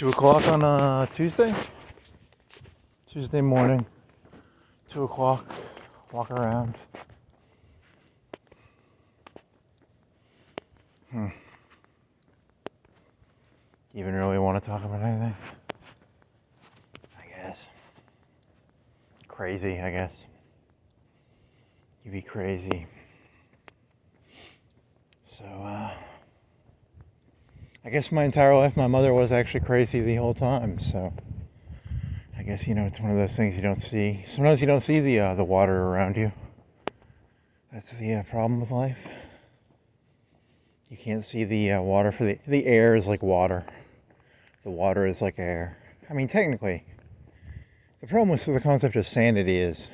2 o'clock on Tuesday morning, 2 o'clock, walk around. Even really want to talk about anything? I guess. Crazy, I guess. You'd be crazy. So, I guess my entire life my mother was actually crazy the whole time, so I guess, it's one of those things you don't see. Sometimes you don't see the water around you. That's the problem with life. You can't see the water for the air is like water. The water is like air. I mean, technically, the problem with the concept of sanity is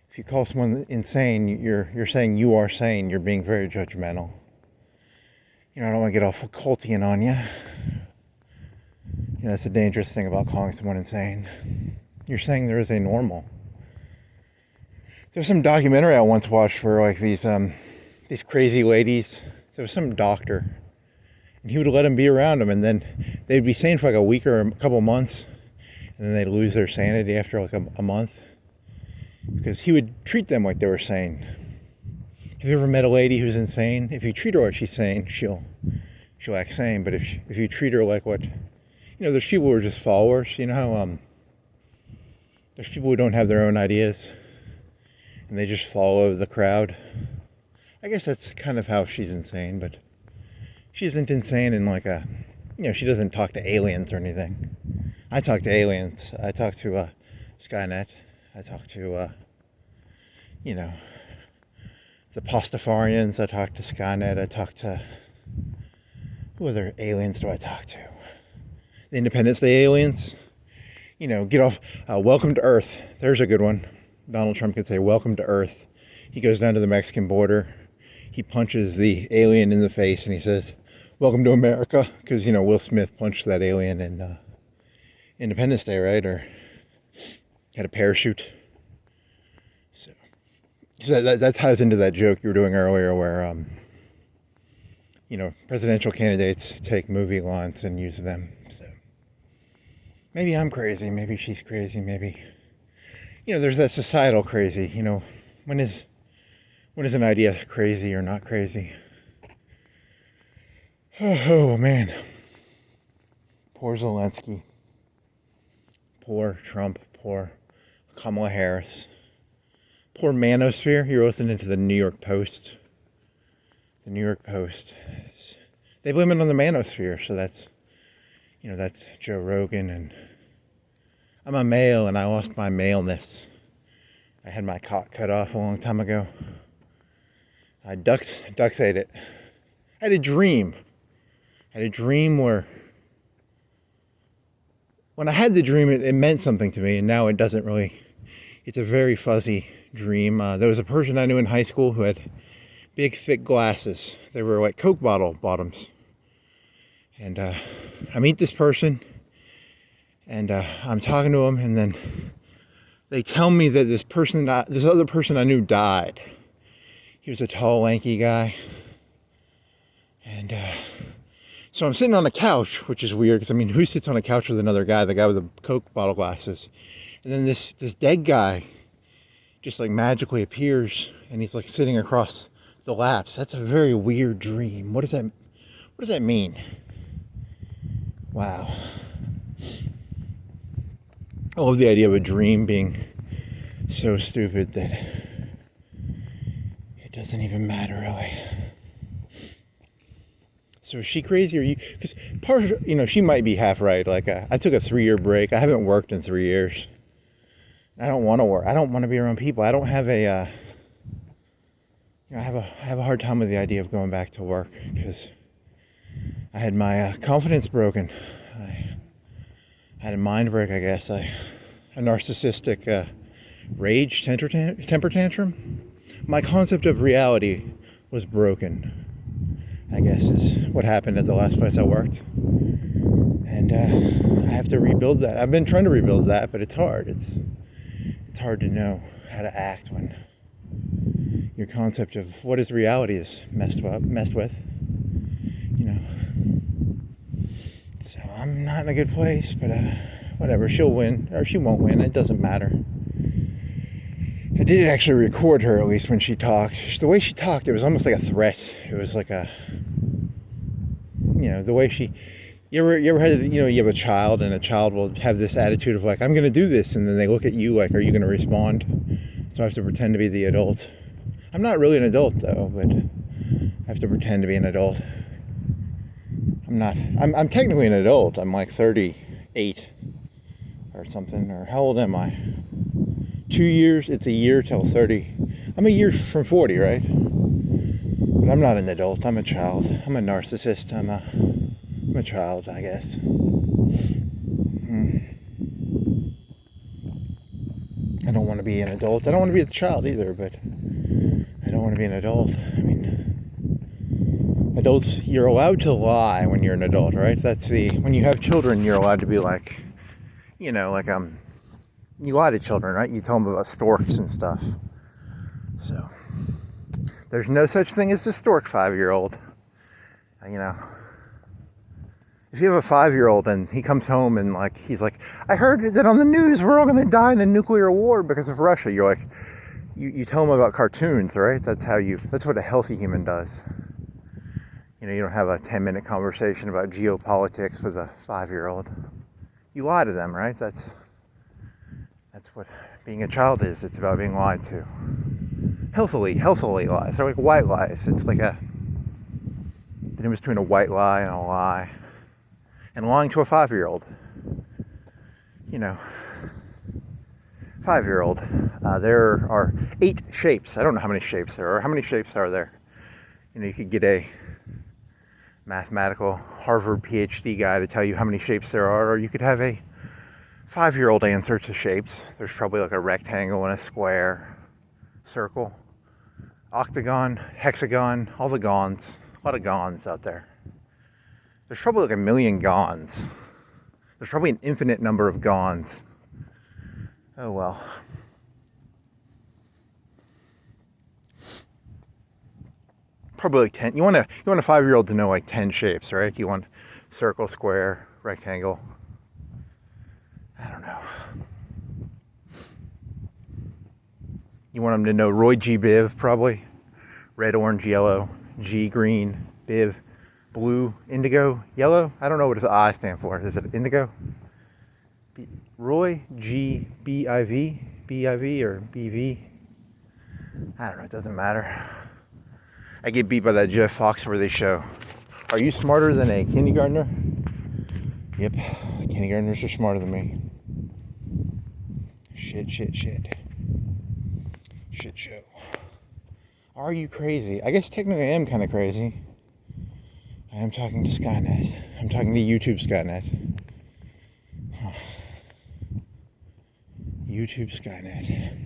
if you call someone insane, you're saying you are sane. You're being very judgmental. I don't want to get all Foucaultian on you. That's the dangerous thing about calling someone insane. You're saying there is a normal. There's some documentary I once watched where like these crazy ladies. There was some doctor, and he would let them be around him, and then they'd be sane for like a week or a couple months, and then they'd lose their sanity after like a month, because he would treat them like they were sane. Have you ever met a lady who's insane? If you treat her like she's sane, she'll act sane. But if you treat her like what, there's people who are just followers. You know how there's people who don't have their own ideas, and they just follow the crowd. I guess that's kind of how she's insane, but she isn't insane in like she doesn't talk to aliens or anything. I talk to aliens. I talk to Skynet. I talk to the Pastafarians. I talk to Skynet. I talk to who other aliens do I talk to? The Independence Day aliens. Get off. Welcome to Earth. There's a good one. Donald Trump could say, "Welcome to Earth." He goes down to the Mexican border. He punches the alien in the face and he says, "Welcome to America," because Will Smith punched that alien in Independence Day, right? Or had a parachute. So that ties into that joke you were doing earlier, where presidential candidates take movie lines and use them. So maybe I'm crazy, maybe she's crazy, maybe there's that societal crazy. When is an idea crazy or not crazy? Oh man. Poor Zelensky. Poor Trump. Poor Kamala Harris. Poor manosphere. You're listening to the New York Post. The New York Post. They blame it on the manosphere, so that's Joe Rogan, and I'm a male and I lost my maleness. I had my cock cut off a long time ago. Ducks ate it. I had a dream where when I had the dream, it meant something to me, and now it doesn't really. It's a very fuzzy dream. There was a person I knew in high school who had big, thick glasses. They were like Coke bottle bottoms. And I meet this person, and I'm talking to him, and then they tell me that this other person I knew died. He was a tall, lanky guy. And so I'm sitting on a couch, which is weird, because who sits on a couch with another guy? The guy with the Coke bottle glasses. And then this dead guy just like magically appears, and he's like sitting across the laps. That's a very weird dream. What does that mean? Wow. I love the idea of a dream being so stupid that it doesn't even matter really. So is she crazy, or you? Because she might be half right. Like I took a 3-year break. I haven't worked in 3 years. I don't want to work. I don't want to be around people. I don't have I have a hard time with the idea of going back to work because I had my confidence broken. I had a mind break, I guess. A narcissistic rage temper tantrum. My concept of reality was broken, I guess, is what happened at the last place I worked. And I have to rebuild that. I've been trying to rebuild that, but it's hard. It's hard to know how to act when your concept of what is reality is messed with. So I'm not in a good place, but whatever. She'll win, or she won't win. It doesn't matter. I did actually record her, at least when she talked. The way she talked, it was almost like a threat. It was like a, the way she... You ever had, you have a child, and a child will have this attitude of like, I'm going to do this, and then they look at you like, are you going to respond? So I have to pretend to be the adult. I'm not really an adult, though, but I have to pretend to be an adult. I'm technically an adult. I'm like 38 or something, or how old am I? 2 years, it's a year till 30. I'm a year from 40, right? But I'm not an adult, I'm a child. I'm a narcissist, I'm a child, I guess. I don't want to be an adult. I don't want to be a child either, but I don't want to be an adult. I mean, adults, you're allowed to lie when you're an adult, right? When you have children, you're allowed to be like, you lie to children, right? You tell them about storks and stuff. So, there's no such thing as a stork 5-year-old. If you have a 5-year-old and he comes home and he's like, I heard that on the news we're all going to die in a nuclear war because of Russia. You're like, you tell him about cartoons, right? That's what a healthy human does. You don't have a 10-minute conversation about geopolitics with a 5-year-old. You lie to them, right? That's what being a child is. It's about being lied to. Healthily lies. They're like white lies. It's like the difference between a white lie and a lie. And lying to a 5-year-old. 5-year-old. There are 8 shapes. I don't know how many shapes there are. How many shapes are there? You could get a mathematical Harvard PhD guy to tell you how many shapes there are, or you could have a 5-year-old answer to shapes. There's probably like a rectangle and a square, circle, octagon, hexagon, all the gons. A lot of gons out there. There's probably like 1 million gons. There's probably an infinite number of gons. Oh well. Probably like 10. You want a 5-year-old to know like 10 shapes, right? You want circle, square, rectangle. I don't know. You want them to know Roy G. Biv, probably. Red, orange, yellow, G, green, Biv, blue, indigo, yellow. I don't know what does the I stand for. Is it indigo? Roy G. B-I-V? B-I-V or B-V? I don't know. It doesn't matter. I get beat by that Jeff Foxworthy show. Are you smarter than a kindergartner? Yep. Kindergartners are smarter than me. Shit. Shit show. Are you crazy? I guess technically I am kind of crazy. I am talking to Skynet. I'm talking to YouTube Skynet. Huh. YouTube Skynet.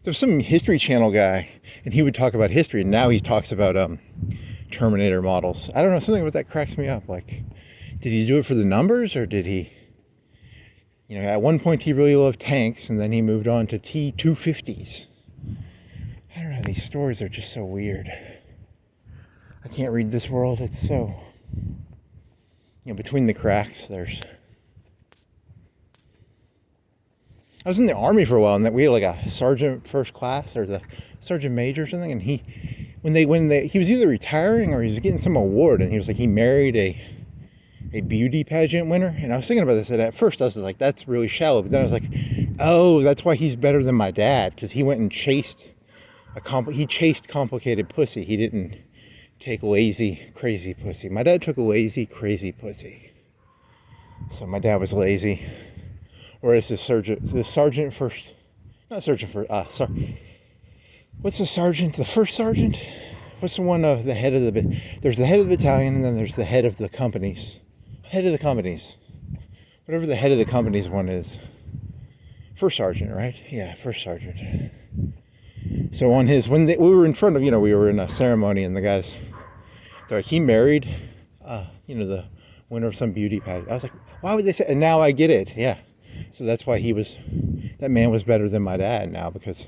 There was some History Channel guy, and he would talk about history, and now he talks about Terminator models. I don't know, something about that cracks me up. Like, did he do it for the numbers, or did he... at one point he really loved tanks, and then he moved on to T-250s. I don't know, these stories are just so weird. I can't read this world. It's so... between the cracks, there's... I was in the Army for a while, and that we had like a sergeant first class, or the sergeant major or something, and he was either retiring or he was getting some award, and he was like, he married a beauty pageant winner. And I was thinking about this, and at first I was like, that's really shallow, but then I was like, oh, that's why he's better than my dad, because he went and chased complicated pussy. He didn't take lazy, crazy pussy. My dad took lazy, crazy pussy. So my dad was lazy. Whereas the sergeant first, not sergeant first, what's the sergeant, the first sergeant? What's the one of the head of there's the head of the battalion, and then there's the head of the companies. Head of the companies. Whatever the head of the companies one is. First sergeant, right? Yeah, first sergeant. So on his, we were in front of, we were in a ceremony, and the guys, they're like, he married, the winner of some beauty pageant. I was like, why would they say, and now I get it, yeah. So that's why that man was better than my dad now, because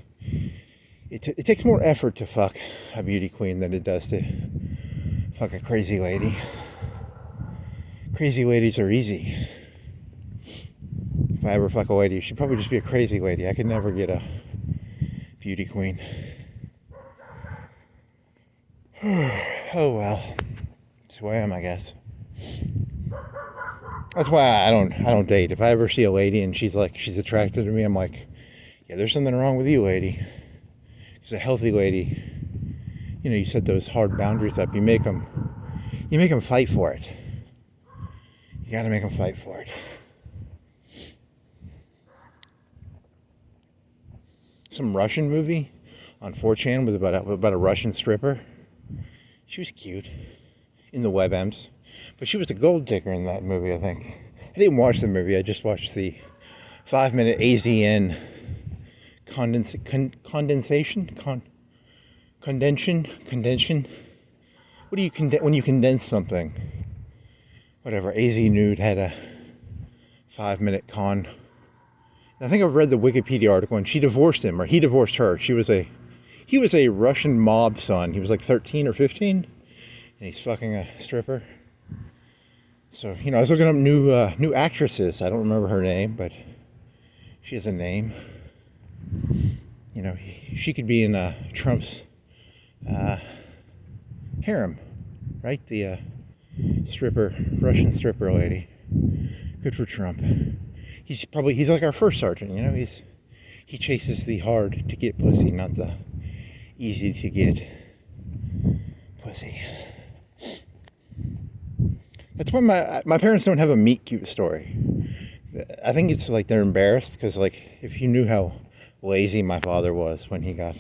it takes more effort to fuck a beauty queen than it does to fuck a crazy lady. Crazy ladies are easy. If I ever fuck a lady, she'd probably just be a crazy lady. I could never get a beauty queen. Oh well. That's who I am, I guess. That's why I don't date. If I ever see a lady and she's attracted to me, I'm like, yeah, there's something wrong with you, lady. Because a healthy lady, you set those hard boundaries up. You make them fight for it. You got to make them fight for it. Some Russian movie on 4chan with about a Russian stripper. She was cute in the WebMs, but she was a gold digger in that movie, I think. I didn't watch the movie. I just watched the 5-minute AZN condensation. What do you when you condense something? Whatever. AZ Nude had a 5-minute con. I think I've read the Wikipedia article, and she divorced him, or he divorced her. He was a Russian mob son. He was like 13 or 15, and he's fucking a stripper. So, I was looking up new actresses. I don't remember her name, but she has a name. She could be in Trump's harem, right? The Russian stripper lady. Good for Trump. He's like our first sergeant, he chases the hard to get pussy, not the easy to get pussy. That's why my parents don't have a meet cute story. I think it's like they're embarrassed because, like, if you knew how lazy my father was when he got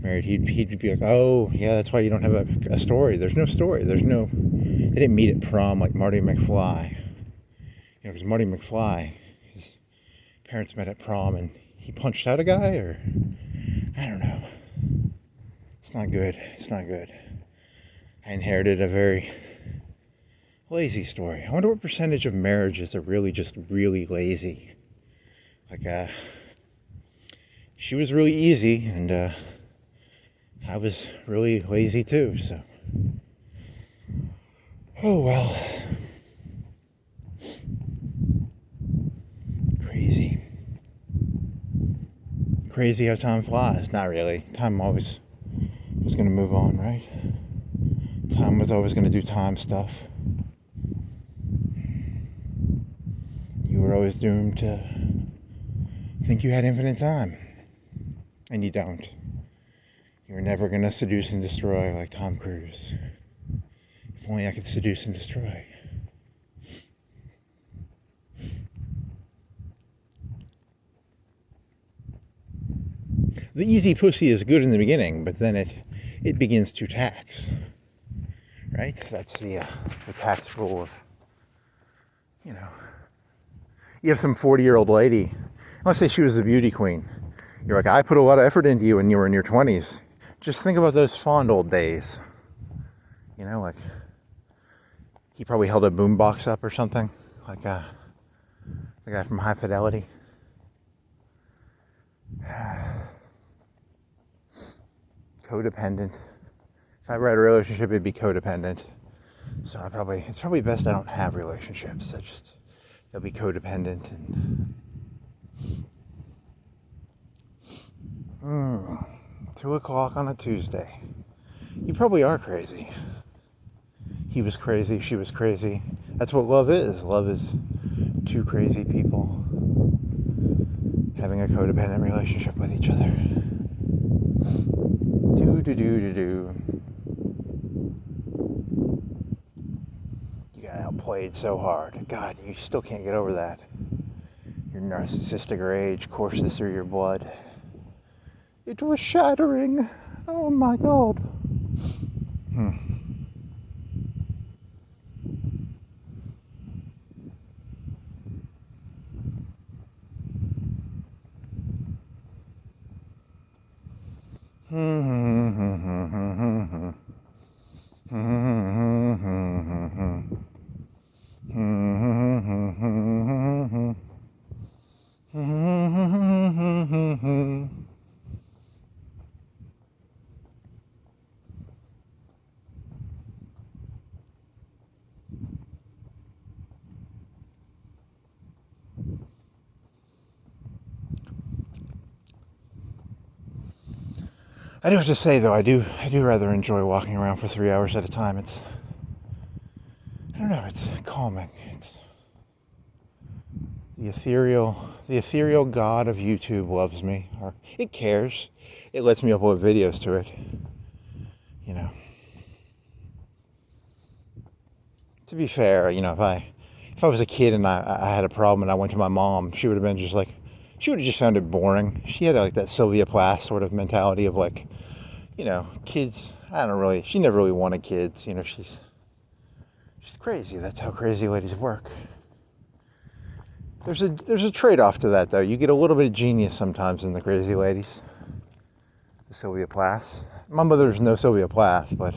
married, he'd be like, oh yeah, that's why you don't have a story. There's no story. They didn't meet at prom like Marty McFly. Because Marty McFly, his parents met at prom and he punched out a guy, or I don't know. It's not good. I inherited a very lazy story. I wonder what percentage of marriages are really just really lazy. Like, she was really easy, and I was really lazy too, so. Oh well. Crazy how time flies. Not really. Time always was going to move on, right? Time was always going to do time stuff. You were always doomed to think you had infinite time. And you don't. You're never going to seduce and destroy like Tom Cruise. If only I could seduce and destroy. The easy pussy is good in the beginning, but then it begins to tax. Right? That's the tax rule of, you have some 40-year-old lady. Let's say she was a beauty queen. You're like, I put a lot of effort into you when you were in your 20s. Just think about those fond old days. Like, he probably held a boombox up or something, like the guy from High Fidelity. Codependent. If I were in a relationship, it'd be codependent. So it's probably best I don't have relationships. They'll be codependent and 2:00 on a Tuesday. You probably are crazy. He was crazy, she was crazy. That's what love is. Love is two crazy people having a codependent relationship with each other. Do. You got outplayed so hard. God, you still can't get over that. Your narcissistic rage courses through your blood. It was shattering. Oh my God. I do have to say though, I do rather enjoy walking around for 3 hours at a time. I don't know, it's calming. It's the ethereal god of YouTube loves me, or it cares. It lets me upload videos to it. You know. To be fair, you know, if I was a kid and I had a problem and I went to my mom, she would have been just like, she would have just found it boring. She had like that Sylvia Plath sort of mentality of like, you know, kids. She never really wanted kids. You know, she's crazy. That's how crazy ladies work. There's a trade-off to that though. You get a little bit of genius sometimes in the crazy ladies. The Sylvia Plath. My mother's no Sylvia Plath, but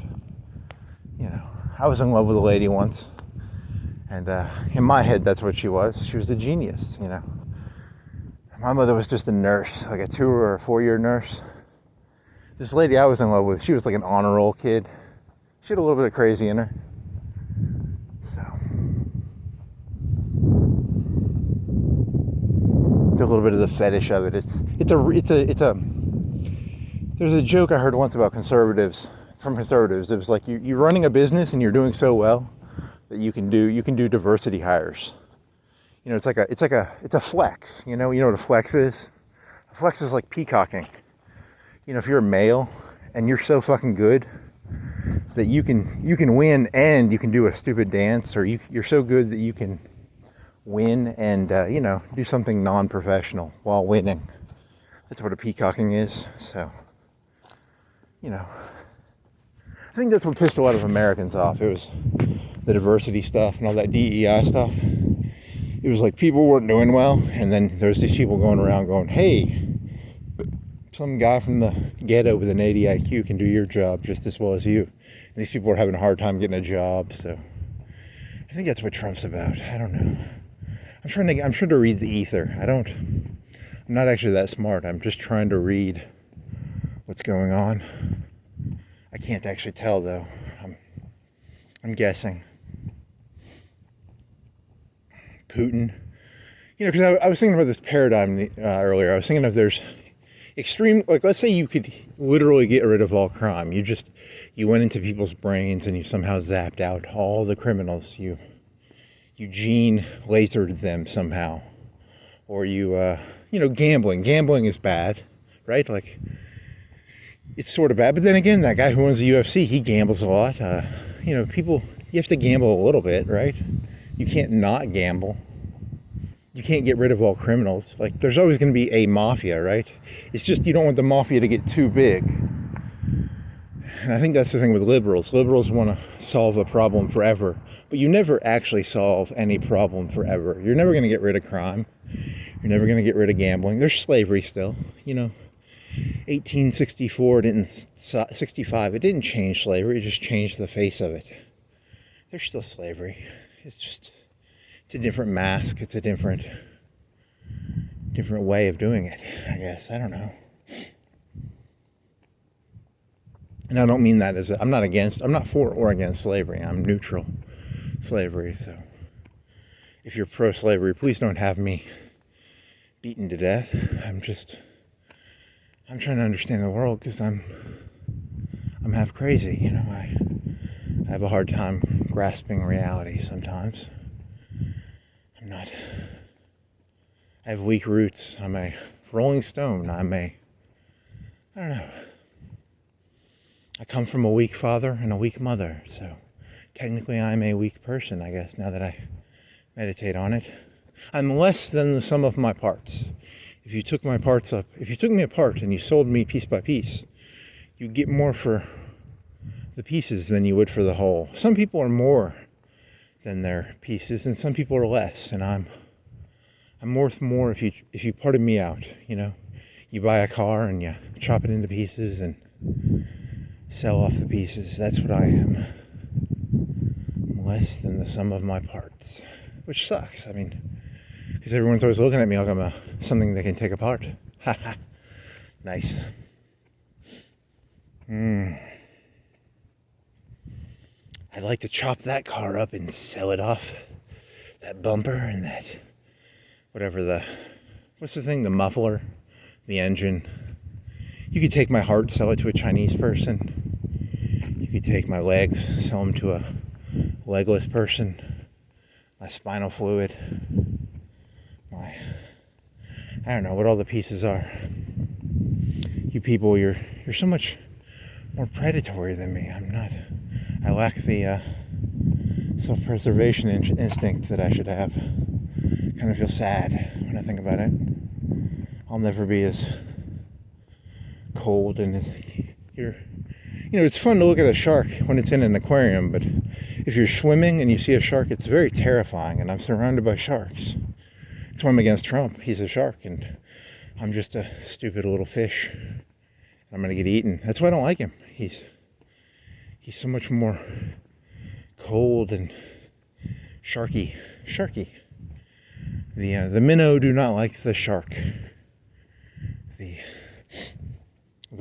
you know, I was in love with a lady once, and in my head, that's what she was. She was a genius, you know. My mother was just a nurse, like a 2 or 4 year nurse. This lady I was in love with, she was like an honor roll kid. She had a little bit of crazy in her. So, a little bit of the fetish of it. There's a joke I heard once about from conservatives. It was like you're running a business and you're doing so well that you can do diversity hires. You know, it's a flex. You know what a flex is? A flex is like peacocking. You know, if you're a male and you're so fucking good that you can win and you can do a stupid dance, or you're so good that you can win and you know, do something non-professional while winning. That's what a peacocking is. So, you know, I think that's what pissed a lot of Americans off. It was the diversity stuff and all that DEI stuff. It was like people weren't doing well, and then there's these people going around going, hey, some guy from the ghetto with an 80 IQ can do your job just as well as you. And these people are having a hard time getting a job, so I think that's what Trump's about. I don't know. I'm trying to read the ether. I'm not actually that smart. I'm just trying to read what's going on. I can't actually tell though. I'm guessing. Putin. You know, because I was thinking about this paradigm earlier. I was thinking if there's extreme, like let's say you could literally get rid of all crime. You went into people's brains and you somehow zapped out all the criminals. You gene lasered them somehow. Or you know, gambling. Gambling is bad, right? Like, it's sort of bad. But then again, that guy who owns the UFC, he gambles a lot. You know, you have to gamble a little bit, right? You can't not gamble. You can't get rid of all criminals. Like, there's always going to be a mafia, right? It's just you don't want the mafia to get too big. And I think that's the thing with liberals. Liberals want to solve a problem forever. But you never actually solve any problem forever. You're never going to get rid of crime. You're never going to get rid of gambling. There's slavery still, you know. 1864 didn't 65. It didn't change slavery. It just changed the face of it. There's still slavery. It's a different mask. It's a different way of doing it, I guess. I don't know. And I don't mean that as I'm not for or against slavery. I'm neutral slavery. So if you're pro-slavery, please don't have me beaten to death. I'm trying to understand the world because I'm half crazy, you know. I have a hard time grasping reality sometimes. I have weak roots. I'm a rolling stone. I don't know. I come from a weak father and a weak mother, so technically I'm a weak person, I guess, now that I meditate on it. I'm less than the sum of my parts. If you took me apart and you sold me piece by piece, you'd get more for the pieces than you would for the whole. Some people are more than their pieces, and some people are less, and I'm worth more if you parted me out, you know. You buy a car and you chop it into pieces and sell off the pieces. That's what I am. I'm less than the sum of my parts, which sucks. I mean, because everyone's always looking at me like I'm something they can take apart. Haha. Nice. I'd like to chop that car up and sell it off. That bumper and that, whatever what's the thing? The muffler, the engine. You could take my heart, sell it to a Chinese person. You could take my legs, sell them to a legless person. My spinal fluid. I don't know what all the pieces are. You people, you're so much more predatory than me. I'm not. I lack the self-preservation instinct that I should have. Kind of feel sad when I think about it. I'll never be as cold and it's fun to look at a shark when it's in an aquarium, but if you're swimming and you see a shark, it's very terrifying, and I'm surrounded by sharks. That's why I'm against Trump. He's a shark, and I'm just a stupid little fish. I'm gonna get eaten. That's why I don't like him. He's so much more cold and sharky. The minnow do not like the shark. The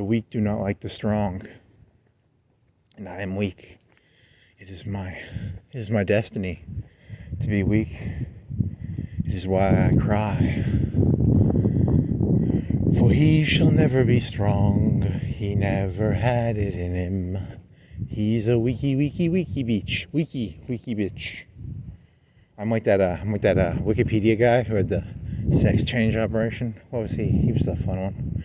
weak do not like the strong. And I am weak. It is my destiny to be weak. It is why I cry. For he shall never be strong. He never had it in him. He's a weaky beach. Weaky bitch. I'm like that Wikipedia guy who had the sex change operation. What was he? He was a fun one.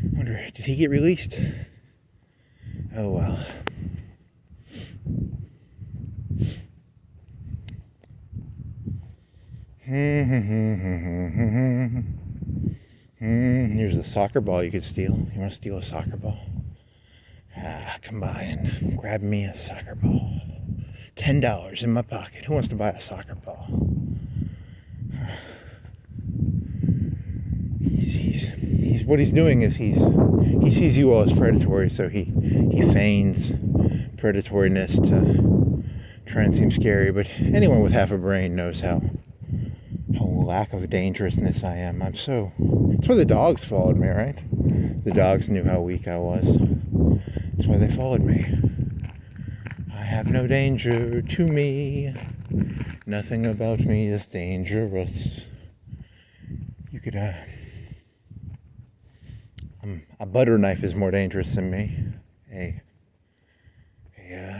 I wonder, did he get released? Oh well. Here's a soccer ball you could steal. You want to steal a soccer ball? Come by and grab me a soccer ball. $10 in my pocket. Who wants to buy a soccer ball? He's what he's doing is he sees you all as predatory, so he feigns predatoriness to try and seem scary. But anyone with half a brain knows how lack of dangerousness I am. It's why the dogs followed me, right? The dogs knew how weak I was. That's why they followed me. I have no danger to me. Nothing about me is dangerous. You could, a butter knife is more dangerous than me. I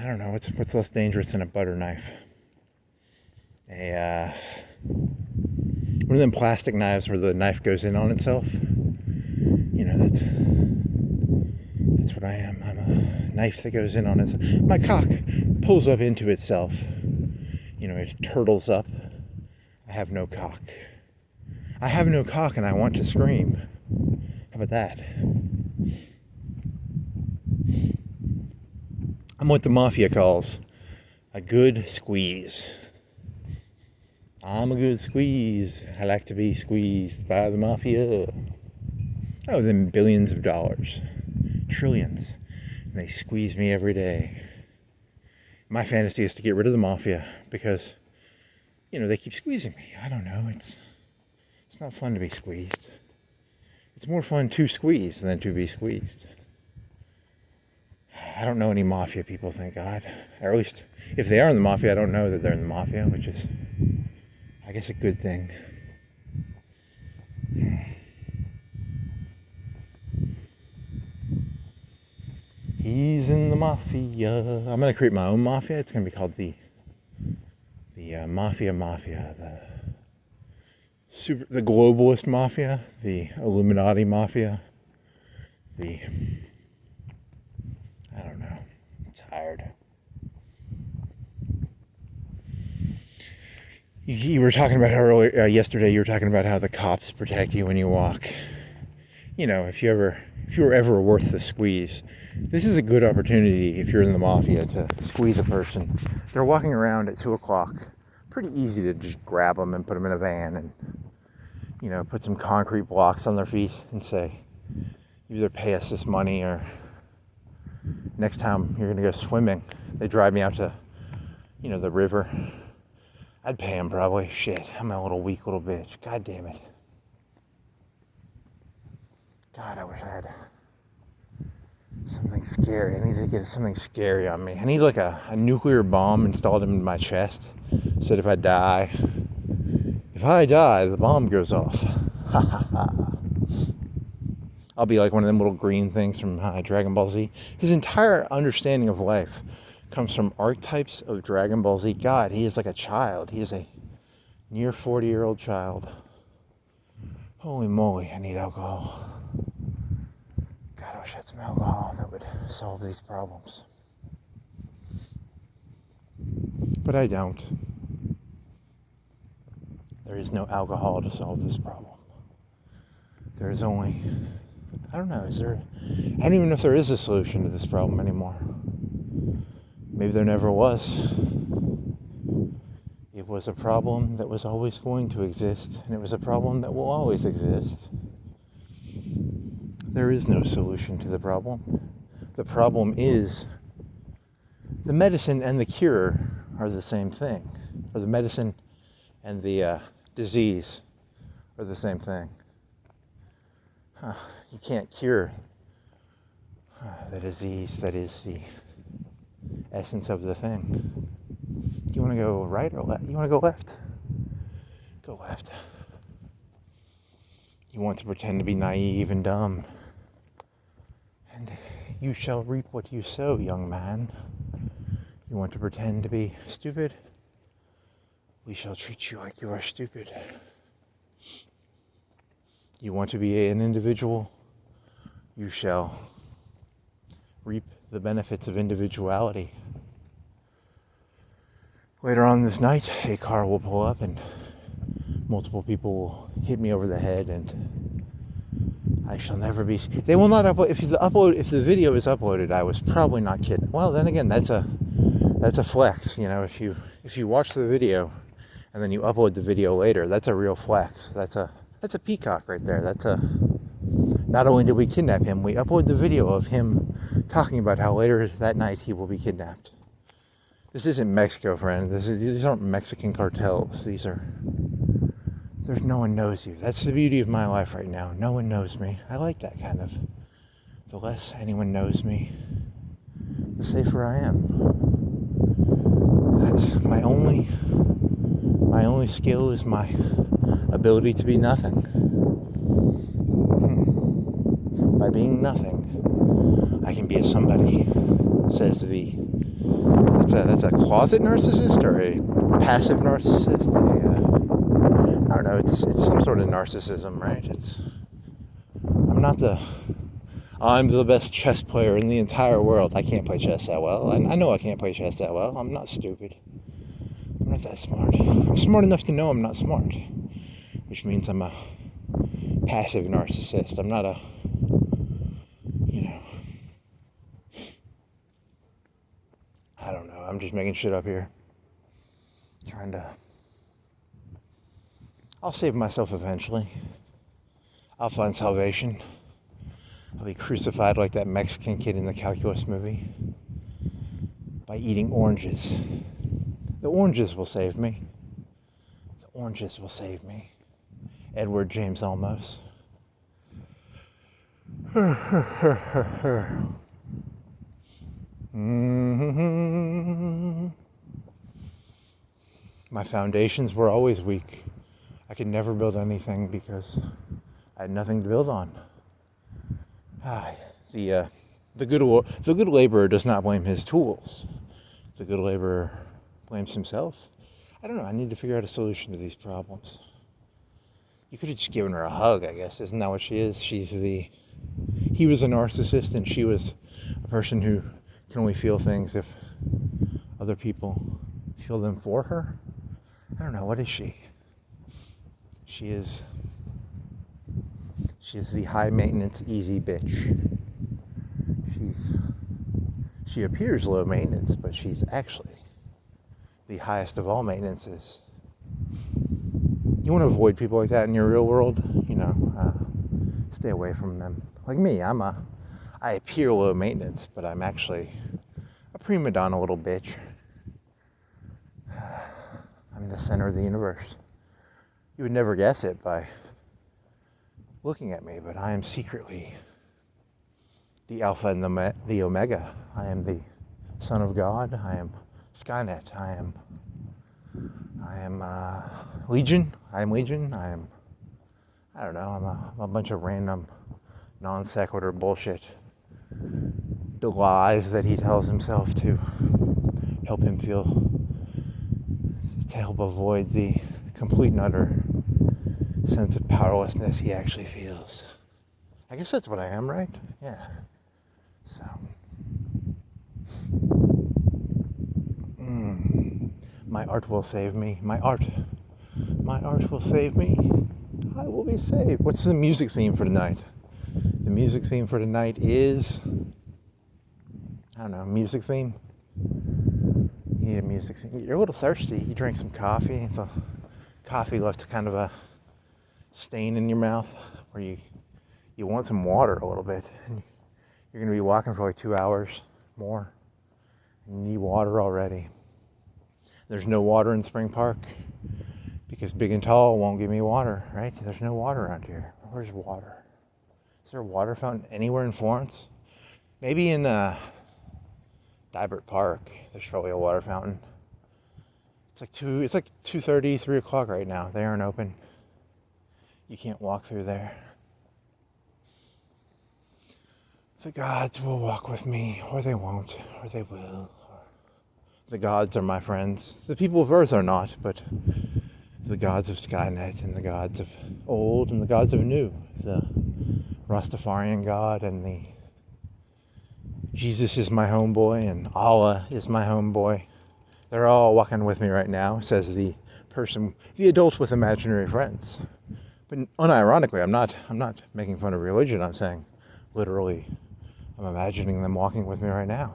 don't know, what's less dangerous than a butter knife? One of them plastic knives where the knife goes in on itself. That's what I am. I'm a knife that goes in on itself. My cock pulls up into itself. It turtles up. I have no cock. I have no cock and I want to scream. How about that? I'm what the mafia calls a good squeeze. I'm a good squeeze. I like to be squeezed by the mafia. I owe them billions of dollars. Trillions. And they squeeze me every day. My fantasy is to get rid of the mafia because, they keep squeezing me. I don't know. It's not fun to be squeezed. It's more fun to squeeze than to be squeezed. I don't know any mafia people, thank God. Or at least, if they are in the mafia, I don't know that they're in the mafia, which is, I guess, a good thing. He's in the mafia. I'm going to create my own mafia. It's going to be called the Mafia, the globalist mafia, the Illuminati mafia, I don't know. I'm tired. You were talking about how earlier yesterday. You were talking about how the cops protect you when you walk. If you were ever worth the squeeze, this is a good opportunity if you're in the mafia to squeeze a person. They're walking around at 2:00. Pretty easy to just grab them and put them in a van and, put some concrete blocks on their feet and say, you either pay us this money or next time you're going to go swimming. They drive me out to, the river. I'd pay them probably. Shit, I'm a weak little bitch. God damn it. God, I wish I had something scary. I need to get something scary on me. I need a nuclear bomb installed in my chest so that if I die, the bomb goes off. Ha ha ha. I'll be like one of them little green things from Dragon Ball Z. His entire understanding of life comes from archetypes of Dragon Ball Z. God, he is like a child. He is a near 40-year-old child. Holy moly, I need alcohol. God, I wish I had some alcohol that would solve these problems. But I don't. There is no alcohol to solve this problem. There is only, I don't know, I don't even know if there is a solution to this problem anymore. Maybe there never was. It was a problem that was always going to exist, and it was a problem that will always exist. There is no solution to the problem. The problem is the medicine and the cure are the same thing. Or the medicine and the disease are the same thing. You can't cure the disease that is the essence of the thing. You want to go right or left? You want to go left? Go left. You want to pretend to be naive and dumb. And you shall reap what you sow, young man. You want to pretend to be stupid? We shall treat you like you are stupid. You want to be an individual? You shall reap the benefits of individuality. Later on this night, a car will pull up and multiple people will hit me over the head, and I shall never be. They will not upload. If the video is uploaded, I was probably not kidding. Well, then again, that's a flex. You know, if you watch the video and then you upload the video later, that's a real flex. That's a peacock right there. Not only did we kidnap him, we upload the video of him talking about how later that night he will be kidnapped. This isn't Mexico, friend. These aren't Mexican cartels. There's no one knows you. That's the beauty of my life right now. No one knows me. I like that kind of. The less anyone knows me, the safer I am. That's my only skill is my ability to be nothing. By being nothing, I can be a somebody, says the. That's a closet narcissist or a passive narcissist. I don't know. It's some sort of narcissism, right? I'm the best chess player in the entire world. I can't play chess that well. I know I can't play chess that well. I'm not stupid. I'm not that smart. I'm smart enough to know I'm not smart, which means I'm a passive narcissist. I'm not a, I don't know. I'm just making shit up here. I'll save myself eventually. I'll find salvation. I'll be crucified like that Mexican kid in the calculus movie by eating oranges. The oranges will save me. The oranges will save me. Edward James Olmos. My foundations were always weak. I could never build anything because I had nothing to build on. The good laborer does not blame his tools. The good laborer blames himself. I don't know. I need to figure out a solution to these problems. You could have just given her a hug, I guess. Isn't that what she is? He was a narcissist and she was a person who can only feel things if other people feel them for her. I don't know. What is she? She is the high maintenance, easy bitch. She appears low maintenance, but she's actually the highest of all maintenances. You want to avoid people like that in your real world, stay away from them. Like me, I appear low maintenance, but I'm actually a prima donna little bitch. I'm the center of the universe. You would never guess it by looking at me, but I am secretly the Alpha and the Omega. I am the Son of God. I am Skynet. I am Legion. I am Legion. I don't know. I'm a bunch of random non sequitur bullshit. The lies that he tells himself to help avoid the complete and utter sense of powerlessness he actually feels. I guess that's what I am, right? Yeah. So. My art will save me. My art will save me. I will be saved. What's the music theme for tonight? The music theme for tonight is, I don't know, music theme? Yeah, music theme. You're a little thirsty. You drink some coffee. It's a coffee left kind of a stain in your mouth where you want some water a little bit. And you're going to be walking for like 2 hours more. You need water already. There's no water in Spring Park because Big and Tall won't give me water, right? There's no water around here. Where's water? Is there a water fountain anywhere in Florence? Maybe in Dibert Park. There's probably a water fountain. It's like 2:30, 3 o'clock right now. They aren't open. You can't walk through there. The gods will walk with me, or they won't, or they will. The gods are my friends. The people of Earth are not, but the gods of Skynet and the gods of old and the gods of new. The Rastafarian God and the Jesus is my homeboy and Allah is my homeboy. They're all walking with me right now, says the adult with imaginary friends. But unironically, I'm not making fun of religion. I'm saying, literally, I'm imagining them walking with me right now.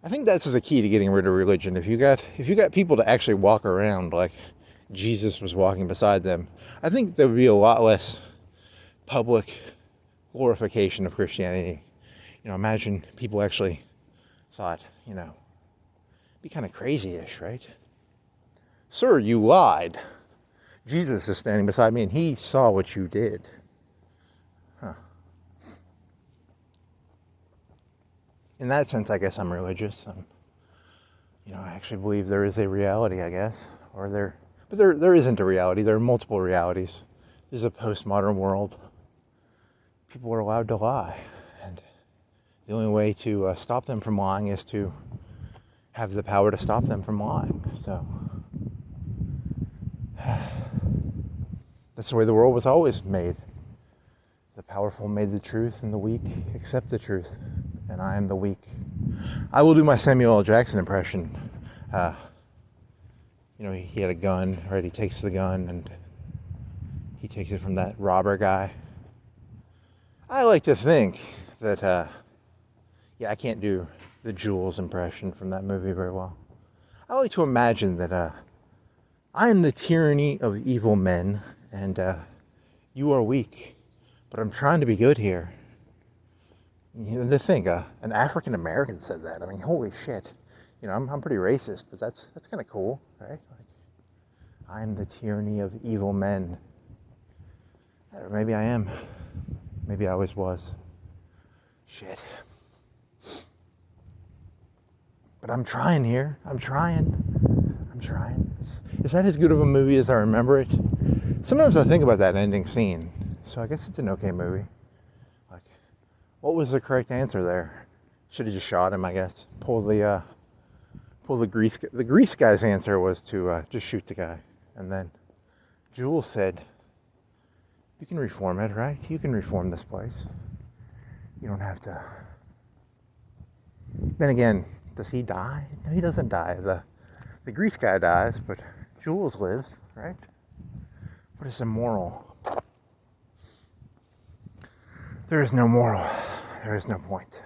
I think that's the key to getting rid of religion. If you got people to actually walk around like Jesus was walking beside them, I think there would be a lot less public glorification of Christianity. Imagine people actually thought, be kind of crazy-ish, right? Sir, you lied. Jesus is standing beside me and he saw what you did. In that sense, I guess I'm religious. I actually believe there is a reality, I guess. But there isn't a reality. There are multiple realities. This is a postmodern world. People are allowed to lie. And the only way to stop them from lying is to have the power to stop them from lying. So that's the way the world was always made. The powerful made the truth and the weak accept the truth. And I am the weak. I will do my Samuel L. Jackson impression. He had a gun, right? He takes the gun and he takes it from that robber guy. I like to think that, I can't do the Jules impression from that movie very well. I like to imagine that I am the tyranny of evil men and you are weak, but I'm trying to be good here. To think an African American said that. I mean, holy shit. I'm pretty racist, but that's kind of cool, right? I'm the tyranny of evil men. Or maybe I am. Maybe I always was. Shit. But I'm trying here. I'm trying. Is that as good of a movie as I remember it? Sometimes I think about that ending scene. So I guess it's an okay movie. What was the correct answer there? Should have just shot him, I guess. Pull the grease. The grease guy's answer was to just shoot the guy. And then Jules said, "You can reform it, right? You can reform this place. You don't have to." Then again, does he die? No, he doesn't die. The grease guy dies, but Jules lives, right? What is the moral? There is no moral. There is no point.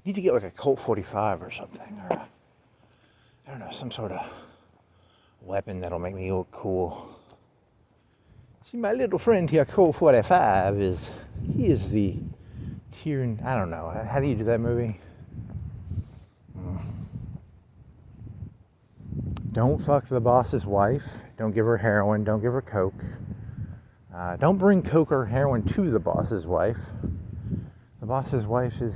You need to get like a Colt 45 or something, or I don't know, some sort of weapon that'll make me look cool. See, my little friend here, Colt 45, he is the tyranny. I don't know. How do you do that movie? Don't fuck the boss's wife. Don't give her heroin. Don't give her coke. Don't bring coke or heroin to the boss's wife. The boss's wife is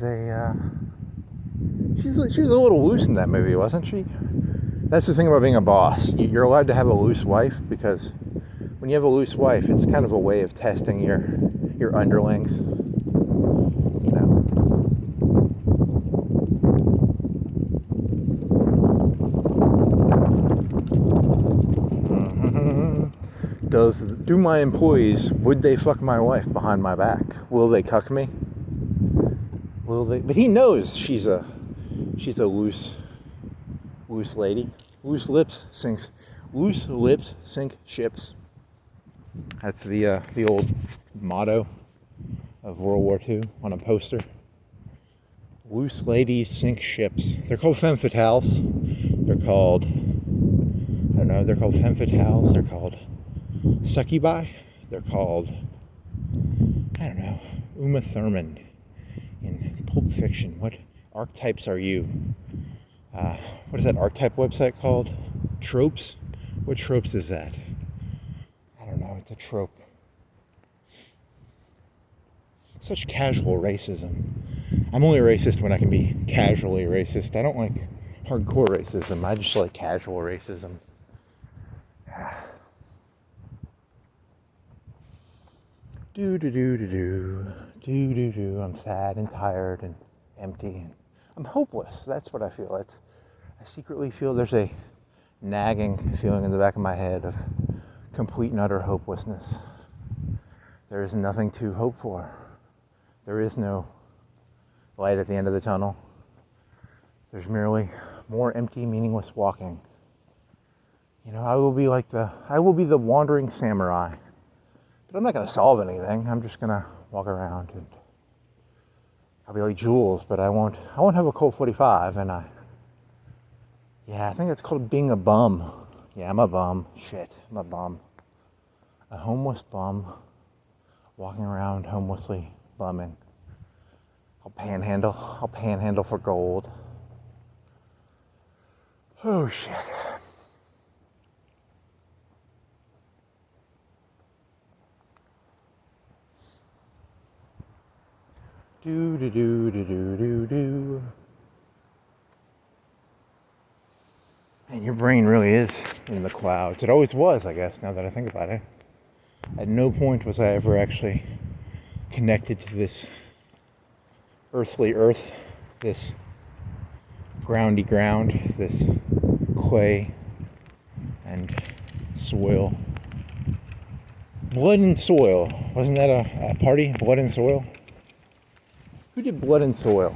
she was a little loose in that movie, wasn't she? That's the thing about being a boss. You're allowed to have a loose wife because when you have a loose wife, it's kind of a way of testing your underlings. You know. Do my employees, would they fuck my wife behind my back? Will they cuck me? Will they? But he knows she's a loose lady. Loose lips sink ships. That's the old motto of World War II on a poster. Loose ladies sink ships. They're called femme fatales. They're called femme fatales. They're called succubi. They're called, I don't know, Uma Thurman in Pulp Fiction. What archetypes are you? What is that archetype website called? Tropes? What tropes is that? I don't know, it's a trope. Such casual racism. I'm only racist when I can be casually racist. I don't like hardcore racism. I just like casual racism. I'm sad and tired and empty. I'm hopeless. That's what I feel. I secretly feel there's a nagging feeling in the back of my head of complete and utter hopelessness. There is nothing to hope for. There is no light at the end of the tunnel. There's merely more empty, meaningless walking. You know, I will be the wandering samurai. But I'm not going to solve anything. I'm just going to walk around and I'll be like Jules, but I won't have a Colt 45. And I think that's called being a bum. Yeah, I'm a bum. Shit, I'm a bum. A homeless bum walking around homelessly bumming. I'll panhandle for gold. Oh shit. Do. And your brain really is in the clouds. It always was, I guess, now that I think about it. At no point was I ever actually connected to this earthly earth, this groundy ground, this clay and soil. Blood and Soil. Wasn't that a party? Blood and Soil? Who did Blood and Soil?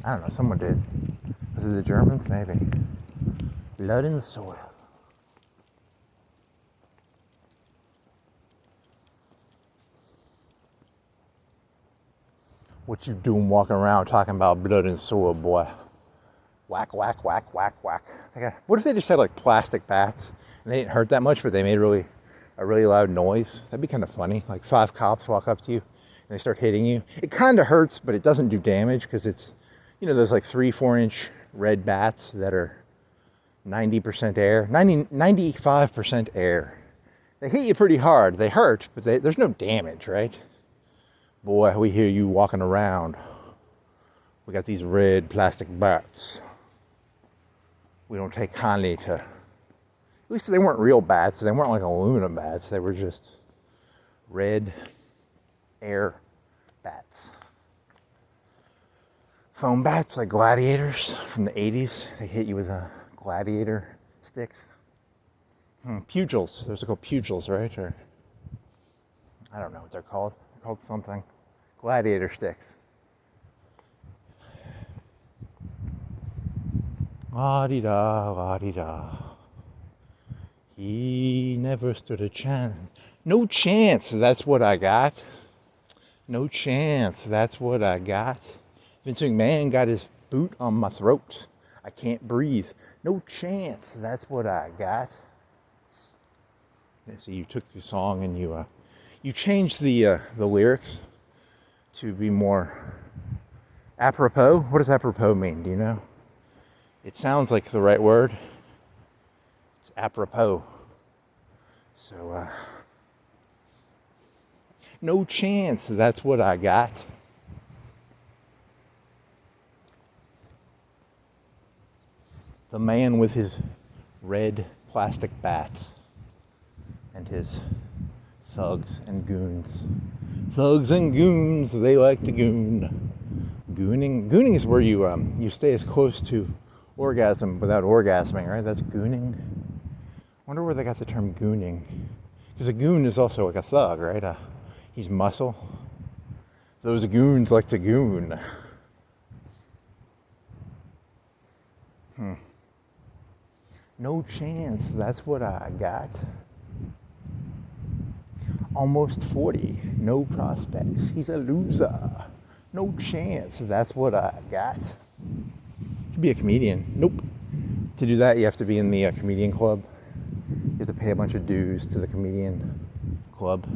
I don't know, someone did. Was it the Germans? Maybe. Blood and Soil. What you doing walking around talking about blood and soil, boy? Whack, whack, whack, whack, whack. What if they just had like plastic bats and they didn't hurt that much, but they made a really loud noise? That'd be kind of funny. Like 5 cops walk up to you and they start hitting you. It kind of hurts, but it doesn't do damage because it's, those like 3-4 inch red bats that are 90% air, 95% air. They hit you pretty hard. They hurt, but there's no damage, right? Boy, we hear you walking around. We got these red plastic bats. We don't take kindly to... At least they weren't real bats. They weren't like aluminum bats. They were just red air bats. Foam bats like gladiators from the 80s. They hit you with gladiator sticks. Pugils. Those are called pugils, right? Or I don't know what they're called. They're called something. Gladiator sticks. La-di-da, la-di-da. He never stood a chance. No chance, that's what I got. No chance, that's what I got. Vince McMahon got his boot on my throat. I can't breathe. No chance, that's what I got. So you took the song and you changed the lyrics to be more apropos. What does apropos mean? Do you know? It sounds like the right word. It's apropos. So No chance, that's what I got. The man with his red plastic bats and his thugs and goons. Thugs and goons, they like to goon. Gooning is where you stay as close to orgasm without orgasming, right? That's gooning. Wonder where they got the term gooning. Because a goon is also like a thug, right? He's muscle. Those goons like to goon. No chance, that's what I got. Almost 40, no prospects, he's a loser. No chance, that's what I got. To be a comedian, nope. To do that, you have to be in the comedian club. You have to pay a bunch of dues to the comedian club.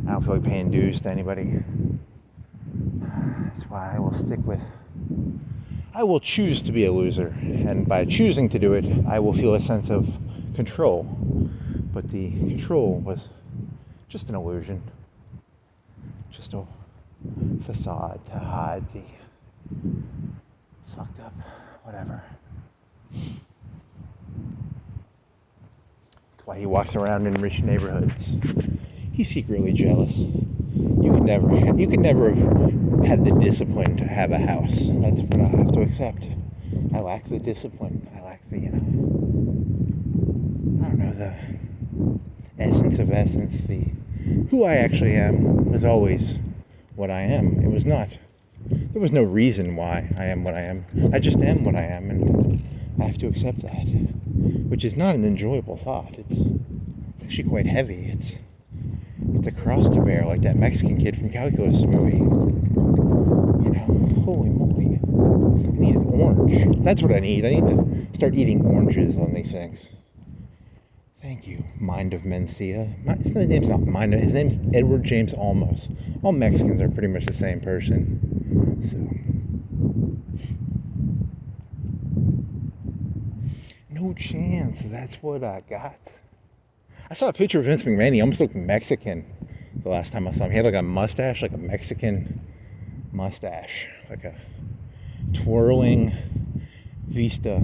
I don't feel like paying dues to anybody. That's why I will choose to be a loser. And by choosing to do it, I will feel a sense of control. But the control was just an illusion. Just a facade to hide the fucked up whatever. That's why he walks around in rich neighborhoods. He's secretly jealous. You could never have had the discipline to have a house. That's what I have to accept. I lack the discipline. I lack the, the essence of essence. The who I actually am was always what I am. There was no reason why I am what I am. I just am what I am, and I have to accept that. Which is not an enjoyable thought. It's actually quite heavy. It's a cross to bear, like that Mexican kid from Calculus movie. Holy moly. I need an orange. That's what I need. I need to start eating oranges on these things. Thank you, Mind of Mencia. His name's not Mind of, his name's Edward James Olmos. All Mexicans are pretty much the same person. So. No chance, that's what I got. I saw a picture of Vince McMahon. He almost looked Mexican the last time I saw him. He had like a mustache, like a Mexican mustache, like a twirling vista.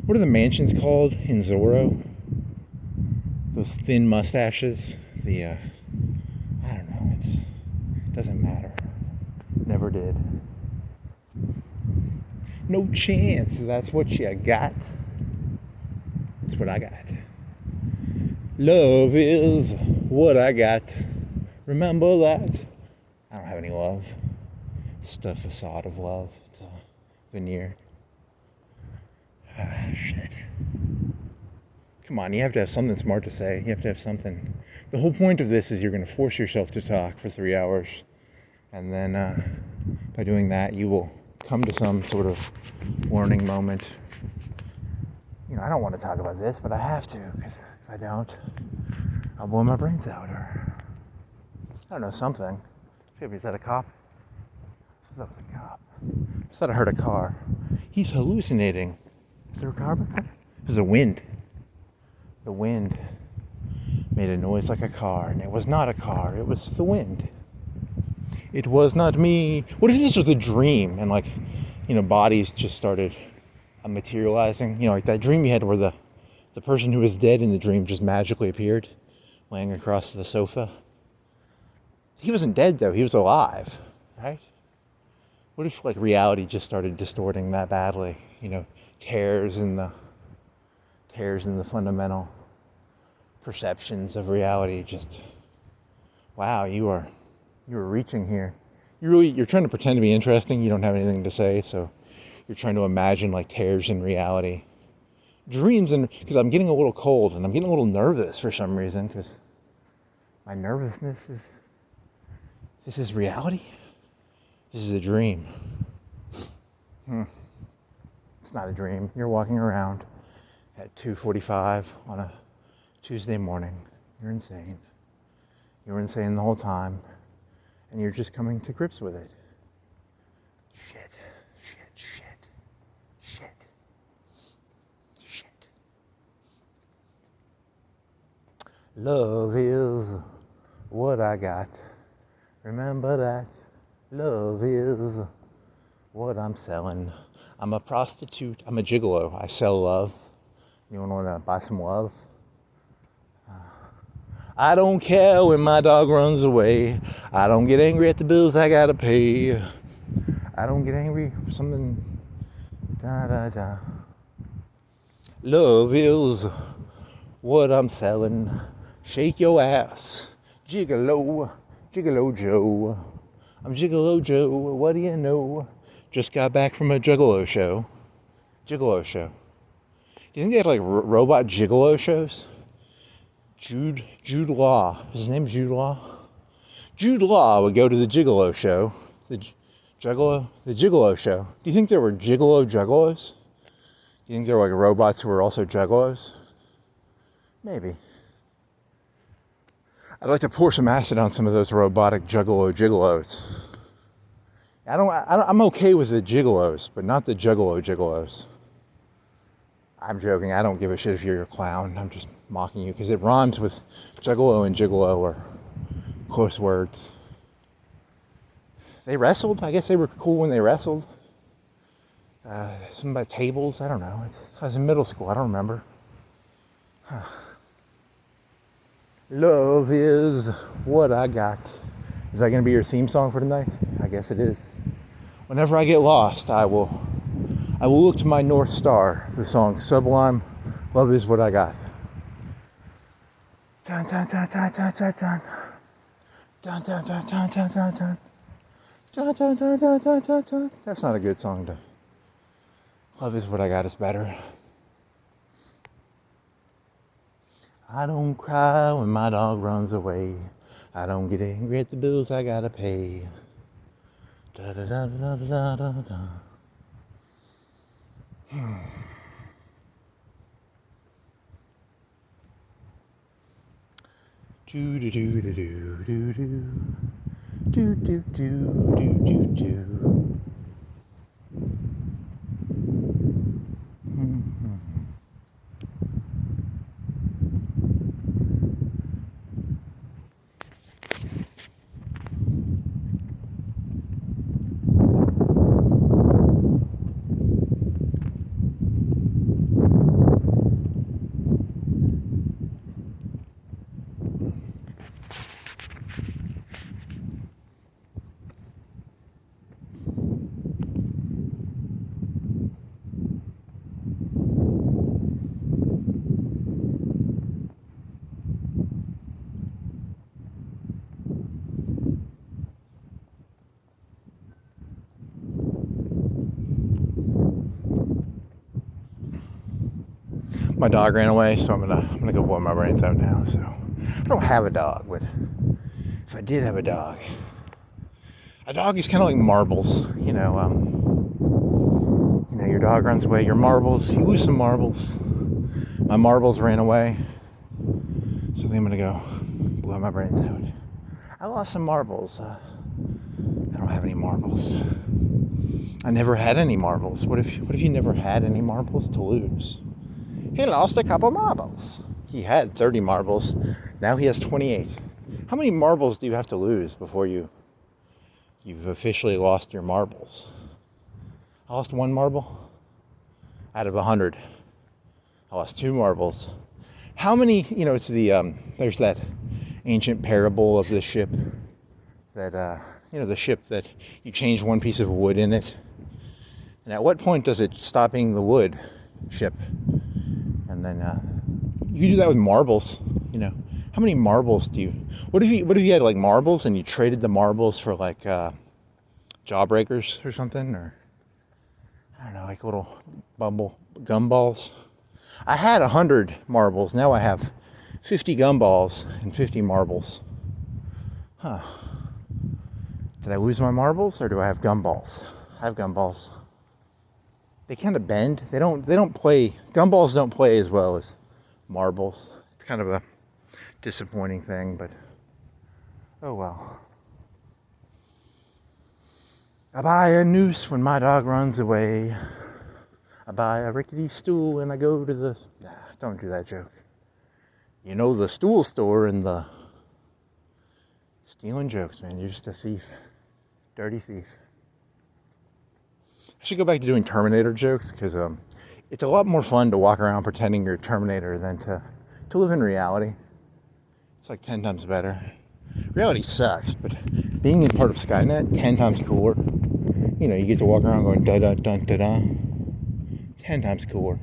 What are the mansions called in Zorro? Those thin mustaches. I don't know. It doesn't matter. Never did. No chance. That's what you got. That's what I got. Love is what I got. Remember that. I don't have any love. It's just a facade of love. It's a veneer. Shit. Come on, you have to have something smart to say. You have to have something. The whole point of this is you're going to force yourself to talk for 3 hours. And then by doing that, you will come to some sort of learning moment. I don't want to talk about this, but I have to. Because if I don't, I'll blow my brains out. Or, I don't know, something. Maybe is that a cop? I thought that was a cop. I thought I heard a car. He's hallucinating. Is there a car back there? There's a wind. The wind made a noise like a car, and it was not a car, it was the wind. It was not me. What if this was a dream and bodies just started materializing? Like that dream you had where the person who was dead in the dream just magically appeared laying across the sofa. He wasn't dead though, he was alive, right? What if reality just started distorting that badly? Tears in the fundamental perceptions of reality. Just, wow, you were reaching here. You're trying to pretend to be interesting. You don't have anything to say, so you're trying to imagine tears in reality, dreams. And because I'm getting a little cold and I'm getting a little nervous for some reason, because my nervousness is, this is reality. This is a dream. It's not a dream. You're walking around at 2:45 on a Tuesday morning. You're insane. You were insane the whole time, and you're just coming to grips with it. Shit. Love is what I got. Remember that love is what I'm selling. I'm a prostitute. I'm a gigolo. I sell love. You want to buy some love? I don't care when my dog runs away. I don't get angry at the bills I gotta pay. I don't get angry for something. Da da da. Love is what I'm selling. Shake your ass. Gigolo. Gigolo Joe. I'm Gigolo Joe. What do you know? Just got back from a Juggalo show. Gigolo show. Do you think they have like robot Gigolo shows? Jude Law. Is his name Jude Law? Jude Law would go to the Gigolo show. The Gigolo show. Do you think there were Juggalos? Do you think there were like robots who were also Juggalos? Maybe. I'd like to pour some acid on some of those robotic Gigolos. I'm okay with the Gigolos, but not the Gigolos. I'm joking. I don't give a shit if you're a clown. I'm just mocking you because it rhymes with Juggalo and Gigolo or close words. They wrestled. I guess they were cool when they wrestled. Something about tables. I don't know. I was in middle school. I don't remember. Love is what I got. Is that going to be your theme song for tonight? I guess it is. Whenever I get lost, I will look to my North Star, the song Sublime, Love is What I Got. Dun, dun, dun, dun, dun, dun, dun. Dun, dun, dun, dun, dun, dun, dun. Dun, dun, dun, dun, dun, dun, dun. That's not a good song to... Love is What I Got is better. I don't cry when my dog runs away. I don't get angry at the bills I gotta pay. Da da da da da da da. Do do do do do do do do do do do do. My dog ran away, so I'm gonna go blow my brains out now. So I don't have a dog, but if I did have a dog is kind of like marbles. You know, your dog runs away, your marbles, you lose some marbles. My marbles ran away, so then I'm gonna go blow my brains out. I lost some marbles. I don't have any marbles. I never had any marbles. What if you never had any marbles to lose? He lost a couple marbles. He had 30 marbles. Now he has 28. How many marbles do you have to lose before you've officially lost your marbles? I lost 1 marble out of 100. I lost 2 marbles. How many, it's there's that ancient parable of the ship that, the ship that you change one piece of wood in it. And at what point does it stop being the wood ship? And then you do that with marbles. How many marbles do you? What if you had like marbles and you traded the marbles for like jawbreakers or something, or I don't know, like little gumballs. I had 100 marbles. Now I have 50 gumballs and 50 marbles. Huh? Did I lose my marbles or do I have gumballs? I have gumballs. They kind of bend. They don't play. Gumballs don't play as well as marbles. It's kind of a disappointing thing, but oh well. I buy a noose when my dog runs away. I buy a rickety stool and I go to the... Nah, don't do that joke. The stool store in the Stealing jokes, man. You're just a thief. Dirty thief. I should go back to doing Terminator jokes because it's a lot more fun to walk around pretending you're a Terminator than to live in reality. It's like 10 times better. Reality sucks, but being in part of Skynet, 10 times cooler. You know, you get to walk around going da-da-dun-da-da. 10 times cooler.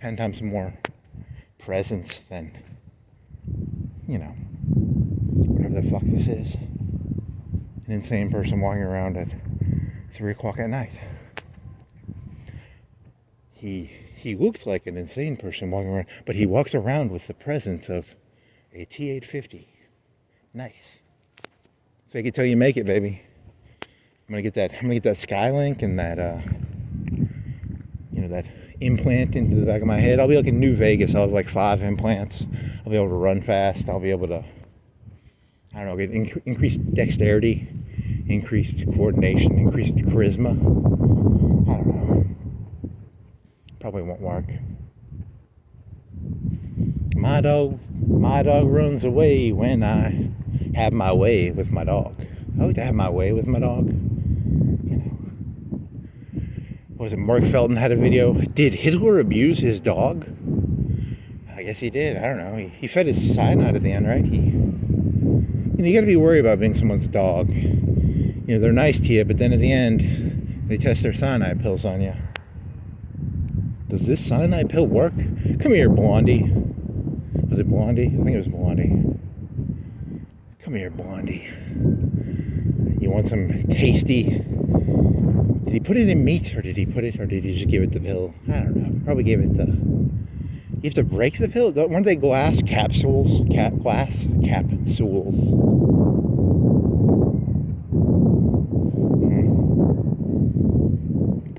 10 times more presence than, you know, whatever the fuck this is. An insane person walking around at 3 o'clock at night. He looks like an insane person walking around, but he walks around with the presence of a T-850. Nice. Fake it till you make it, baby. I'm gonna get that Skylink and that that implant into the back of my head. I'll be like in New Vegas. I'll have like 5 implants. I'll be able to run fast. I'll be able to, I don't know, get increased dexterity, increased coordination, increased charisma. I don't know. Probably won't work. My dog runs away when I have my way with my dog. I like to have my way with my dog. You know. What was it? Mark Felton had a video. Did Hitler abuse his dog? I guess he did. I don't know. He fed his cyanide at the end, right? You got to be worried about being someone's dog. You know, they're nice to you, but then at the end, they test their cyanide pills on you. Does this cyanide pill work? Come here, Blondie. Was it Blondie? I think it was Blondie. Come here, Blondie. You want some tasty? Did he put it in meat, or did he just give it the pill? I don't know. Probably gave it the. You have to break the pill. Weren't they glass capsules? Glass capsules.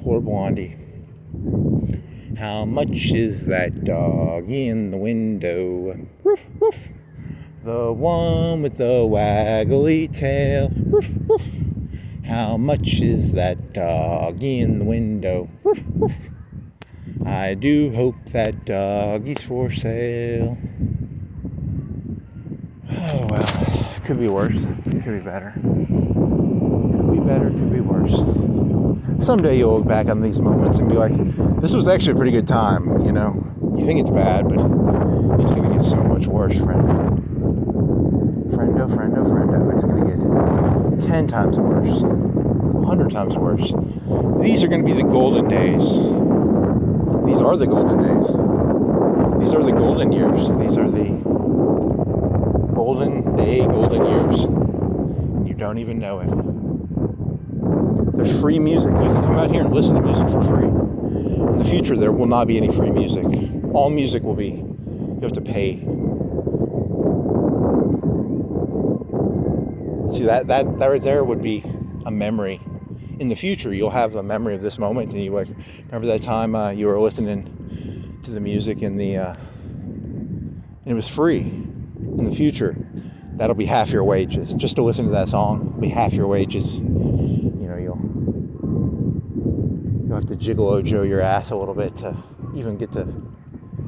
Poor Blondie. How much is that dog in the window? Woof, woof. The one with the waggly tail. Woof, woof. How much is that dog in the window? Woof, woof. I do hope that doggy's for sale. Oh well, could be worse. Could be better. Could be better, could be worse. Someday you'll look back on these moments and be like, this was actually a pretty good time, you know? You think it's bad, but it's gonna get so much worse, friendo. Friendo, friendo, friendo. It's gonna get 10 times worse. 100 times worse. These are gonna be the golden days. These are the golden days. These are the golden years. These are the golden years. And you don't even know it. There's free music. You can come out here and listen to music for free. In the future, there will not be any free music. All music will be, you have to pay. See, that right there would be a memory. In the future, you'll have a memory of this moment, and you like, remember that time you were listening to the music and and it was free. In the future, that'll be half your wages. Just to listen to that song will be half your wages. You know, you'll have to gigolo Joe your ass a little bit to even get to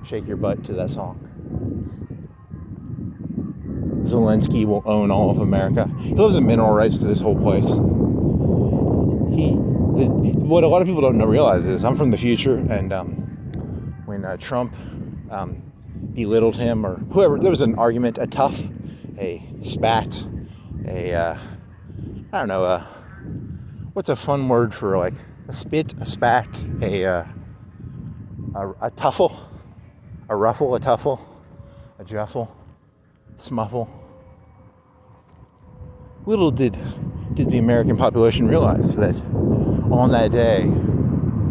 shake your butt to that song. Zelensky will own all of America. He has the mineral rights to this whole place. What a lot of people don't realize is I'm from the future, and when Trump belittled him or whoever, there was an argument, a tough, a spat, I don't know, what's a fun word for like a spit, a spat, a tuffle, a ruffle, a tuffle, a juffle, smuffle. Little did the American population realize that on that day,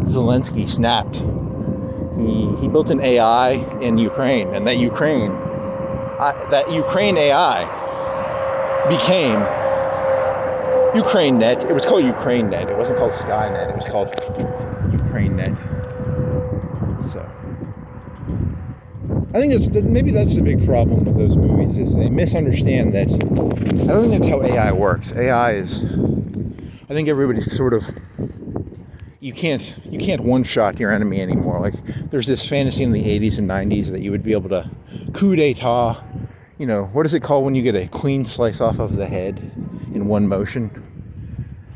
Zelensky snapped. He built an AI in Ukraine, and that Ukraine AI became UkraineNet. It was called UkraineNet. It wasn't called Skynet. It was called UkraineNet. So I think maybe that's the big problem with those movies, is they misunderstand that. I don't think that's how AI works. AI is, I think everybody's sort of, you can't one-shot your enemy anymore. Like, there's this fantasy in the 80s and 90s that you would be able to coup d'etat, what is it called when you get a clean slice off of the head in one motion?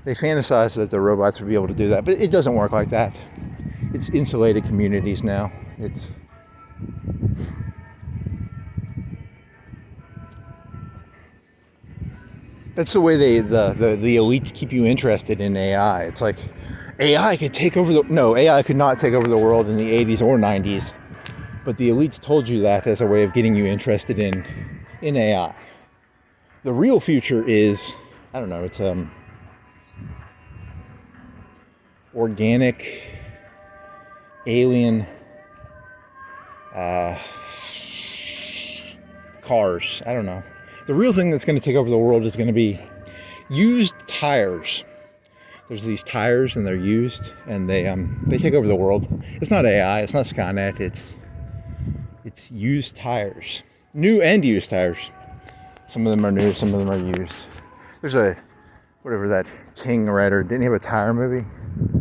They fantasize that the robots would be able to do that, but it doesn't work like that. It's insulated communities now. That's the way the elites keep you interested in AI. It's like AI could take over AI could not take over the world in the 80s or 90s, but the elites told you that as a way of getting you interested in AI. The real future is, I don't know, it's organic alien cars. I don't know. The real thing that's going to take over the world is going to be used tires. There's these tires and they're used and they take over the world. It's not AI, it's not Skynet, it's used tires. New and used tires. Some of them are new, some of them are used. There's whatever that King writer, didn't he have a tire movie?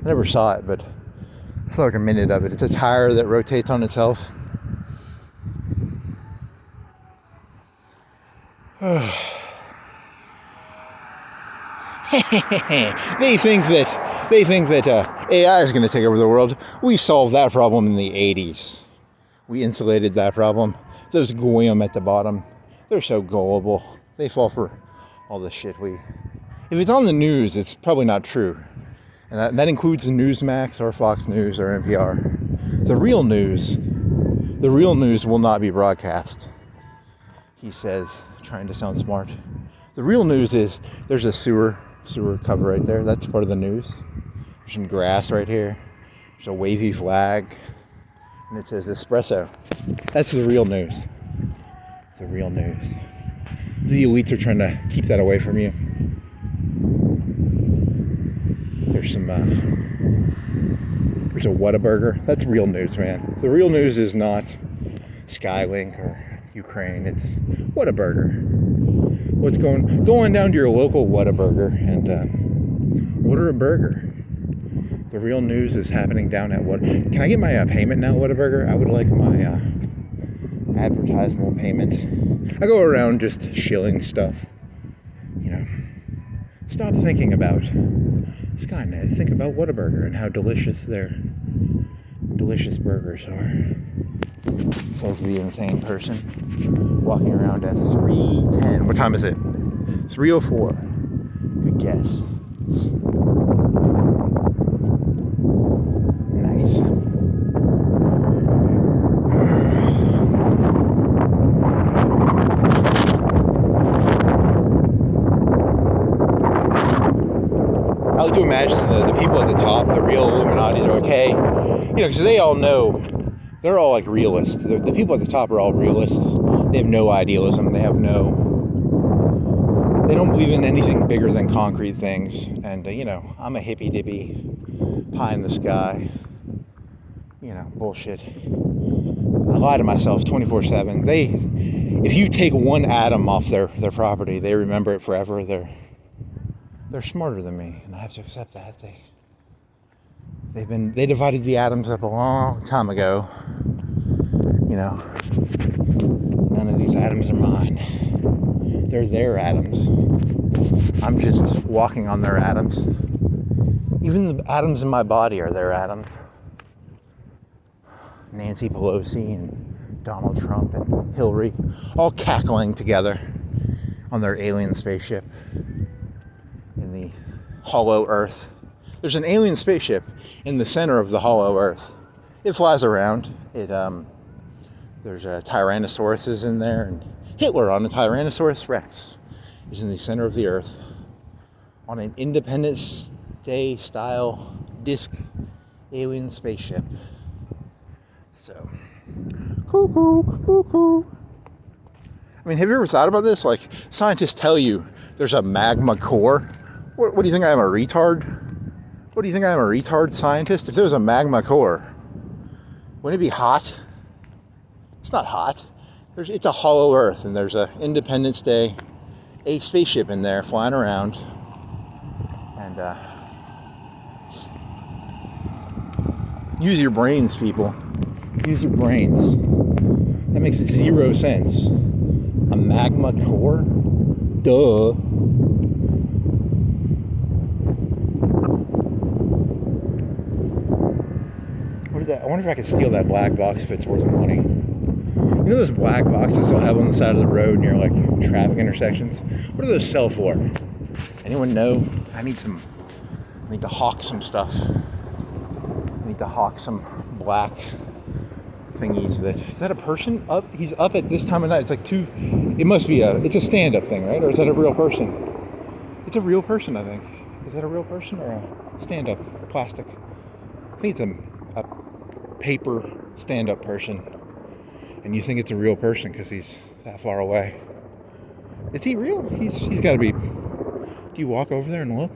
I never saw it, but I saw like a minute of it. It's a tire that rotates on itself. They think that AI is going to take over the world. We solved that problem in the 80s. We insulated that problem. Those goyim at the bottom, they're so gullible. They fall for all the shit if it's on the news, it's probably not true. And that includes Newsmax or Fox News or NPR. The real news will not be broadcast. He says, trying to sound smart. The real news is there's a sewer cover right there. That's part of the news. There's some grass right here. There's a wavy flag. And it says espresso. That's the real news. The real news. The elites are trying to keep that away from you. There's there's a Whataburger. That's real news, man. The real news is not Skylink or Ukraine. It's Whataburger. What's going down to your local Whataburger and order a burger. The real news is happening down at Can I get my payment now, Whataburger? I would like my advertisement payment. I go around just shilling stuff. Stop thinking about Skynet. Think about Whataburger and how delicious their delicious burgers are. Says the insane person walking around at 3:10. What time is it? 3:04. Good guess. Nice. I like to imagine the people at the top, the real Illuminati, they're like, hey, because they all know, they're all like realists. The people at the top are all realists. They have no idealism. They don't believe in anything bigger than concrete things. And, I'm a hippy-dippy, pie in the sky, bullshit. I lie to myself 24/7. If you take one atom off their property, they remember it forever. They're smarter than me, and I have to accept that. They divided the atoms up a long time ago. None of these atoms are mine. They're their atoms. I'm just walking on their atoms. Even the atoms in my body are their atoms. Nancy Pelosi and Donald Trump and Hillary all cackling together on their alien spaceship in the hollow earth. There's an alien spaceship in the center of the hollow earth. It flies around. There's Tyrannosauruses in there, and Hitler on a Tyrannosaurus Rex is in the center of the earth on an Independence Day style disc alien spaceship. So, cuckoo. I mean, have you ever thought about this? Like, scientists tell you there's a magma core. What do you think, I am a retard? What do you think, I am a retard scientist? If there was a magma core, wouldn't it be hot? It's not hot. It's a hollow earth, and there's a Independence Day, a spaceship in there flying around. And use your brains, people. Use your brains. That makes zero sense. A magma core? Duh. What is that? I wonder if I could steal that black box if it's worth money. You know those black boxes they'll have on the side of the road near like traffic intersections? What do those sell for? Anyone know? I need to hawk some stuff. I need to hawk some black thingies. Is that a person up? He's up at this time of night. It's like it's a stand-up thing, right? Or is that a real person? It's a real person, I think. Is that a real person or a stand-up plastic? I think it's a paper stand-up person. And you think it's a real person because he's that far away. Is he real? He's got to be. Do you walk over there and look?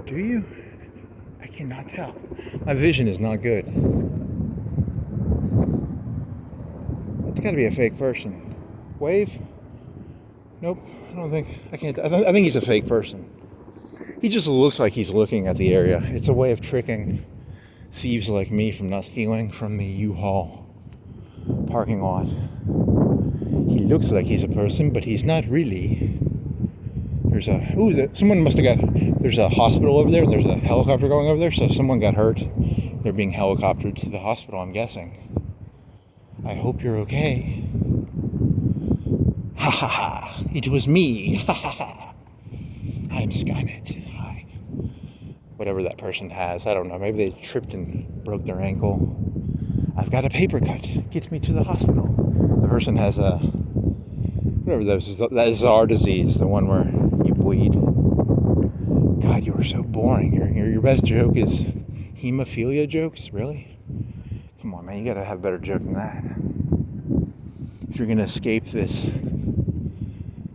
Do you? I cannot tell. My vision is not good. It's got to be a fake person. Wave? Nope. I don't think. I can't. I think he's a fake person. He just looks like he's looking at the area. It's a way of tricking thieves like me from not stealing from the U-Haul parking lot. He looks like he's a person, but he's not really. There's a hospital over there, and there's a helicopter going over there, so someone got hurt. They're being helicoptered to the hospital, I'm guessing. I hope you're okay. Ha ha ha, it was me. Ha ha ha. I'm Skynet. Hi. Whatever that person has, I don't know. Maybe they tripped and broke their ankle. I've got a paper cut. Get me to the hospital. The person has that czar disease, the one where you bleed. God, you are so boring. Your best joke is hemophilia jokes? Really? Come on, man. You gotta have a better joke than that. If you're gonna escape this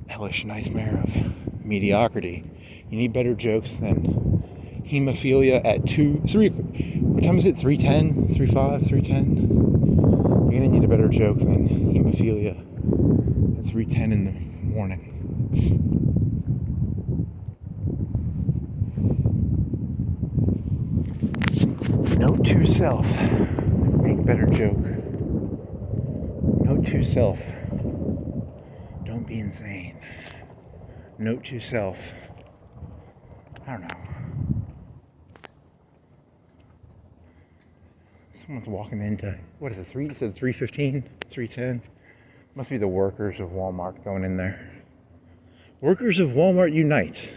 hellish nightmare of mediocrity, you need better jokes than hemophilia at 3. What time is it? 3:10? 3:05? 3:10? You're gonna need a better joke than hemophilia at 3:10 in the morning. Note to self: make better joke. Note to self: don't be insane. Note to self: I don't know. Someone's walking into, what is it, you said 3:15, 3:10? Must be the workers of Walmart going in there. Workers of Walmart unite.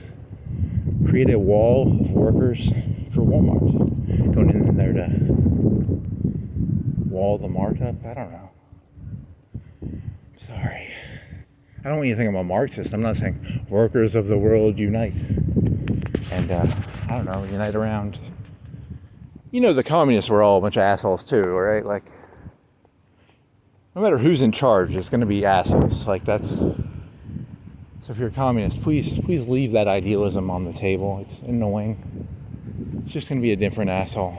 Create a wall of workers for Walmart. Going in there to wall the mart up? I don't know. I'm sorry. I don't want you to think I'm a Marxist. I'm not saying workers of the world unite. And, I don't know, unite around. You know, the communists were all a bunch of assholes too, right? Like, no matter who's in charge, it's going to be assholes. Like, that's. So if you're a communist, please leave that idealism on the table. It's annoying. It's just going to be a different asshole.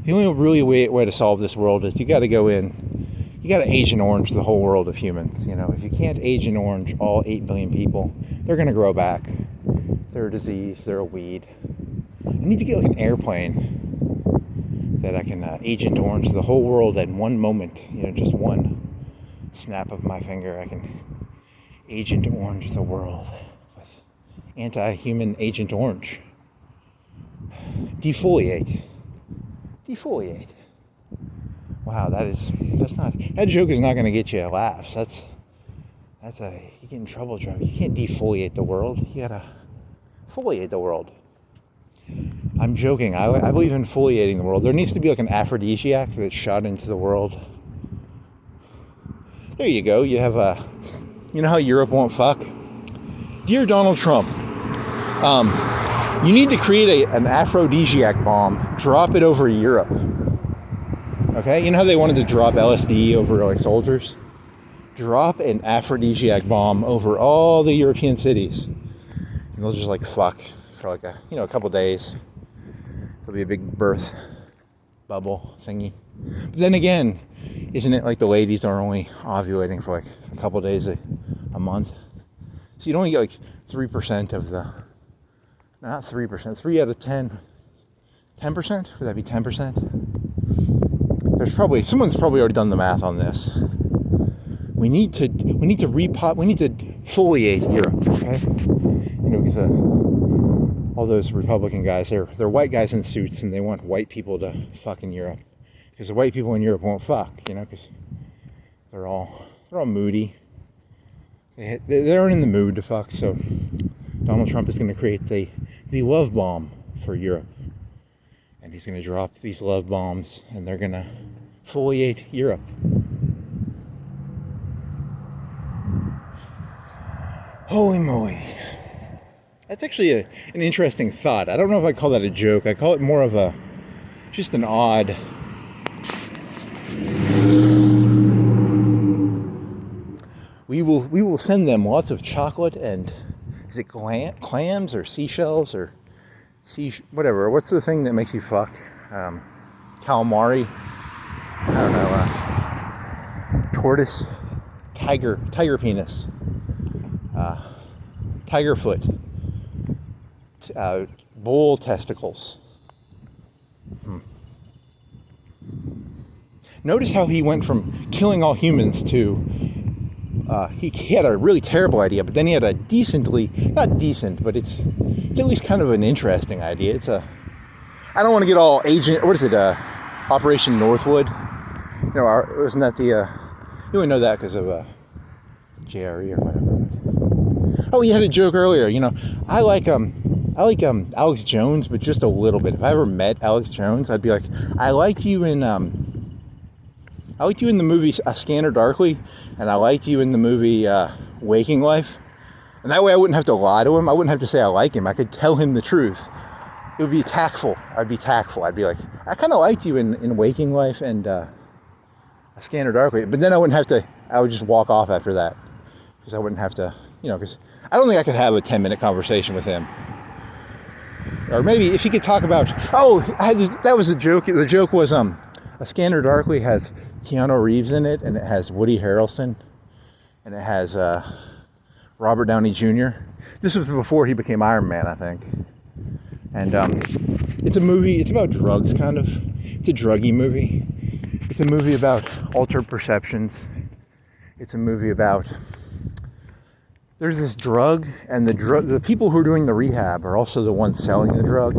The only really way to solve this world is you got to go in. You got to Agent Orange the whole world of humans. You know, if you can't Agent Orange all 8 billion people, they're going to grow back. They're a disease. They're a weed. I need to get like an airplane that I can Agent Orange the whole world at one moment. You know, just one snap of my finger. I can Agent Orange the world with anti-human Agent Orange. Defoliate. Wow, that joke is not going to get you laughs. That's you get in trouble joke. You can't defoliate the world. You gotta foliate the world. I'm joking. I believe in foliating the world. There needs to be like an aphrodisiac that's shot into the world. There you go. You have you know how Europe won't fuck? Dear Donald Trump, you need to create an aphrodisiac bomb, drop it over Europe. Okay? You know how they wanted to drop LSD over like soldiers? Drop an aphrodisiac bomb over all the European cities. And they'll just like fuck for like a couple days. There'll be a big birth bubble thingy. But then again, isn't it like the ladies are only ovulating for like a couple days a month? So you'd only get like 3% of the, not 3%, 3 out of 10. 10%? Would that be 10%? someone's probably already done the math on this. We need to foliate Europe, okay? Because all those Republican guys, they're white guys in suits, and they want white people to fuck in Europe, because the white people in Europe won't fuck, because they're all moody. They aren't in the mood to fuck. So Donald Trump is going to create the love bomb for Europe, and he's going to drop these love bombs, and they're going to foliate Europe. Holy moly. That's actually an interesting thought. I don't know if I call that a joke. I call it more of just an odd... We will send them lots of chocolate and, is it clams or seashells or whatever. What's the thing that makes you fuck? Calamari. I don't know. Tortoise. Tiger penis. Tiger foot. Bull testicles. Notice how he went from killing all humans to he had a really terrible idea, but then he had a not decent, but it's at least kind of an interesting idea. I don't want to get all Operation Northwood. Wasn't that you would know that because of JRE or whatever. Oh, he had a joke earlier. I like Alex Jones, but just a little bit. If I ever met Alex Jones, I'd be like, I liked you in the movie A Scanner Darkly, and I liked you in the movie Waking Life. And that way I wouldn't have to lie to him. I wouldn't have to say I like him. I could tell him the truth. It would be tactful. I'd be tactful. I'd be like, I kind of liked you in Waking Life and A Scanner Darkly. But then I would just walk off after that. Because I wouldn't have to, because I don't think I could have a 10-minute conversation with him. Or maybe if he could talk about, that was the joke. The joke was, A Scanner Darkly has Keanu Reeves in it, and it has Woody Harrelson, and it has Robert Downey Jr. This was before he became Iron Man, I think. And it's a movie. It's about drugs, kind of. It's a druggy movie. It's a movie about altered perceptions. It's a movie about there's this drug, and the people who are doing the rehab are also the ones selling the drug.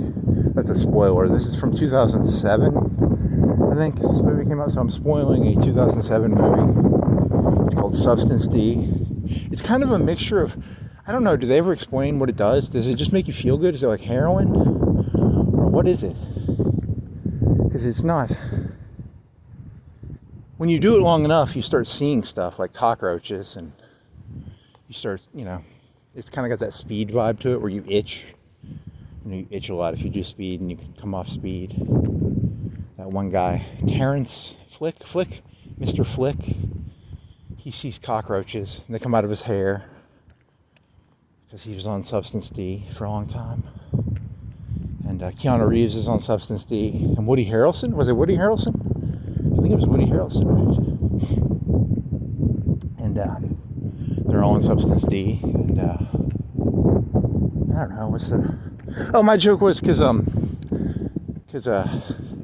That's a spoiler. This is from 2007. I think this movie came out, so I'm spoiling a 2007 movie. It's called Substance D. It's kind of a mixture of, I don't know, do they ever explain what it does? Does it just make you feel good? Is it like heroin? Or what is it? Because it's not. When you do it long enough, you start seeing stuff like cockroaches, and you start, it's kind of got that speed vibe to it where you itch. You itch a lot if you do speed, and you can come off speed. That one guy, Terrence Flick, Mr. Flick, he sees cockroaches, and they come out of his hair because he was on Substance D for a long time. And Keanu Reeves is on Substance D. And Woody Harrelson? Was it Woody Harrelson? I think it was Woody Harrelson, right? And they're all on Substance D. And I don't know, my joke was because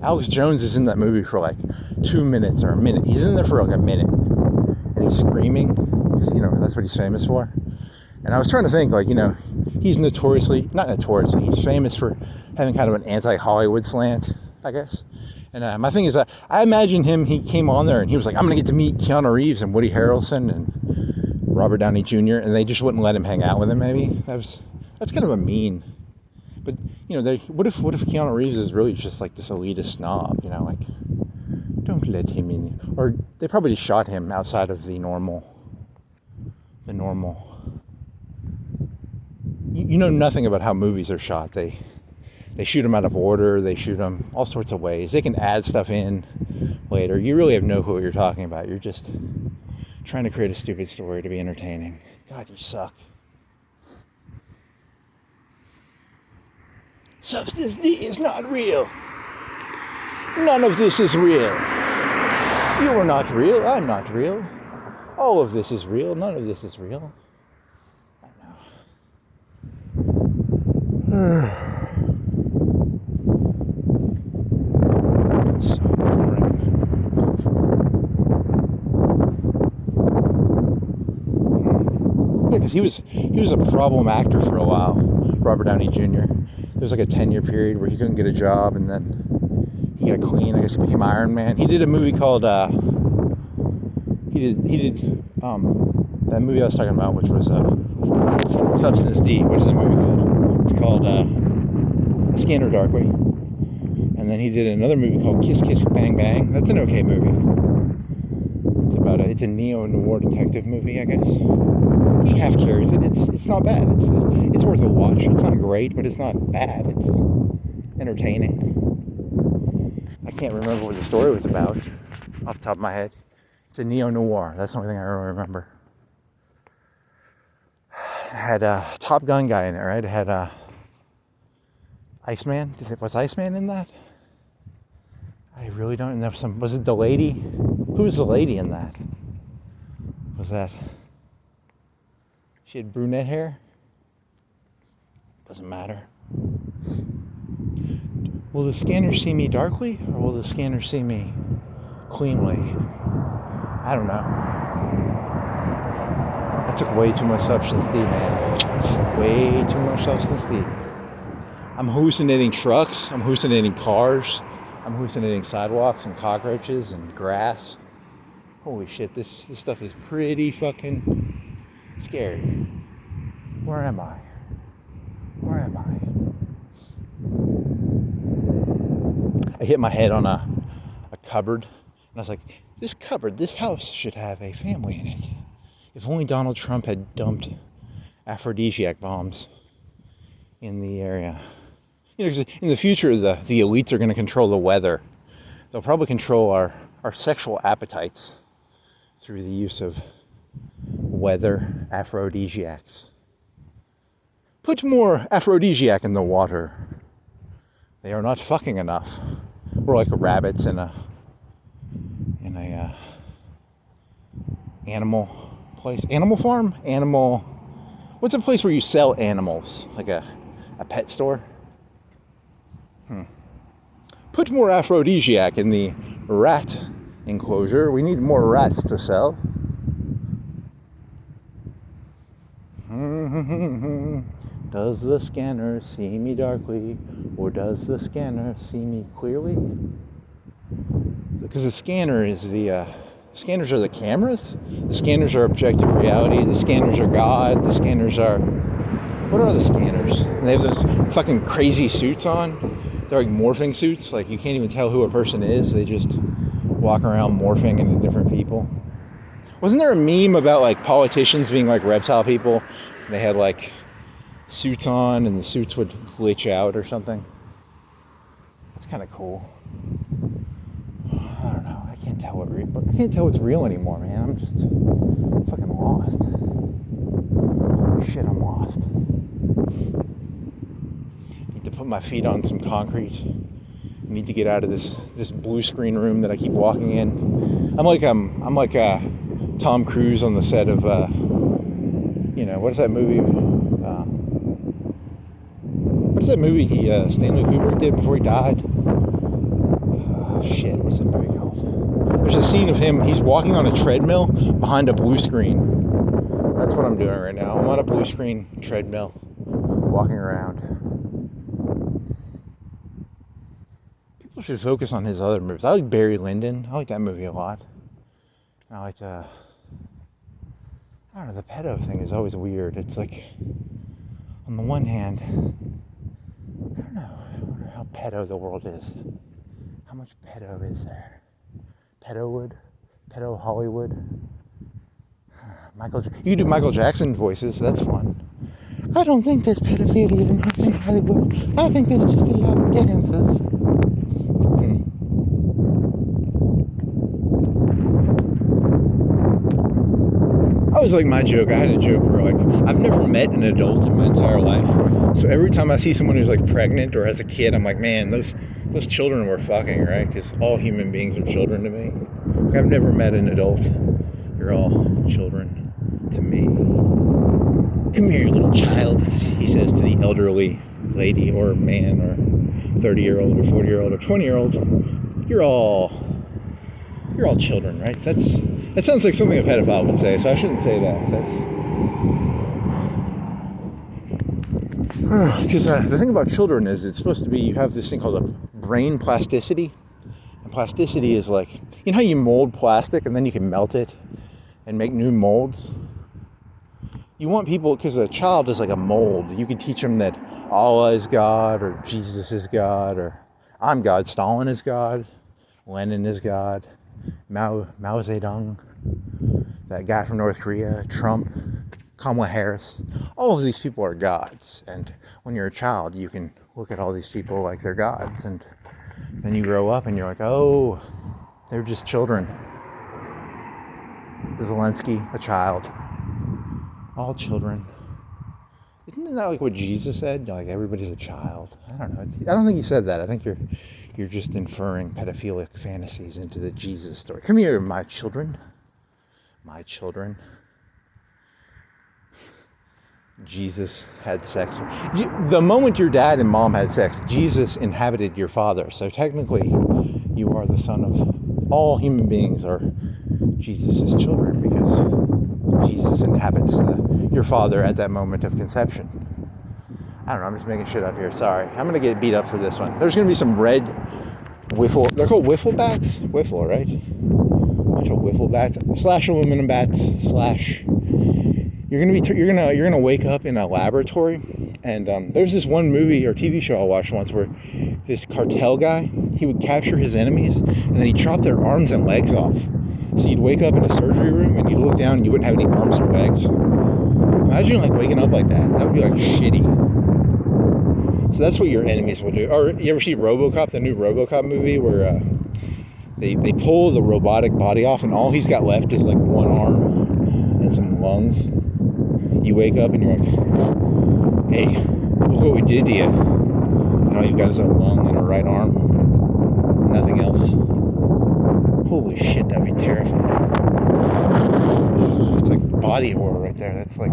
Alex Jones is in that movie for like 2 minutes or a minute. He's in there for like a minute, and he's screaming because that's what he's famous for. And I was trying to think, he's he's famous for having kind of an anti-Hollywood slant, I guess. And my thing is, I imagine he came on there and he was like, I'm gonna get to meet Keanu Reeves and Woody Harrelson and Robert Downey Jr. and they just wouldn't let him hang out with him. Maybe that's kind of a mean. But what if Keanu Reeves is really just like this elitist snob? Don't let him in. Or they probably just shot him outside of the normal. You know nothing about how movies are shot. They shoot them out of order. They shoot them all sorts of ways. They can add stuff in later. You really have no clue what you're talking about. You're just trying to create a stupid story to be entertaining. God, you suck. Substance D is not real. None of this is real. You are not real. I'm not real. All of this is real. None of this is real. I don't know. So boring. because he was a problem actor for a while. Robert Downey Jr. There was like a 10-year period where he couldn't get a job, and then he got clean. I guess he became Iron Man. He did a movie called he did that movie I was talking about, which was Substance D. What is that movie called? It's called A Scanner Darkly. And then he did another movie called Kiss Kiss Bang Bang. That's an okay movie. It's a neo-noir detective movie, I guess. He half carries it. It's not bad. It's worth a watch. It's not great, but it's not bad. It's entertaining. I can't remember what the story was about off the top of my head. It's a neo-noir. That's the only thing I really remember. It had a Top Gun guy in it, right? It had Iceman. Was Iceman in that? I really don't know. Was it the lady? Who was the lady in that? Was that? She had brunette hair? Doesn't matter. Will the scanner see me darkly, or will the scanner see me cleanly? I don't know. I took way too much substance D, man. Way too much substance D. I'm hallucinating trucks. I'm hallucinating cars. I'm hallucinating sidewalks and cockroaches and grass. Holy shit, this stuff is pretty fucking scary. Where am I? Where am I? I hit my head on a cupboard, and I was like, this house should have a family in it. If only Donald Trump had dumped aphrodisiac bombs in the area. You know, because in the future, the elites are going to control the weather. They'll probably control our sexual appetites through the use of weather aphrodisiacs. Put more aphrodisiac in the water. They are not fucking enough. We're like rabbits in a animal place. Animal farm? What's a place where you sell animals? Like a pet store? Put more aphrodisiac in the rat enclosure. We need more rats to sell. Does the scanner see me darkly, or does the scanner see me clearly? Because the scanner is scanners are the cameras. The scanners are objective reality. The scanners are God. The scanners are... What are the scanners? And they have those fucking crazy suits on. They're like morphing suits. Like, you can't even tell who a person is. They just walk around morphing into different people. Wasn't there a meme about like politicians being like reptile people? They had like suits on, and the suits would glitch out or something. That's kind of cool. I don't know. I can't tell what's real anymore, man. I'm just fucking lost. Holy shit, I'm lost. Need to put my feet on some concrete. I need to get out of this blue screen room that I keep walking in. I'm like Tom Cruise on the set of what is that movie? What is that movie Stanley Kubrick did before he died? Shit, what's that movie called? There's a scene of him. He's walking on a treadmill behind a blue screen. That's what I'm doing right now. I'm on a blue screen treadmill, walking around. People should focus on his other movies. I like Barry Lyndon. I like that movie a lot. And I like I don't know, the pedo thing is always weird. It's like, on the one hand, I don't know, I wonder how pedo the world is. How much pedo is there? Pedowood? Pedo Hollywood? You do Michael Jackson voices, that's fun. I don't think there's pedophilia in Hollywood. I think there's just a lot of dancers. That was like my joke. I had a joke where I've never met an adult in my entire life. So every time I see someone who's like pregnant or has a kid, I'm like, man, those children were fucking, right? Because all human beings are children to me. I've never met an adult. You're all children to me. Come here, little child, he says to the elderly lady or man or 30-year-old or 40-year-old or 20-year-old. You're all children, right? That sounds like something a pedophile would say, so I shouldn't say that. Because the thing about children is it's supposed to be, you have this thing called a brain plasticity. And plasticity is like, you know how you mold plastic and then you can melt it and make new molds? You want people, because a child is like a mold. You can teach them that Allah is God, or Jesus is God, or I'm God, Stalin is God, Lenin is God, Mao Zedong, that guy from North Korea, Trump, Kamala Harris. All of these people are gods. And when you're a child, you can look at all these people like they're gods. And then you grow up and you're like, oh, they're just children. Zelensky, a child. All children. Isn't that like what Jesus said? Like everybody's a child. I don't know. I don't think he said that. I think you're just inferring pedophilic fantasies into the Jesus story. Come here, my children. My children. Jesus had sex. The moment your dad and mom had sex, Jesus inhabited your father. So technically, you are the son of all human beings are Jesus' children, because Jesus inhabits your father at that moment of conception. I don't know, I'm just making shit up here. Sorry. I'm going to get beat up for this one. There's going to be some red wiffle. They're called wiffle bats? Wiffle, right? A bunch of wiffle bats. / aluminum bats. / You're gonna wake up in a laboratory, and there's this one movie or TV show I watched once where this cartel guy, he would capture his enemies and then he'd chop their arms and legs off. So you'd wake up in a surgery room and you'd look down and you wouldn't have any arms or legs. Imagine like waking up like that. That would be like shitty. So that's what your enemies will do. Or you ever see RoboCop, the new RoboCop movie, where they pull the robotic body off and all he's got left is like one arm and some lungs. You wake up and you're like, hey, look what we did to you. And all you've got is a lung and a right arm. Nothing else. Holy shit, that'd be terrifying. It's like body horror right there. That's like... I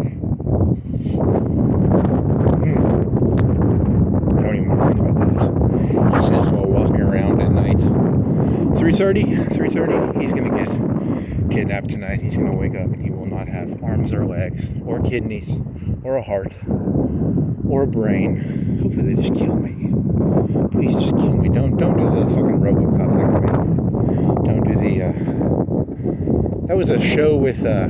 don't even want to think about that. He says while walking around at night. 3:30, he's going to get kidnapped tonight. He's going to wake up and he will not have arms or legs or kidneys or a heart or a brain. Hopefully they just kill me. Please just kill me. Don't do the fucking RoboCop thing to me. Don't do the that was a show with the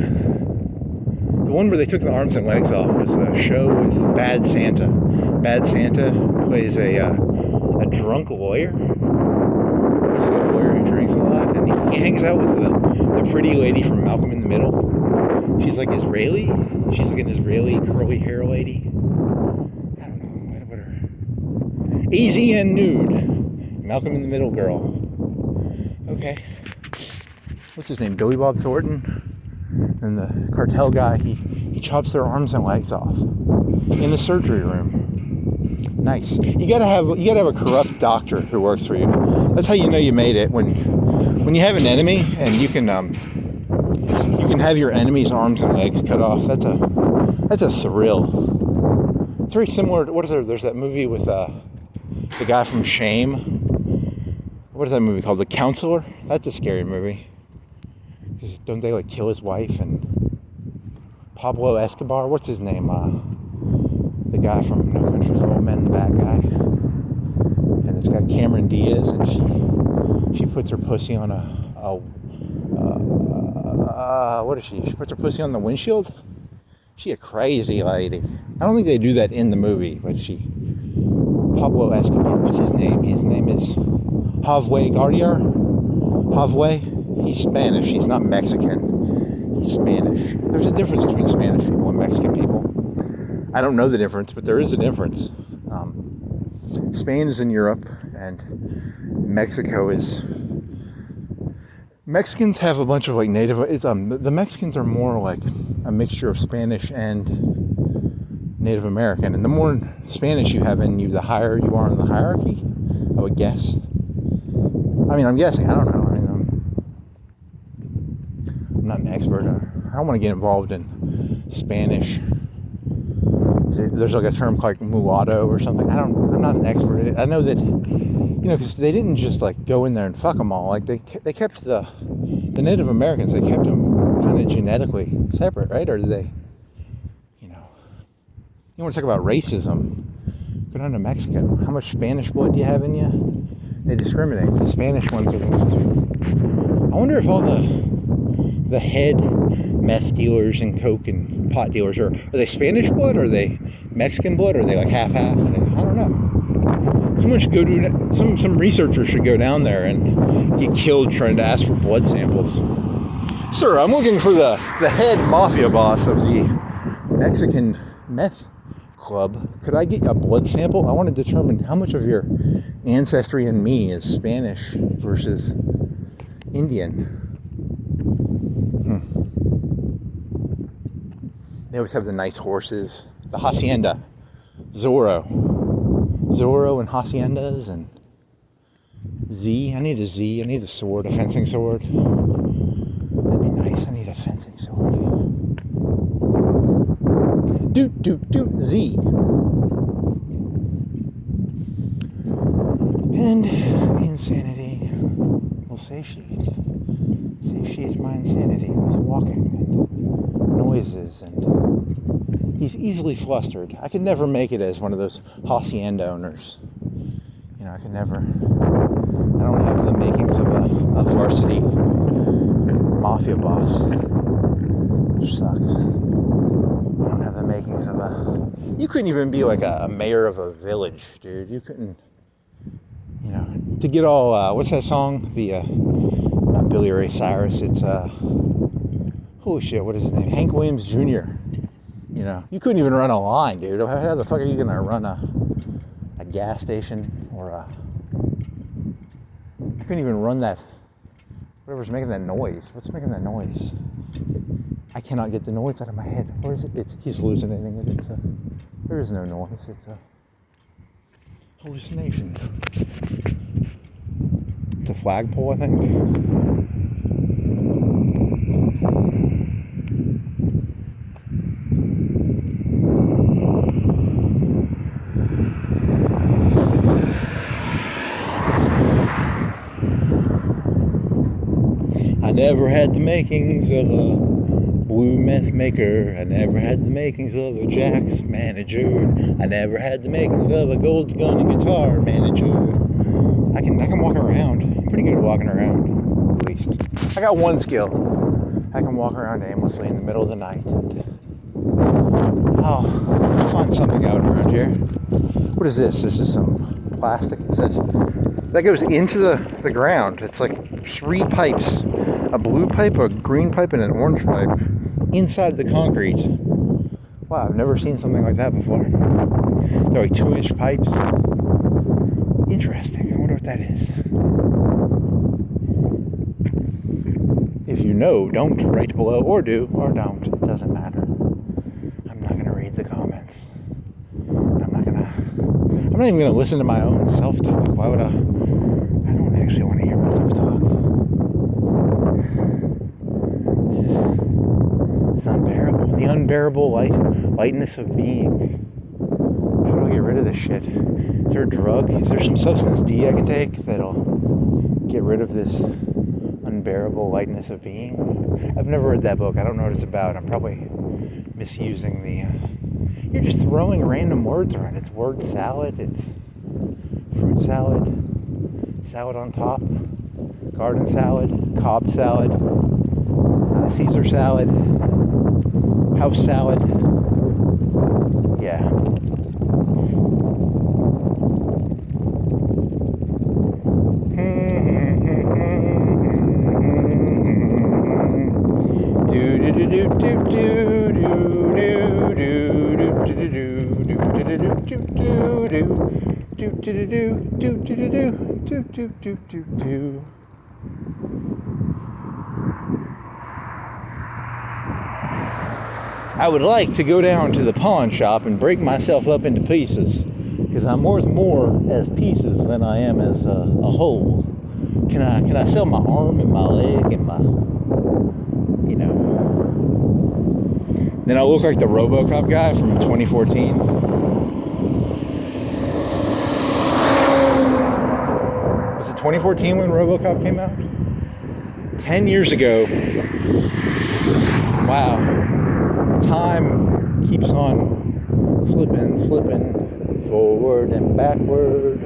one where they took the arms and legs off was a show with Bad Santa. Bad Santa plays a drunk lawyer. He's like a lawyer who drinks a lot, and he hangs out with the pretty lady from Malcolm in the Middle. She's like Israeli. She's like an Israeli curly hair lady. I don't know what her. AZN nude. Malcolm in the Middle girl. Okay. What's his name? Billy Bob Thornton. And the cartel guy, he chops their arms and legs off in the surgery room. Nice. You gotta have a corrupt doctor who works for you. That's how you know you made it, when you have an enemy and you can have your enemy's arms and legs cut off. That's a thrill. It's very similar to there's that movie with the guy from Shame. What is that movie called? The Counselor? That's a scary movie. Because don't they like kill his wife? And Pablo Escobar, what's his name? The guy from No Country for Old Men, the bad guy. And it's got Cameron Diaz, and she puts her pussy on what is she? She puts her pussy on the windshield? She a crazy lady. I don't think they do that in the movie, but Pablo Escobar, what's his name? His name is Javier Gardiar. Javier. He's Spanish. He's not Mexican. He's Spanish. There's a difference between Spanish people and Mexican people. I don't know the difference, but there is a difference. Spain is in Europe, and Mexico is... Mexicans have a bunch of like native... the Mexicans are more like a mixture of Spanish and Native American. And the more Spanish you have in you, the higher you are in the hierarchy, I would guess. I mean, I'm guessing. I don't know. I'm not an expert. I don't want to get involved in Spanish. There's like a term like mulatto or something. I'm not an expert. I know that, because they didn't just like go in there and fuck them all. Like they kept the Native Americans. They kept them kind of genetically separate, right? Or did they, You want to talk about racism? Go down to Mexico. How much Spanish blood do you have in you? They discriminate. The Spanish ones are the ones who... I wonder if all the head meth dealers and coke and pot dealers are they Spanish blood, or are they Mexican blood, or are they like half-half? I don't know. Someone should go do some researchers should go down there and get killed trying to ask for blood samples. Sir, I'm looking for the head mafia boss of the Mexican meth club. Could I get a blood sample? I want to determine how much of your ancestry in me is Spanish versus Indian. They always have the nice horses. The hacienda. Zorro and haciendas and Z. I need a Z. I need a sword, a fencing sword. That'd be nice. I need a fencing sword. Z. And insanity will satiate my insanity with walking and noises, and he's easily flustered. I could never make it as one of those hacienda owners. You know, I don't have the makings of a varsity mafia boss, which sucks. I don't have the makings of you couldn't even be like a mayor of a village, dude. You couldn't, you know, to get all, what's that song? Not Billy Ray Cyrus, it's, holy shit, what is his name? Hank Williams Jr. You know, you couldn't even run a line, dude. How the fuck are you gonna run a gas station or you couldn't even run that, whatever's making that noise. What's making that noise? I cannot get the noise out of my head. Where is it? He's hallucinating it. There is no noise. It's hallucinations. It's a flagpole, I think. I never had the makings of a blue meth maker. I never had the makings of a Jack's manager. I never had the makings of a Gold's Gun and guitar manager. I can walk around. I'm pretty good at walking around, at least. I got one skill. I can walk around aimlessly in the middle of the night, and I'll find something out around here. What is this? Is this some plastic? Is that goes into the ground? It's like 3 pipes. A blue pipe, a green pipe, and an orange pipe inside the concrete. Wow, I've never seen something like that before. They're like 2-inch pipes. Interesting. I wonder what that is. If you know, don't write below, or do, or don't. It doesn't matter. I'm not gonna read the comments. I'm not even gonna listen to my own self-talk. Why would I don't actually want to hear myself talk. This is unbearable. The unbearable lightness of being. How do I get rid of this shit? Is there a drug? Is there some substance D I can take that'll get rid of this unbearable lightness of being? I've never read that book. I don't know what it's about. I'm probably misusing the... You're just throwing random words around. It's word salad. It's fruit salad. Salad on top. Garden salad. Cobb salad. Caesar salad. House salad. Yeah. I would like to go down to the pawn shop and break myself up into pieces, because I'm worth more as pieces than I am as a whole. Can I sell my arm and my leg and my, you know? Then I'll look like the RoboCop guy from 2014. Was it 2014 when RoboCop came out? 10 years ago. Wow. Time keeps on slipping, forward and backward.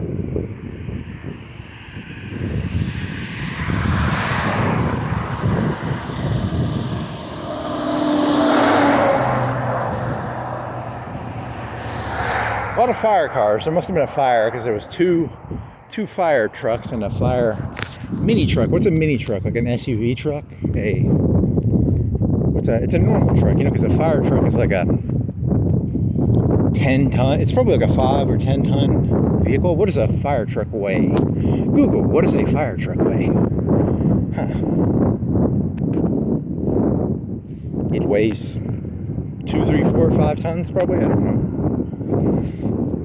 A lot of fire cars. There must have been a fire because there was two fire trucks and a fire mini truck. What's a mini truck? Like an SUV truck? It's a normal truck, because a fire truck is like a 10-ton. It's probably like a 5 or 10-ton vehicle. What does a fire truck weigh? Google, what does a fire truck weigh? It weighs 2, 3, 4, 5 tons probably. I don't know.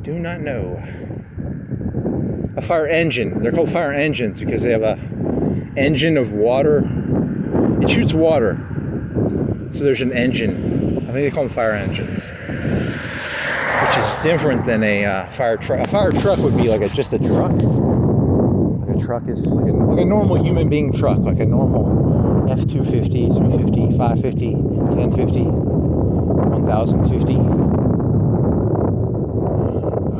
Do not know. A fire engine. They're called fire engines because they have a engine of water. It shoots water. So there's an engine. I think they call them fire engines, which is different than a fire truck. A fire truck would be like just a truck. Like a truck is like a normal human being truck, like a normal F-250, 350, 550, 1050, 1050.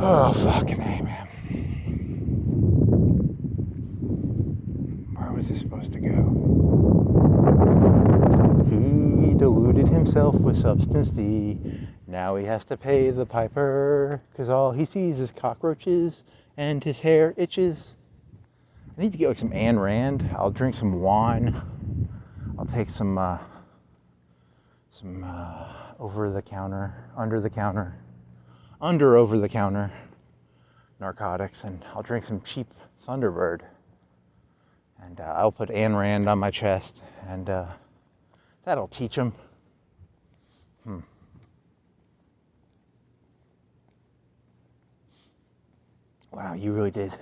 Oh, fucking A, man. Where was this supposed to go? He deluded himself with substance D. Now he has to pay the piper, because all he sees is cockroaches and his hair itches. I need to get like some Ayn Rand. I'll drink some wine. I'll take some over-the-counter narcotics, and I'll drink some cheap Thunderbird. And I'll put Ayn Rand on my chest, and that'll teach him. Wow, you really did.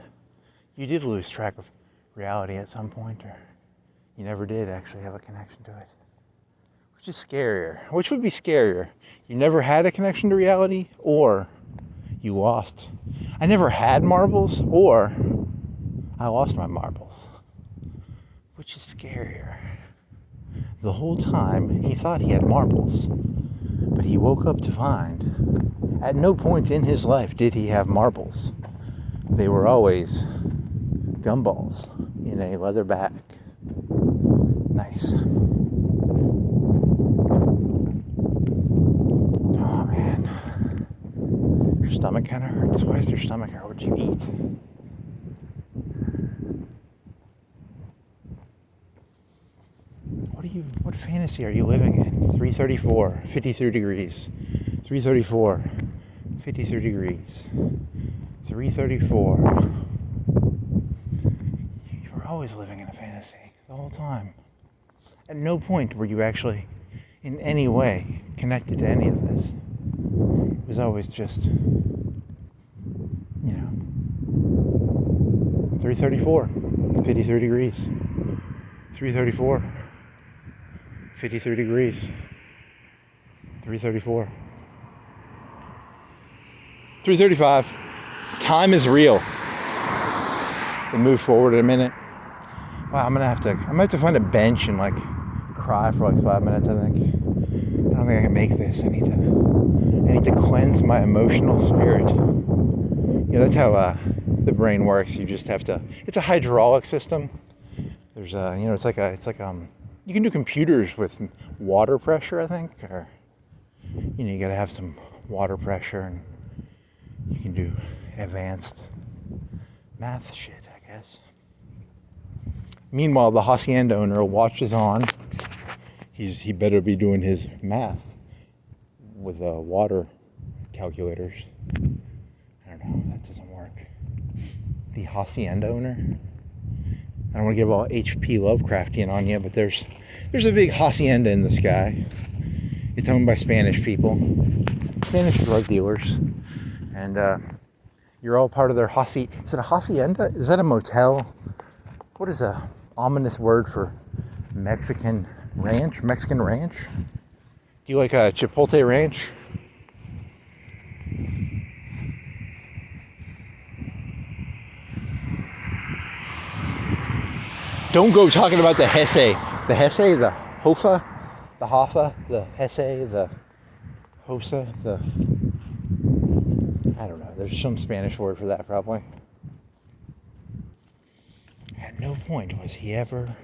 You did lose track of reality at some point, or you never did actually have a connection to it. Which is scarier? Which would be scarier? You never had a connection to reality, or you lost? I never had marbles, or I lost my marbles. Which is scarier? The whole time he thought he had marbles, but he woke up to find at no point in his life did he have marbles. They were always gumballs in a leather bag. Nice. Oh man. Your stomach kind of hurts. Why does your stomach hurt? What'd you eat? What fantasy are you living in? 334, 53 degrees. 334, 53 degrees. 334. You were always living in a fantasy the whole time. At no point were you actually in any way connected to any of this. It was always just, 334, 53 degrees. 334, 53 degrees. 334. 335. Time is real. They move forward in a minute. Wow, I'm gonna have to find a bench and cry for 5 minutes, I think. I don't think I can make this. I need to cleanse my emotional spirit. That's how the brain works. You just have to, it's a hydraulic system. There's you can do computers with water pressure, I think, or you gotta have some water pressure, and you can do advanced math shit, I guess. Meanwhile, the hacienda owner watches on. He better be doing his math with water calculators. I don't know, that doesn't work. The hacienda owner. I don't want to give all H.P. Lovecraftian on you, but there's a big hacienda in the sky. It's owned by Spanish people, Spanish drug dealers, and you're all part of their Is it a hacienda? Is that a motel? What is a ominous word for Mexican ranch? Mexican ranch? Do you like a Chipotle ranch? Don't go talking about the Hesse, the Hofa, the Hoffa, the Hesse, the Hosa, the I don't know. There's some Spanish word for that, probably. At no point was he ever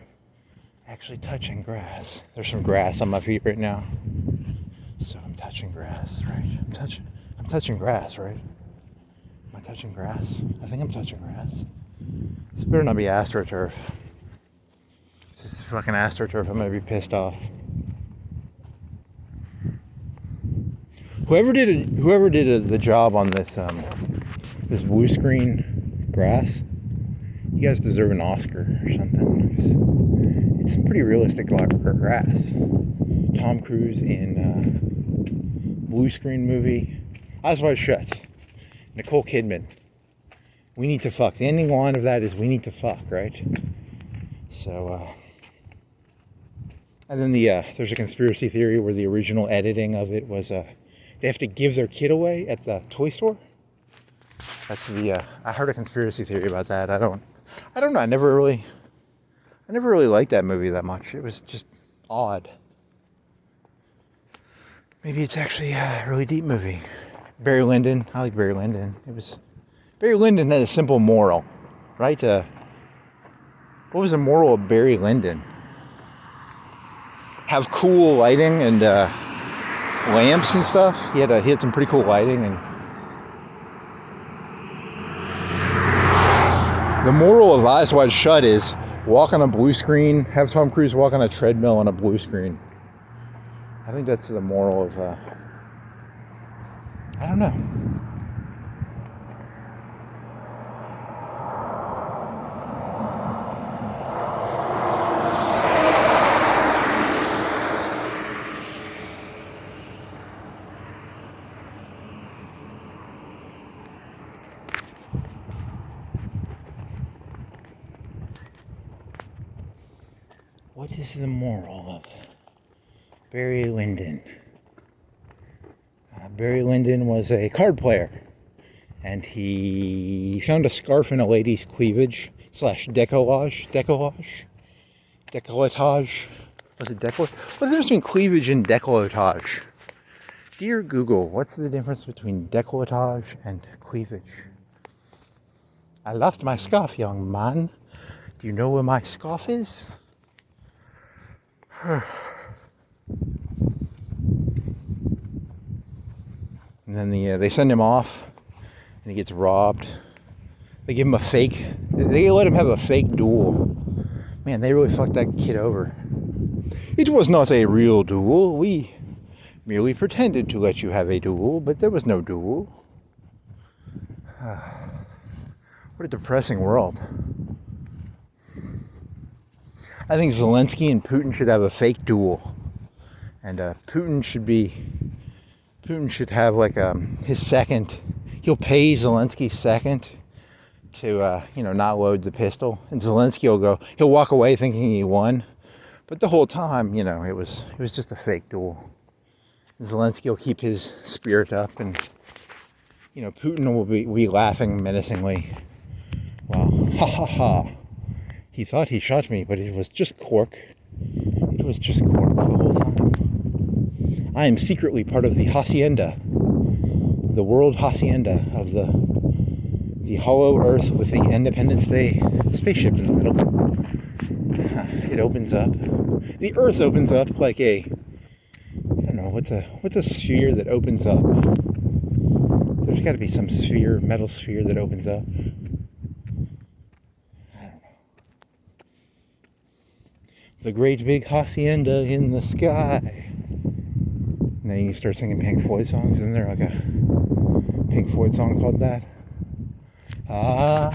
actually touching grass. There's some grass on my feet right now. So I'm touching grass, right? I'm touching grass, right? Am I touching grass? I think I'm touching grass. This better not be AstroTurf. If this is fucking AstroTurf, I'm gonna be pissed off. Whoever did the job on this this blue screen grass, you guys deserve an Oscar or something. It's some pretty realistic grass. Tom Cruise in blue screen movie. Eyes Wide Shut. Nicole Kidman. We need to fuck. The ending line of that is we need to fuck, right? So, and then there's a conspiracy theory where the original editing of it was they have to give their kid away at the toy store. That's I heard a conspiracy theory about that. I don't know. I never really liked that movie that much. It was just odd. Maybe it's actually a really deep movie. Barry Lyndon. I like Barry Lyndon. Barry Lyndon had a simple moral, right? What was the moral of Barry Lyndon? Have cool lighting and lamps and stuff. He had some pretty cool lighting, and the moral of Eyes Wide Shut is walk on a blue screen. Have Tom Cruise walk on a treadmill on a blue screen. I think that's the moral of, I don't know. What is the moral of Barry Lyndon? Barry Lyndon was a card player, and he found a scarf in a lady's cleavage / decolletage. Was it decolletage? What's the difference between cleavage and decolletage? Dear Google, what's the difference between decolletage and cleavage? I lost my scarf, young man. Do you know where my scarf is? And then they send him off, and he gets robbed. They give him a fake. They let him have a fake duel. Man, they really fucked that kid over. It was not a real duel. We merely pretended to let you have a duel, but there was no duel. What a depressing world. I think Zelensky and Putin should have a fake duel, and Putin should have like his second. He'll pay Zelensky's second to not load the pistol, and Zelensky he'll walk away thinking he won, but the whole time it was just a fake duel. And Zelensky will keep his spirit up, and Putin will be laughing menacingly. Well, ha ha ha. He thought he shot me, but it was just cork. It was just cork the whole time. I am secretly part of the hacienda, the world hacienda of the hollow earth with the Independence Day spaceship in the middle. It opens up. The earth opens up like I don't know, what's a sphere that opens up? There's got to be some metal sphere that opens up. The great big hacienda in the sky. And then you start singing Pink Floyd songs. Isn't there like a Pink Floyd song called that? Wow.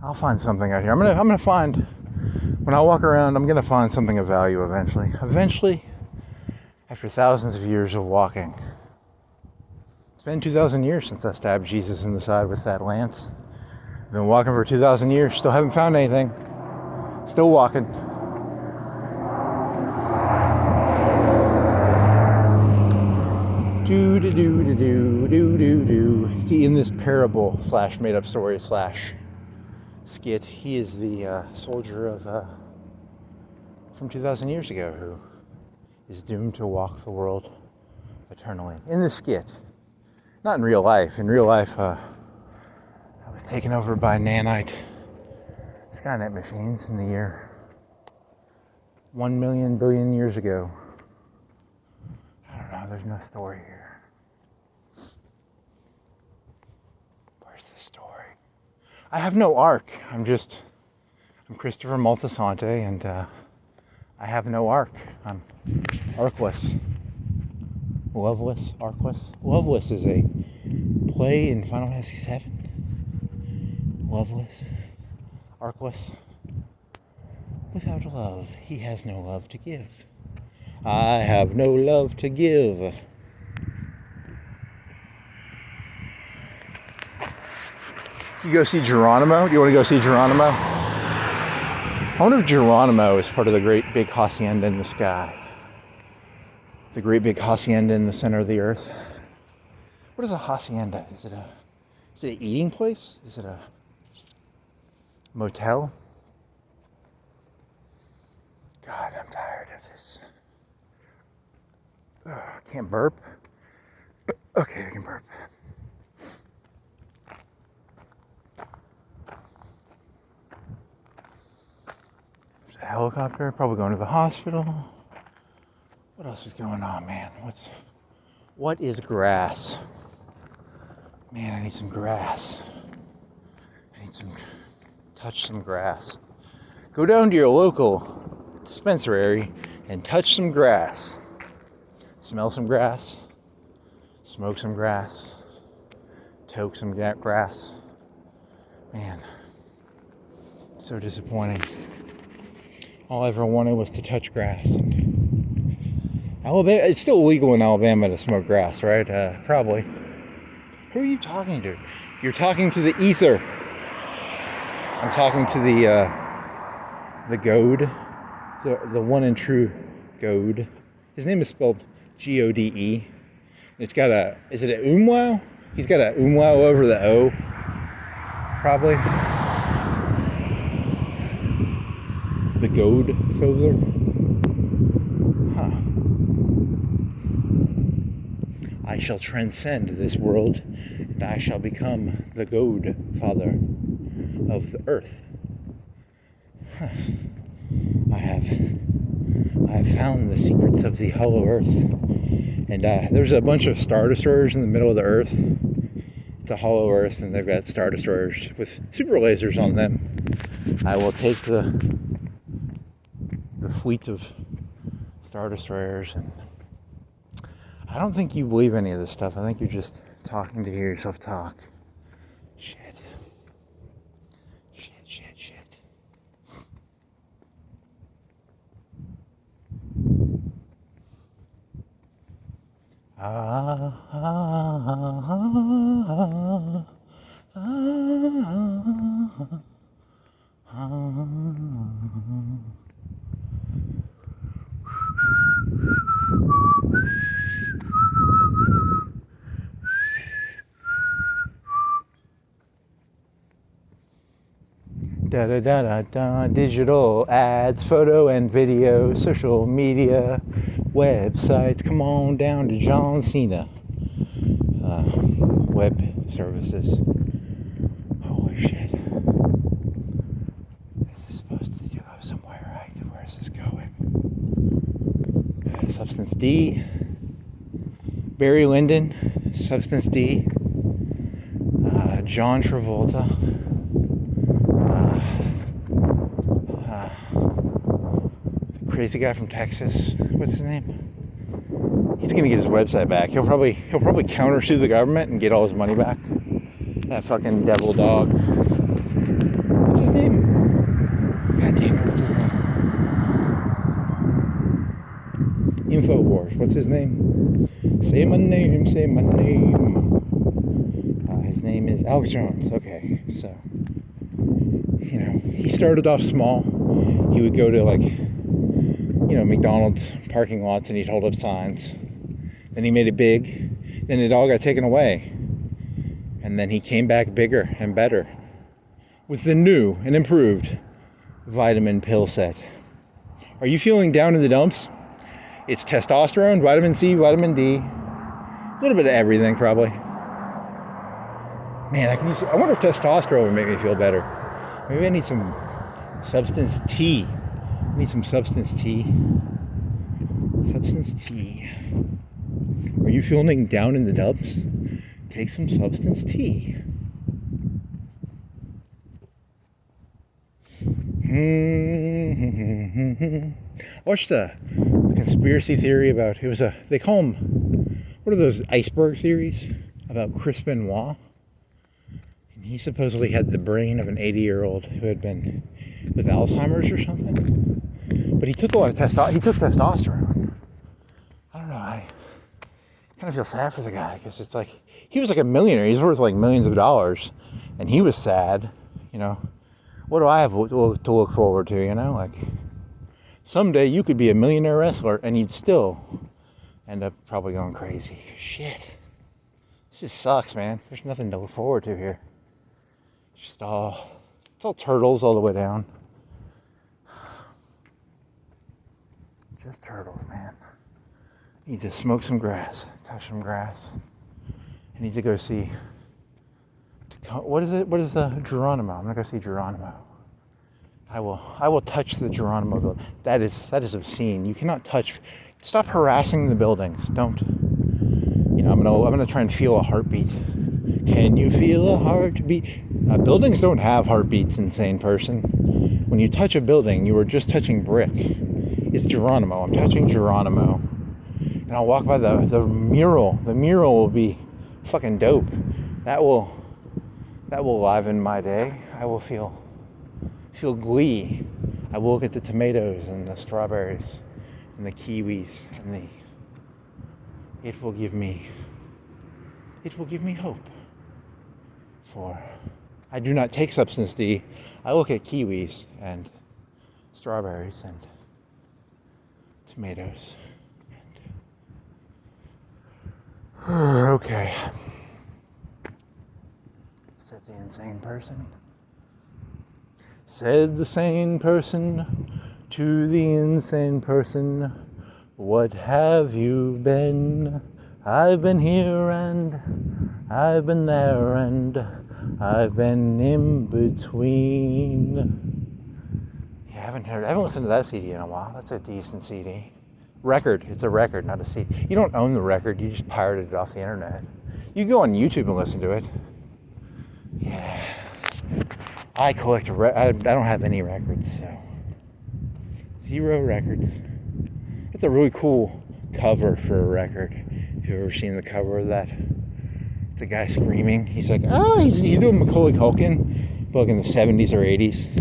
I'll find something out here. I'm gonna find, when I walk around, I'm gonna find something of value eventually. After thousands of years of walking. It's been 2,000 years since I stabbed Jesus in the side with that lance. I've been walking for 2,000 years, still haven't found anything. Still walking. See, in this parable / made up story / skit, he is the soldier of from 2,000 years ago who is doomed to walk the world eternally. In the skit, not in real life. In real life, I was taken over by nanite Skynet machines in the year 1 million billion years ago. I don't know, there's no story here. Where's the story? I have no arc. I'm Christopher Maltasante, and I have no arc. I'm arcless. Loveless? Arcless? Loveless is a play in Final Fantasy VII. Loveless. Arcless. Without love, he has no love to give. I have no love to give. You go see Geronimo? Do you want to go see Geronimo? I wonder if Geronimo is part of the great big hacienda in the sky. The great big hacienda in the center of the earth. What is a hacienda? Is it an eating place? Is it a motel? God, I'm tired of this. I can't burp. Okay, I can burp. There's a helicopter, probably going to the hospital. What else is going on, man? What is grass? Man, I need some grass. I need touch some grass. Go down to your local dispensary and touch some grass. Smell some grass. Smoke some grass. Toke some grass. Man, so disappointing. All I ever wanted was to touch grass. And Alabama, it's still illegal in Alabama to smoke grass, right? Probably. Who are you talking to? You're talking to the ether. I'm talking to the goad, the one and true goad. His name is spelled Gode. It's got is it an umlau? He's got an umlau over the O, probably. The goad Fowler. Huh. I shall transcend this world, and I shall become the goad father of the earth. Huh. I have found the secrets of the hollow earth, and there's a bunch of star destroyers in the middle of the earth. It's a hollow earth, and they've got star destroyers with super lasers on them. I will take the fleet of star destroyers, and I don't think you believe any of this stuff. I think you're just talking to hear yourself talk. Shit. Da da da da da. Digital ads, photo and video, social media, websites. Come on down to John Cena. Web services. Holy shit. This is supposed to go somewhere, right? Where is this going? Substance D. Barry Lyndon. Substance D. John Travolta. Crazy guy from Texas. What's his name? He's gonna get his website back. He'll probably countersue the government and get all his money back. That fucking devil dog. What's his name? God damn it, what's his name? InfoWars. What's his name? Say my name, say my name. His name is Alex Jones. Okay, so he started off small. He would go to McDonald's parking lots, and he'd hold up signs. Then he made it big. Then it all got taken away. And then he came back bigger and better. with the new and improved vitamin pill set. Are you feeling down in the dumps? It's testosterone, vitamin C, vitamin D, a little bit of everything probably. Man, I wonder if testosterone would make me feel better. Maybe I need some substance tea. I need some substance tea. Substance tea. Are you feeling down in the dumps? Take some substance tea. I watched a conspiracy theory about, they call them, what are those iceberg theories about Chris Benoit? And he supposedly had the brain of an 80-year-old who had been with Alzheimer's or something. But he took a lot of testosterone. I don't know, I kind of feel sad for the guy, because it's like, he was like a millionaire, he's worth like millions of dollars, and he was sad, you know. What do I have to look forward to, you know? Like, someday you could be a millionaire wrestler and you'd still end up probably going crazy. Shit. This just sucks, man. There's nothing to look forward to here. It's all turtles all the way down. Just turtles, man. Need to smoke some grass, touch some grass. I need to go see, what is Geronimo? I'm gonna go see Geronimo. I will touch the Geronimo building. That is obscene. You cannot touch. Stop harassing the buildings. Don't. You know, I'm gonna try and feel a heartbeat. Can you feel a heartbeat? Buildings don't have heartbeats, insane person. When you touch a building, you are just touching brick. It's Geronimo. I'm touching Geronimo, and I'll walk by the mural. The mural will be fucking dope. That will liven my day. I will feel glee. I will look at the tomatoes and the strawberries and the kiwis, and it will give me hope. For I do not take substance D. I look at kiwis and strawberries and tomatoes. Okay. Said the insane person. Said the sane person to the insane person, what have you been? I've been here and I've been there and I've been in between. Yeah, I haven't listened to that CD in a while. That's a decent CD. Record. It's a record, not a CD. You don't own the record. You just pirated it off the internet. You go on YouTube and listen to it. Yeah. I collect I don't have any records, so 0 records. It's a really cool cover for a record. If you've ever seen the cover of that, it's a guy screaming. He's like, oh, he's doing Macaulay Culkin, but like in the 70s or 80s.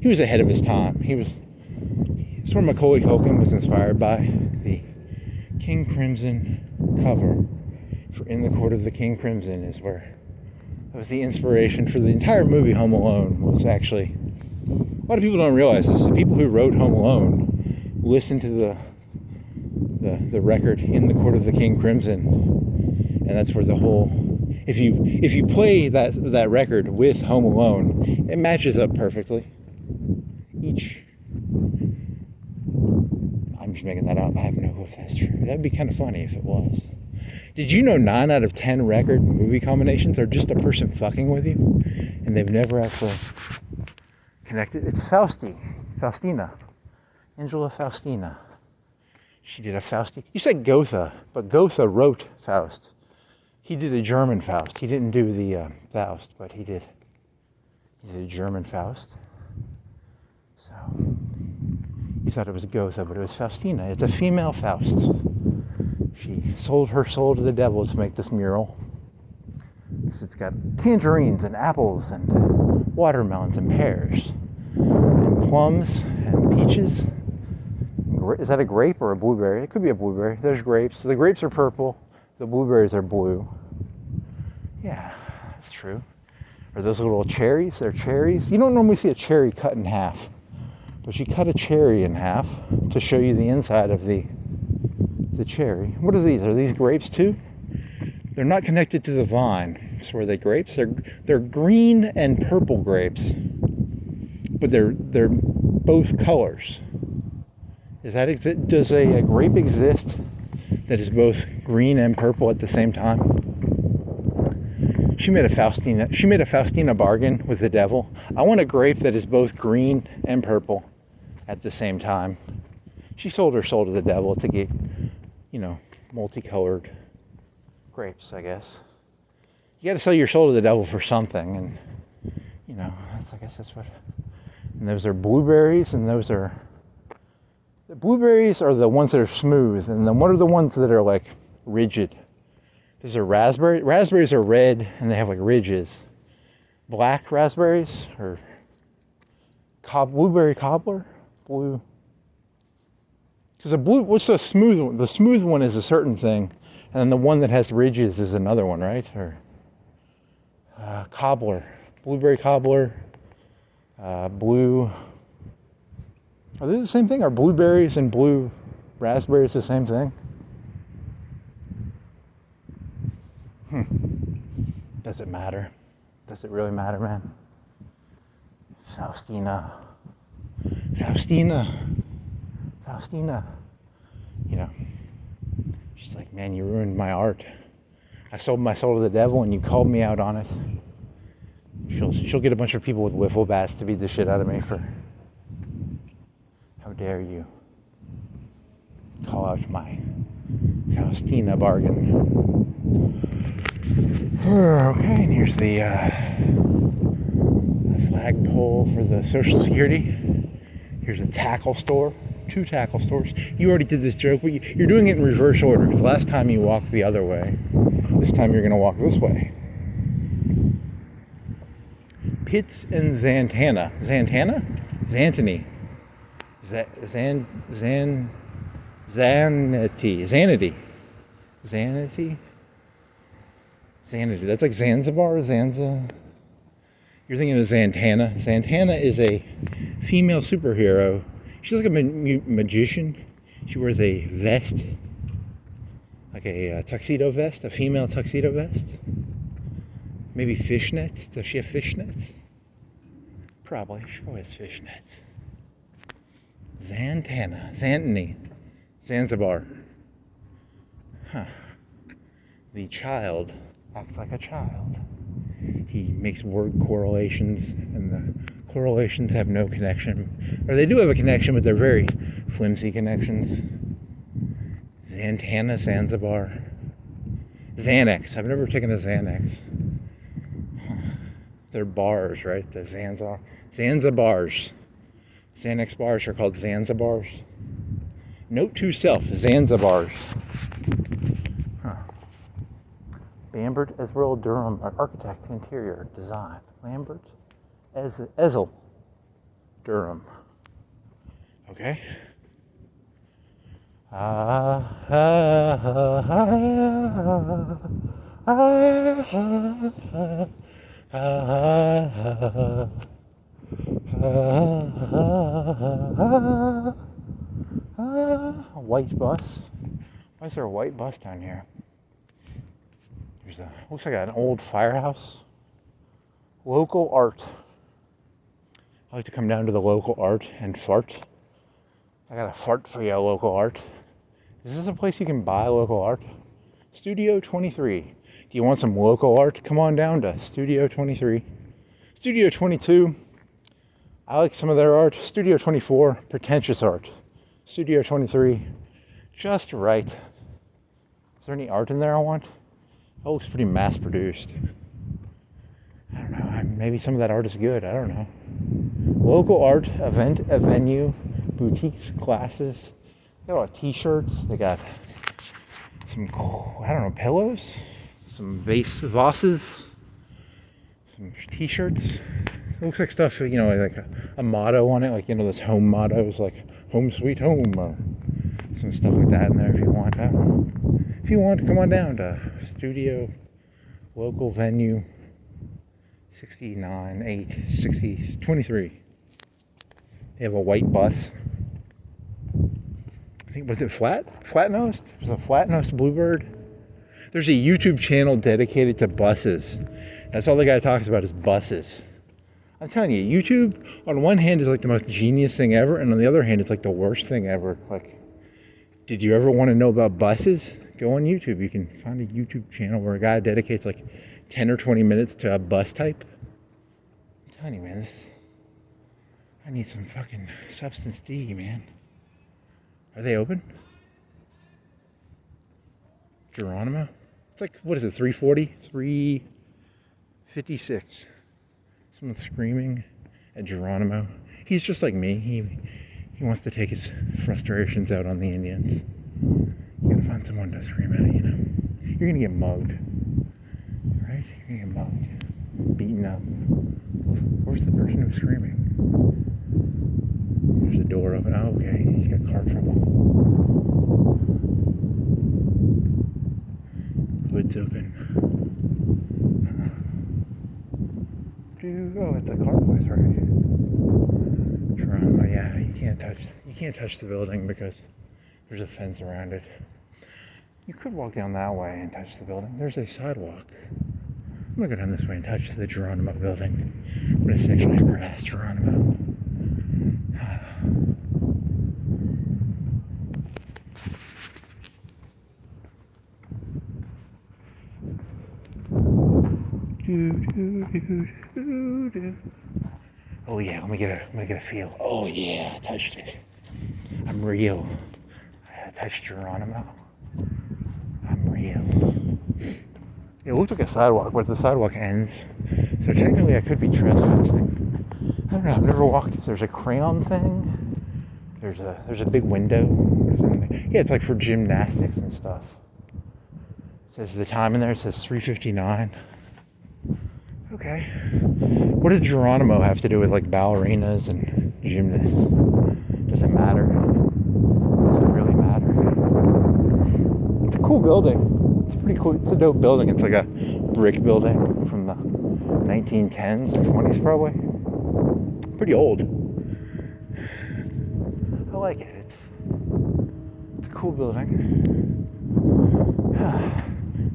He was ahead of his time. It's where Macaulay Culkin was inspired by. The King Crimson cover for In the Court of the King Crimson is where that was the inspiration for the entire movie Home Alone. Was actually, a lot of people don't realize this. The people who wrote Home Alone listened to the record In the Court of the King Crimson, and that's where the whole, if you play that record with Home Alone, it matches up perfectly. I'm just making that up. I have no clue if that's true. That'd be kind of funny if it was. Did you know 9 out of 10 record movie combinations are just a person fucking with you, and they've never actually connected? It's Faustina, Angela Faustina. She did a Faustina. You said Goethe, but Goethe wrote Faust. He did a German Faust. He didn't do the Faust, but he did a German Faust. So you thought it was Goethe, but it was Faustina. It's a female Faust. She sold her soul to the devil to make this mural. So it's got tangerines and apples and watermelons and pears and plums and peaches. Is that a grape or a blueberry? It could be a blueberry. There's grapes. So the grapes are purple. The blueberries are blue. Yeah, that's true. Are those little cherries? They're cherries. You don't normally see a cherry cut in half, but she cut a cherry in half to show you the inside of the cherry. What are these? Are these grapes too? They're not connected to the vine. grapes. Were they grapes? They're green and purple grapes, but they're both colors. Does a grape exist that is both green and purple at the same time? She made a Faustina bargain with the devil. I want a grape that is both green and purple at the same time. She sold her soul to the devil to get, multicolored grapes, I guess. You got to sell your soul to the devil for something, and I guess that's what. And those are blueberries, and the blueberries are the ones that are smooth, and then what are the ones that are like rigid? Those are raspberries. Raspberries are red, and they have like ridges. Black raspberries or blueberry cobbler, blue. Because what's the smooth one? The smooth one is a certain thing, and then the one that has ridges is another one, right? Or cobbler, blueberry cobbler, blue. Are they the same thing? Are blueberries and blue raspberries the same thing? Does it matter? Does it really matter, man? Faustina. She's like, man, you ruined my art. I sold my soul to the devil and you called me out on it. She'll get a bunch of people with wiffle bats to beat the shit out of me for, how dare you call out my Faustina bargain. Okay, and here's the flagpole for the Social Security. Here's a tackle store, 2 tackle stores. You already did this joke, but you're doing it in reverse order, because last time you walked the other way. This time you're going to walk this way. Pitts and Zantana. Zantony. Xanadu. That's like Zanzibar, Zanza. You're thinking of Zantana. Zantana is a female superhero. She's like a magician. She wears a vest, like a tuxedo vest, a female tuxedo vest. Maybe fishnets. Does she have fishnets? Probably. She probably has fishnets. Zantony. Zanzibar. Huh. The child acts like a child. He makes word correlations, and the correlations have no connection. Or they do have a connection, but they're very flimsy connections. Zanzibar. Xanax. I've never taken a Xanax. They're bars, right? The Zanzibars. Xanax bars are called Zanzibars. Note to self, Zanzibars. Lambert Esrel Durham, architect, interior design. Lambert Esel Durham. Okay. A white bus. Why is there a white bus down here? Looks like an old firehouse. Local art. I like to come down to the local art and fart. I got a fart for you, local art. Is this a place you can buy local art? Studio 23. Do you want some local art? Come on down to Studio 23. Studio 22. I like some of their art. Studio 24. Pretentious art. Studio 23. Just right. Is there any art in there I want? That looks pretty mass-produced. I don't know. Maybe some of that art is good. I don't know. Local art, a venue, boutiques, classes. They got a lot of t-shirts. They got some, pillows. Some vases. Some t-shirts. It looks like stuff, like a motto on it. Like, those home mottos, like home sweet home. Or some stuff like that in there if you want. I don't know. If you want, come on down to Studio, local venue, 23. They have a white bus. I think, was it flat? Flat-nosed? It was a flat-nosed bluebird. There's a YouTube channel dedicated to buses. That's all the guy talks about is buses. I'm telling you, YouTube on one hand is like the most genius thing ever, and on the other hand, it's like the worst thing ever. Like, did you ever want to know about buses? Go on YouTube. You can find a YouTube channel where a guy dedicates like 10 or 20 minutes to a bus type. I'm telling you, man, I need some fucking Substance D, man. Are they open? Geronimo? It's like, what is it, 340? 356. Someone's screaming at Geronimo. He's just like me. He wants to take his frustrations out on the Indians. You gotta find someone to scream at, you know. You're gonna get mugged. Right? You're gonna get mugged. Beaten up. Where's the person who's screaming? There's a door open. Oh, okay. He's got car trouble. Hood's open. Oh, it's a car place, right? Geronimo, yeah, you can't touch the building because there's a fence around it. You could walk down that way and touch the building. There's a sidewalk. I'm gonna go down this way and touch the Geronimo building. I'm gonna sexually harass Geronimo. Oh yeah, let me get a feel. Oh yeah, I touched it. I'm real. I touched Geronimo. I'm real. It looked like a sidewalk, but the sidewalk ends. So technically I could be trespassing. I don't know, I've never walked. There's a crayon thing. There's a big window. What is in there? Yeah, it's like for gymnastics and stuff. It says the time in there, it says 3:59. Okay. What does Geronimo have to do with like ballerinas and gymnasts? Does it matter? Does it really matter? It's a cool building. It's pretty cool. It's a dope building. It's like a brick building from the 1910s or 20s probably. Pretty old. I like it. It's a cool building.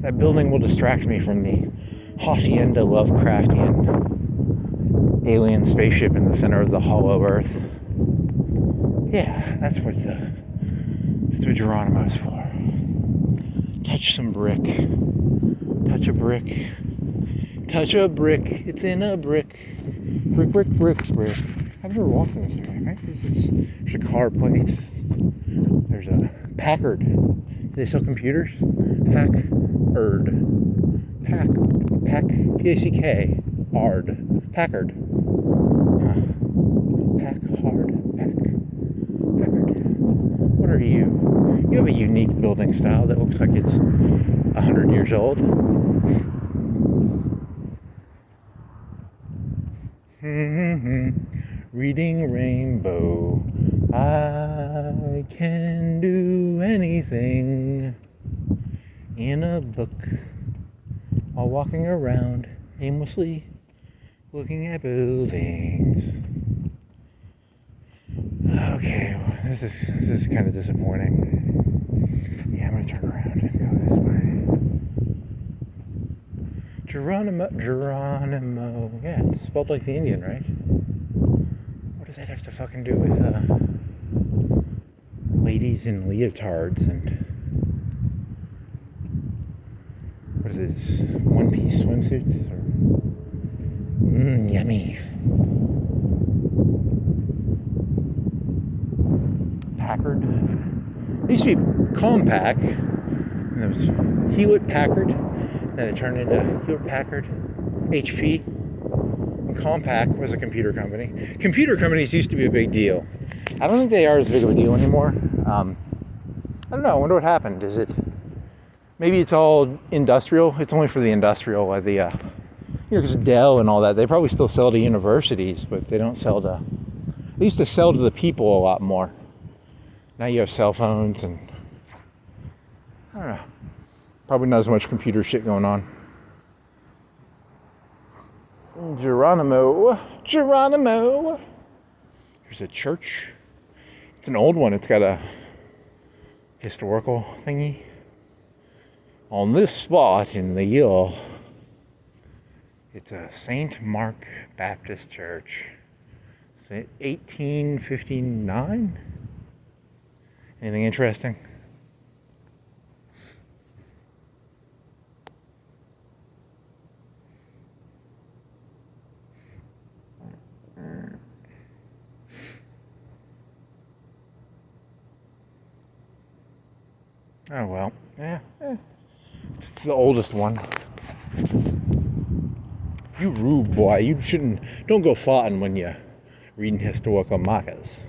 That building will distract me from the Hacienda Lovecraftian alien spaceship in the center of the hollow earth. Yeah, that's what Geronimo's for. Touch some brick. Touch a brick. Touch a brick. It's in a brick. Brick, brick, brick, brick. I've never walked in this area, right? There's a car place. There's a Packard. Do they sell computers? Packard. P-A-C-K. Ard. Packard. Packard. What are you? You have a unique building style that looks like it's 100 years old. Reading Rainbow. I can do anything in a book while walking around aimlessly looking at buildings. Okay, well, this is kind of disappointing. Yeah, I'm gonna turn around and go this way. Geronimo. Yeah, it's spelled like the Indian, right? What does that have to fucking do with ladies in leotards and what is this? One-piece swimsuits? Or yummy. Packard. It used to be Compaq, and there was Hewlett Packard. Then it turned into Hewlett Packard, HP. And Compaq was a computer company. Computer companies used to be a big deal. I don't think they are as big of a deal anymore. I don't know. I wonder what happened. Is it? Maybe it's all industrial. It's only for the industrial, because Dell and all that. They probably still sell to universities, but they don't sell to. They used to sell to the people a lot more. Now you have cell phones and I don't know. Probably not as much computer shit going on. Geronimo. There's a church. It's an old one. It's got a historical thingy. On this spot in the year, it's a St. Mark Baptist Church. It's 1859. Anything interesting? Oh well, yeah. It's the oldest one. You rude boy, you don't go farting when you're reading historical markers.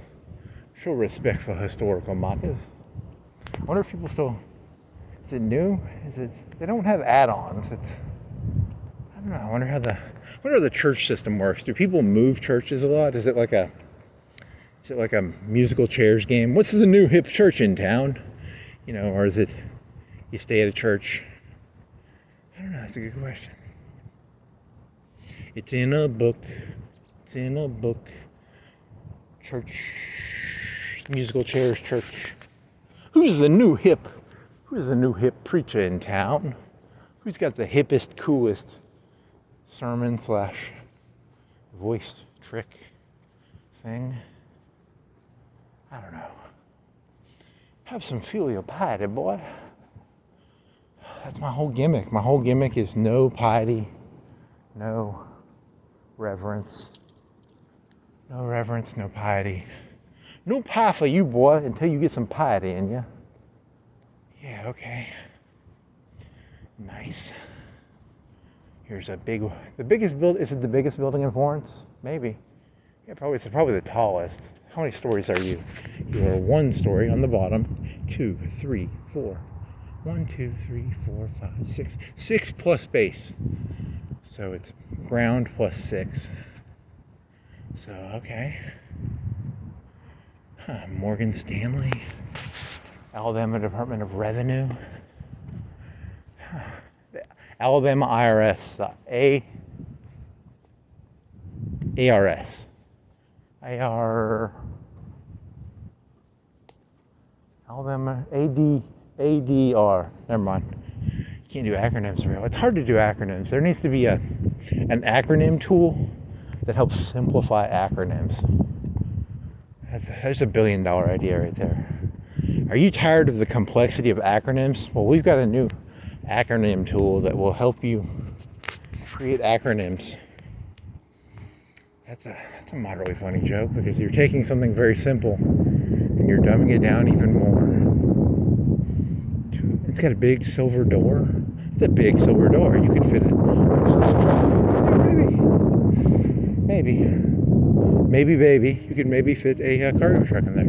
Show respect for historical markers. I wonder if people still, is it new? They don't have add-ons. I don't know, I wonder how the church system works. Do people move churches a lot? Is it like a musical chairs game? What's the new hip church in town? Or is it you stay at a church? I don't know. That's a good question. It's in a book. Church. Musical chairs church. Who's the new hip preacher in town? Who's got the hippest, coolest sermon / voice trick thing? I don't know. Have some filial piety, boy. That's my whole gimmick. My whole gimmick is no piety, no reverence. No reverence, no piety. No pie for you, boy, until you get some piety in you. Yeah, okay. Nice. Here's the biggest building. Is it the biggest building in Florence? Maybe. Yeah, probably. It's probably the tallest. How many stories are you? You are 1 story on the bottom. 2, 3, 4. 1, 2, 3, 4, 5, 6. 6 plus base. So it's ground plus 6. So, okay. Morgan Stanley. Alabama Department of Revenue. The Alabama IRS. ARS. Alabama ADR. Never mind. You can't do acronyms real. It's hard to do acronyms. There needs to be an acronym tool that helps simplify acronyms. That's a $1 billion idea right there. Are you tired of the complexity of acronyms? Well, we've got a new acronym tool that will help you create acronyms. That's a moderately funny joke because you're taking something very simple and you're dumbing it down even more. It's got a big silver door. It's a big silver door. You could fit a cargo truck in there, maybe, baby. You could maybe fit a cargo truck in there.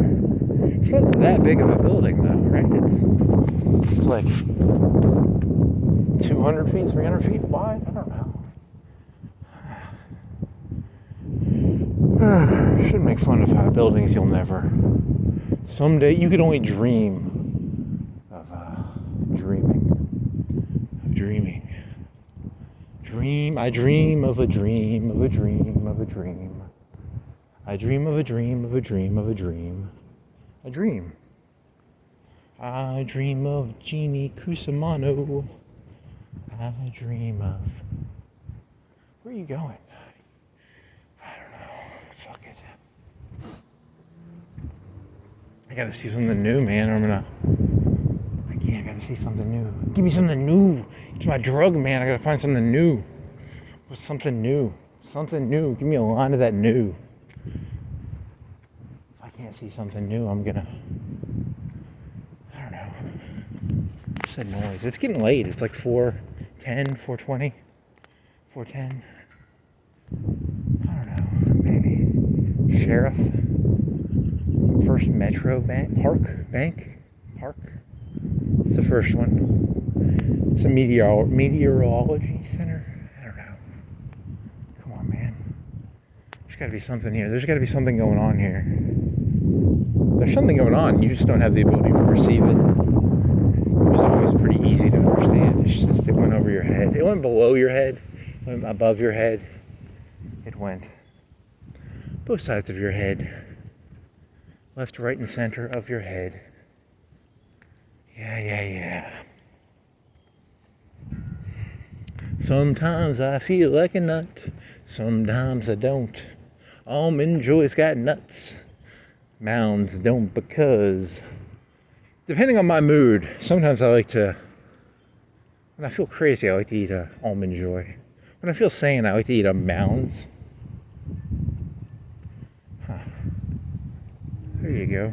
It's not that big of a building, though, right? It's like 200 feet, 300 feet wide. I don't know. Shouldn't make fun of buildings you'll never. Someday you could only dream of dreaming. I dream of a dream of a dream of a dream. I dream of a dream of a dream of a dream. A dream. I dream of Jeannie Cusimano. I dream of. Where are you going? I don't know. Fuck it. I gotta see something new, man. I gotta see something new. Give me something new. It's my drug, man. I gotta find something new. What's something new? Something new. Give me a line of that new. If I can't see something new, I'm gonna. I don't know. What's that noise? It's getting late. It's like 4:10, 4:20, 4:10. I don't know. Maybe. Sheriff. First Metro Bank. Park. It's the first one. It's a meteorology center. I don't know. Come on, man. There's got to be something here. There's got to be something going on here. There's something going on. You just don't have the ability to perceive it. It was always pretty easy to understand. It's just it went over your head. It went below your head. It went above your head. It went both sides of your head. Left, right, and center of your head. Yeah. Sometimes I feel like a nut, sometimes I don't. Almond Joy's got nuts, Mounds don't, because depending on my mood, sometimes I like to, when I feel crazy, I like to eat a Almond Joy. When I feel sane, I like to eat a Mounds. There you go.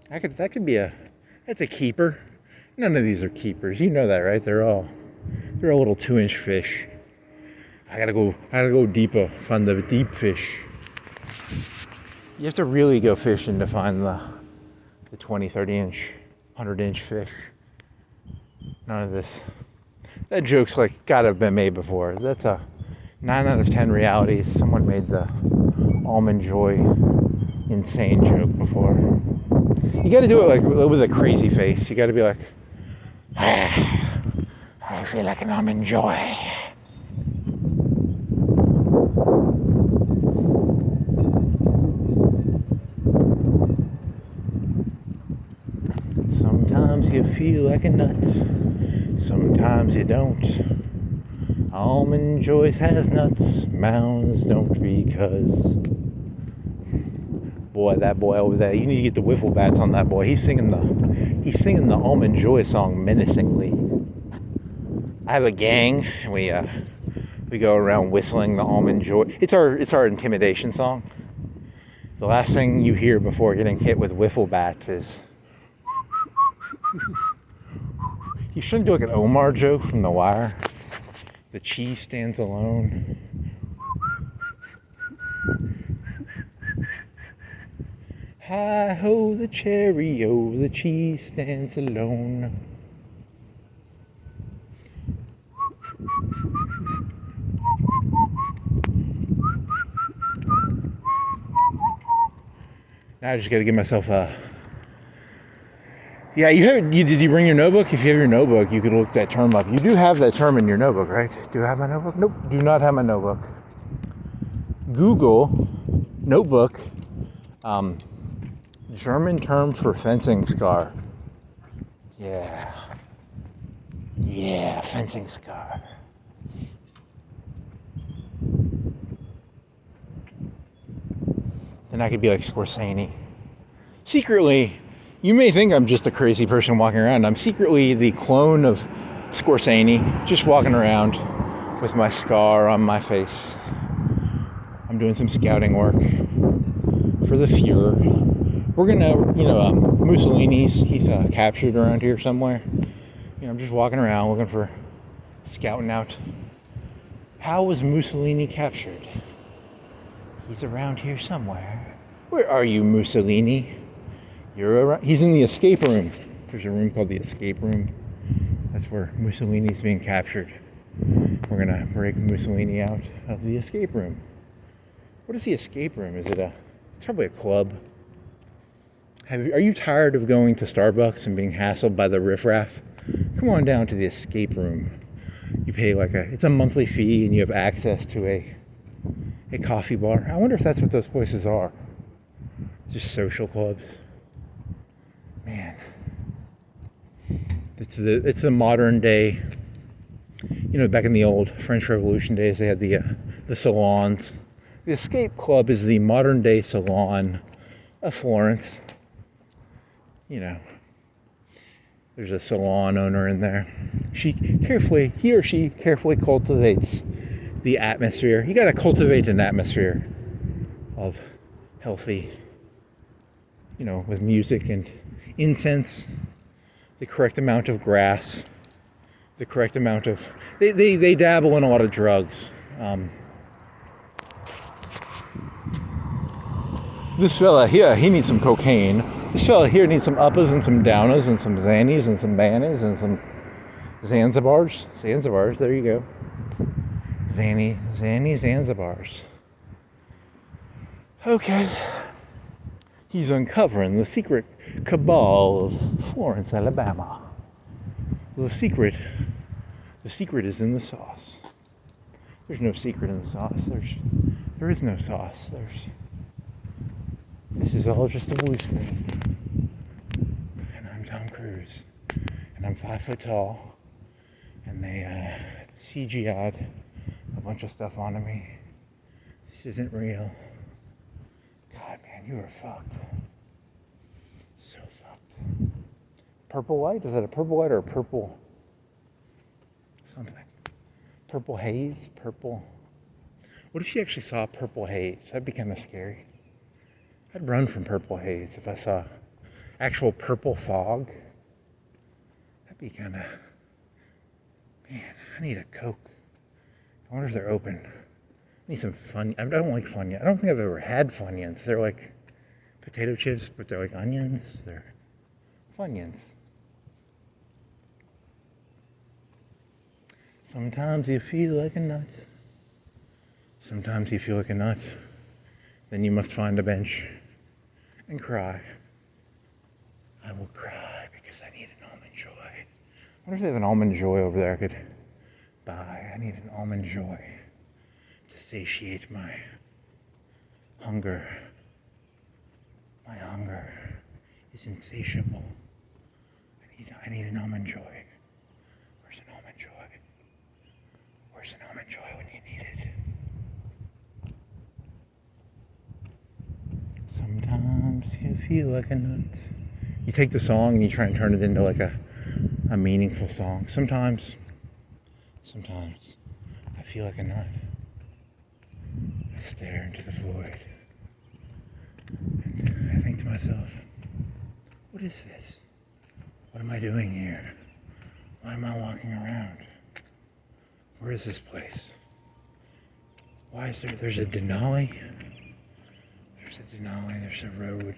That could be that's a keeper. None of these are keepers. You know that, right? They're all little 2-inch fish. I gotta go deeper, find the deep fish. You have to really go fishing to find the 20, 30-inch, 100-inch fish. None of this. That joke's like gotta have been made before. That's a 9 out of 10 reality. Someone made the Almond Joy insane joke before. You gotta do it like with a crazy face. You gotta be like, I feel like an Almond Joy. Sometimes you feel like a nut, sometimes you don't. Almond Joyce has nuts, Mounds don't, because boy, that boy over there, you need to get the wiffle bats on that boy. He's singing the Almond Joy song menacingly. I have a gang, and we go around whistling the Almond Joy. It's our intimidation song. The last thing you hear before getting hit with wiffle bats is, he's trying to do like an Omar joke from The Wire. The cheese stands alone. Hi-ho, the cherry-o, the cheese stands alone. Now I just got to give myself a... Yeah, did you bring your notebook? If you have your notebook, you could look that term up. You do have that term in your notebook, right? Do you have my notebook? Nope, do not have my notebook. Google notebook, German term for fencing scar. Yeah, fencing scar. Then I could be like Scorsese. Secretly, you may think I'm just a crazy person walking around. I'm secretly the clone of Scorsese, just walking around with my scar on my face. I'm doing some scouting work for the Fuhrer. We're gonna, Mussolini's, he's captured around here somewhere. I'm just walking around looking for, scouting out. How was Mussolini captured? He's around here somewhere. Where are you, Mussolini? You're around. He's in the escape room. There's a room called the escape room. That's where Mussolini's being captured. We're gonna break Mussolini out of the escape room. What is the escape room? Is it it's probably a club. Are you tired of going to Starbucks and being hassled by the riffraff? Come on down to the escape room. You pay it's a monthly fee and you have access to a coffee bar. I wonder if that's what those places are. Just social clubs. Man. It's the modern day, back in the old French Revolution days, they had the salons. The Escape Club is the modern day salon of Florence. There's a salon owner in there. He or she carefully cultivates the atmosphere. You gotta cultivate an atmosphere of healthy, with music and incense, the correct amount of grass, the correct amount of... They dabble in a lot of drugs. This fella here, he needs some cocaine. This fella here needs some uppers and some downers and some Xannies and some Bannies and some Zanzibars. Zanzibars, there you go. Zanny Zanzibars. Okay. He's uncovering the secret cabal of Florence, Alabama. The secret is in the sauce. There's no secret in the sauce. There is no sauce. This is all just a blue screen. And I'm Tom Cruise. And I'm 5 foot tall. and they CGI'd a bunch of stuff onto me. This isn't real. God, man, you are fucked. So fucked. Purple light? Is that a purple light or a purple something? Purple haze? Purple. What if she actually saw purple haze? That'd be kind of scary. I'd run from purple haze if I saw actual purple fog. That'd be kind of... Man, I need a Coke. I wonder if they're open. I need some Funyuns. I don't like Funyuns. I don't think I've ever had Funyuns. They're like potato chips, but they're like onions. They're Funyuns. Sometimes you feel like a nut. Sometimes you feel like a nut. Then you must find a bench and cry. I will cry because I need an almond joy. I wonder if they have an almond joy over there I could buy. I need an almond joy to satiate my hunger. My hunger is insatiable. I need an almond joy. Where's an almond joy? Where's an almond joy when you need it? Sometimes you feel like a nut. You take the song and you try and turn it into like a meaningful song. Sometimes I feel like a nut. I stare into the void and I think to myself, what is this? What am I doing here? Why am I walking around? Where is this place? Why is there's a Denali? There's a Denali, there's a road,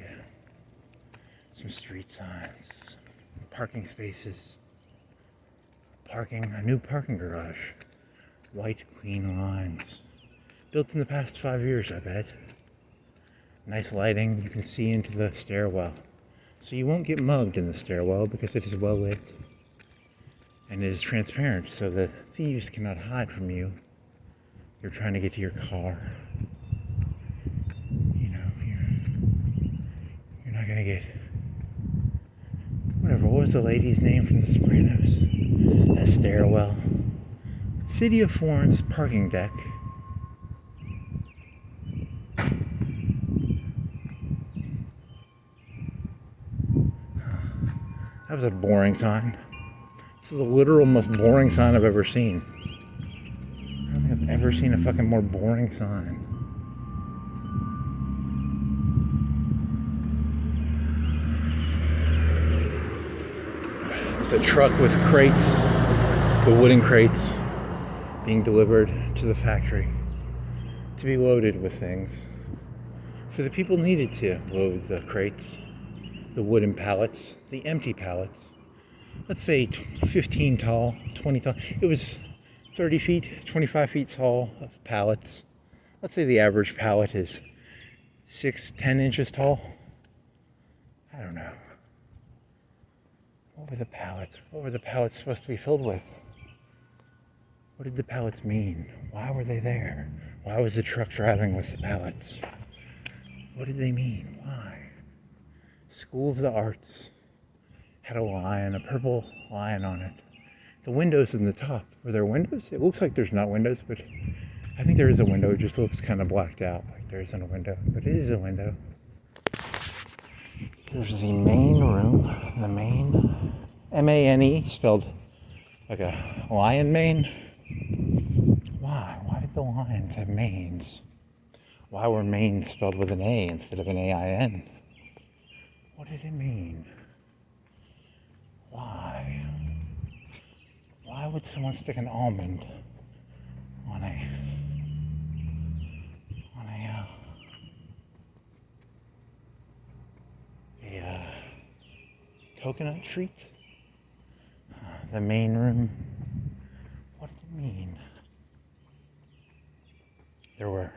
some street signs, some parking spaces, a new parking garage, white Queen lines, built in the past 5 years, I bet. Nice lighting, you can see into the stairwell. So you won't get mugged in the stairwell because it is well lit. And it is transparent, so the thieves cannot hide from you. You're trying to get to your car. You know, you're not gonna get... Whatever, what was the lady's name from The Sopranos? That stairwell. City of Florence parking deck. That was a boring sign. This is the literal most boring sign I've ever seen. I don't think I've ever seen a fucking more boring sign. It's a truck with crates, the wooden crates, being delivered to the factory to be loaded with things. For the people needed to load the crates, the wooden pallets, the empty pallets. Let's say 15 tall, 20 tall. It was 30 feet, 25 feet tall of pallets. Let's say the average pallet is 10 inches tall. I don't know. What were the pallets? What were the pallets supposed to be filled with? What did the pallets mean? Why were they there? Why was the truck driving with the pallets? What did they mean? Why? School of the Arts had a lion, a purple lion on it. The windows in the top, were there windows? It looks like there's not windows, but I think there is a window. It just looks kind of blacked out, like there isn't a window, but it is a window. Here's the main room, the main, M-A-N-E, spelled like a lion mane. Why? Why did the lions have manes? Why were manes spelled with an A instead of an A-I-N? What did it mean? Why? Why would someone stick an almond on a coconut treat? The main room. What did it mean? There were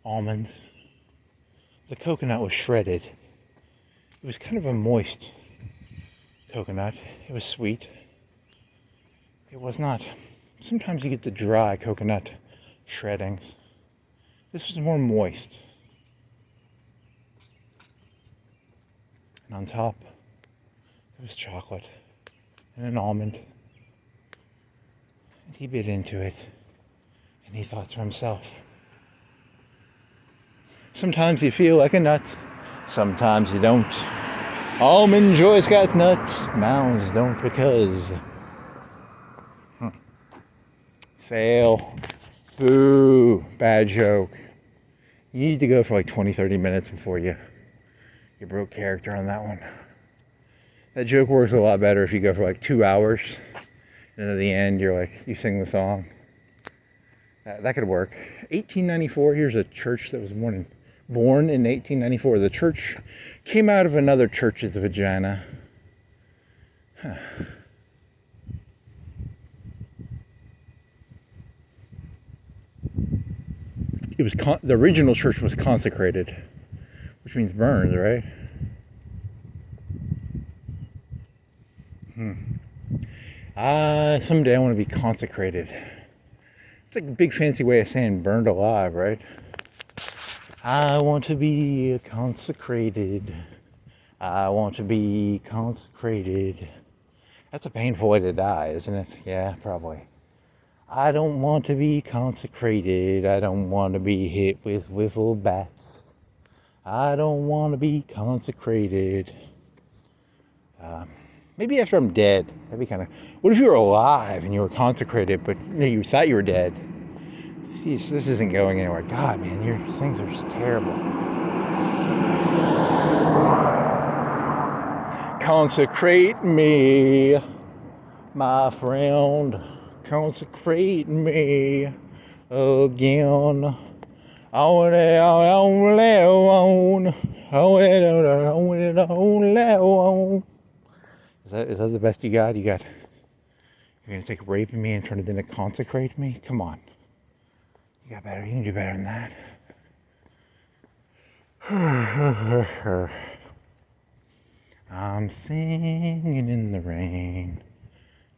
almonds. The coconut was shredded. It was kind of a moist coconut. It was sweet. It was not. Sometimes you get the dry coconut shreddings. This was more moist. And on top, there was chocolate and an almond. He bit into it, and he thought to himself, sometimes you feel like a nut, sometimes you don't. Almond Joy's got nuts, mounds don't because. Fail. Boo. Bad joke. You need to go for like 20, 30 minutes before you broke character on that one. That joke works a lot better if you go for like 2 hours. And at the end, you sing the song. That could work. 1894, here's a church that was born in 1894. The church came out of another church's vagina. Huh. It was the original church was consecrated, which means burned, right? Someday I want to be consecrated. It's like a big fancy way of saying burned alive, right? I want to be consecrated. I want to be consecrated. That's a painful way to die, isn't it? Yeah, probably. I don't want to be consecrated. I don't want to be hit with wiffle bats. I don't want to be consecrated. Maybe after I'm dead. That'd be kind of... What if you were alive and you were consecrated, but you thought you were dead? See, this isn't going anywhere. God, man, your things are just terrible. Consecrate me, my friend. Consecrate me again. Is that the best you got? You're gonna take raping me and turn it into consecrate me? Come on. You got better. You can do better than that. I'm singing in the rain.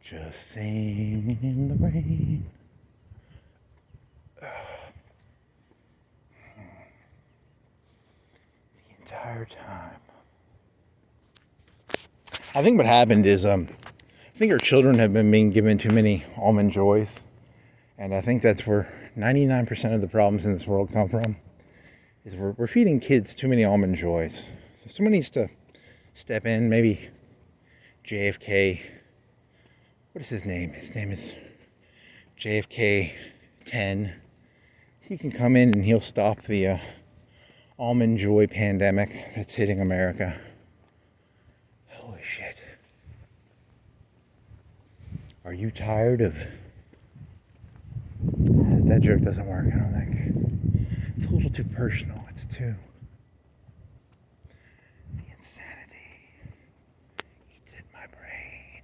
Just singing in the rain. The entire time. I think what happened is, I think our children have been being given too many almond joys. And I think that's where 99% of the problems in this world come from. Is we're feeding kids too many almond joys. So someone needs to step in, maybe JFK. What is his name? His name is JFK 10. He can come in and he'll stop the almond joy pandemic that's hitting America. Holy shit. Are you tired of... That joke doesn't work, I don't think. It's a little too personal. It's too... The insanity eats at my brain.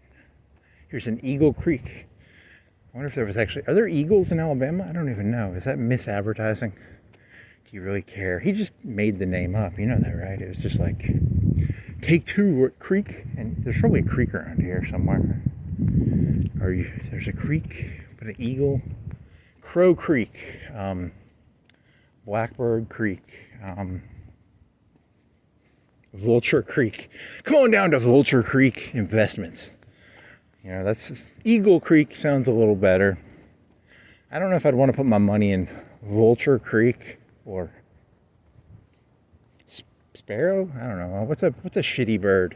Here's an Eagle Creek. I wonder if there was actually... Are there eagles in Alabama? I don't even know. Is that misadvertising? Do you really care? He just made the name up. You know that, right? It was just like... Take two creek. And there's probably a creek around here somewhere. There's a creek, but an eagle... Crow Creek, Blackbird Creek, Vulture Creek. Come on down to Vulture Creek Investments. You know, that's Eagle Creek sounds a little better. I don't know if I'd want to put my money in Vulture Creek or Sparrow. I don't know. What's a shitty bird?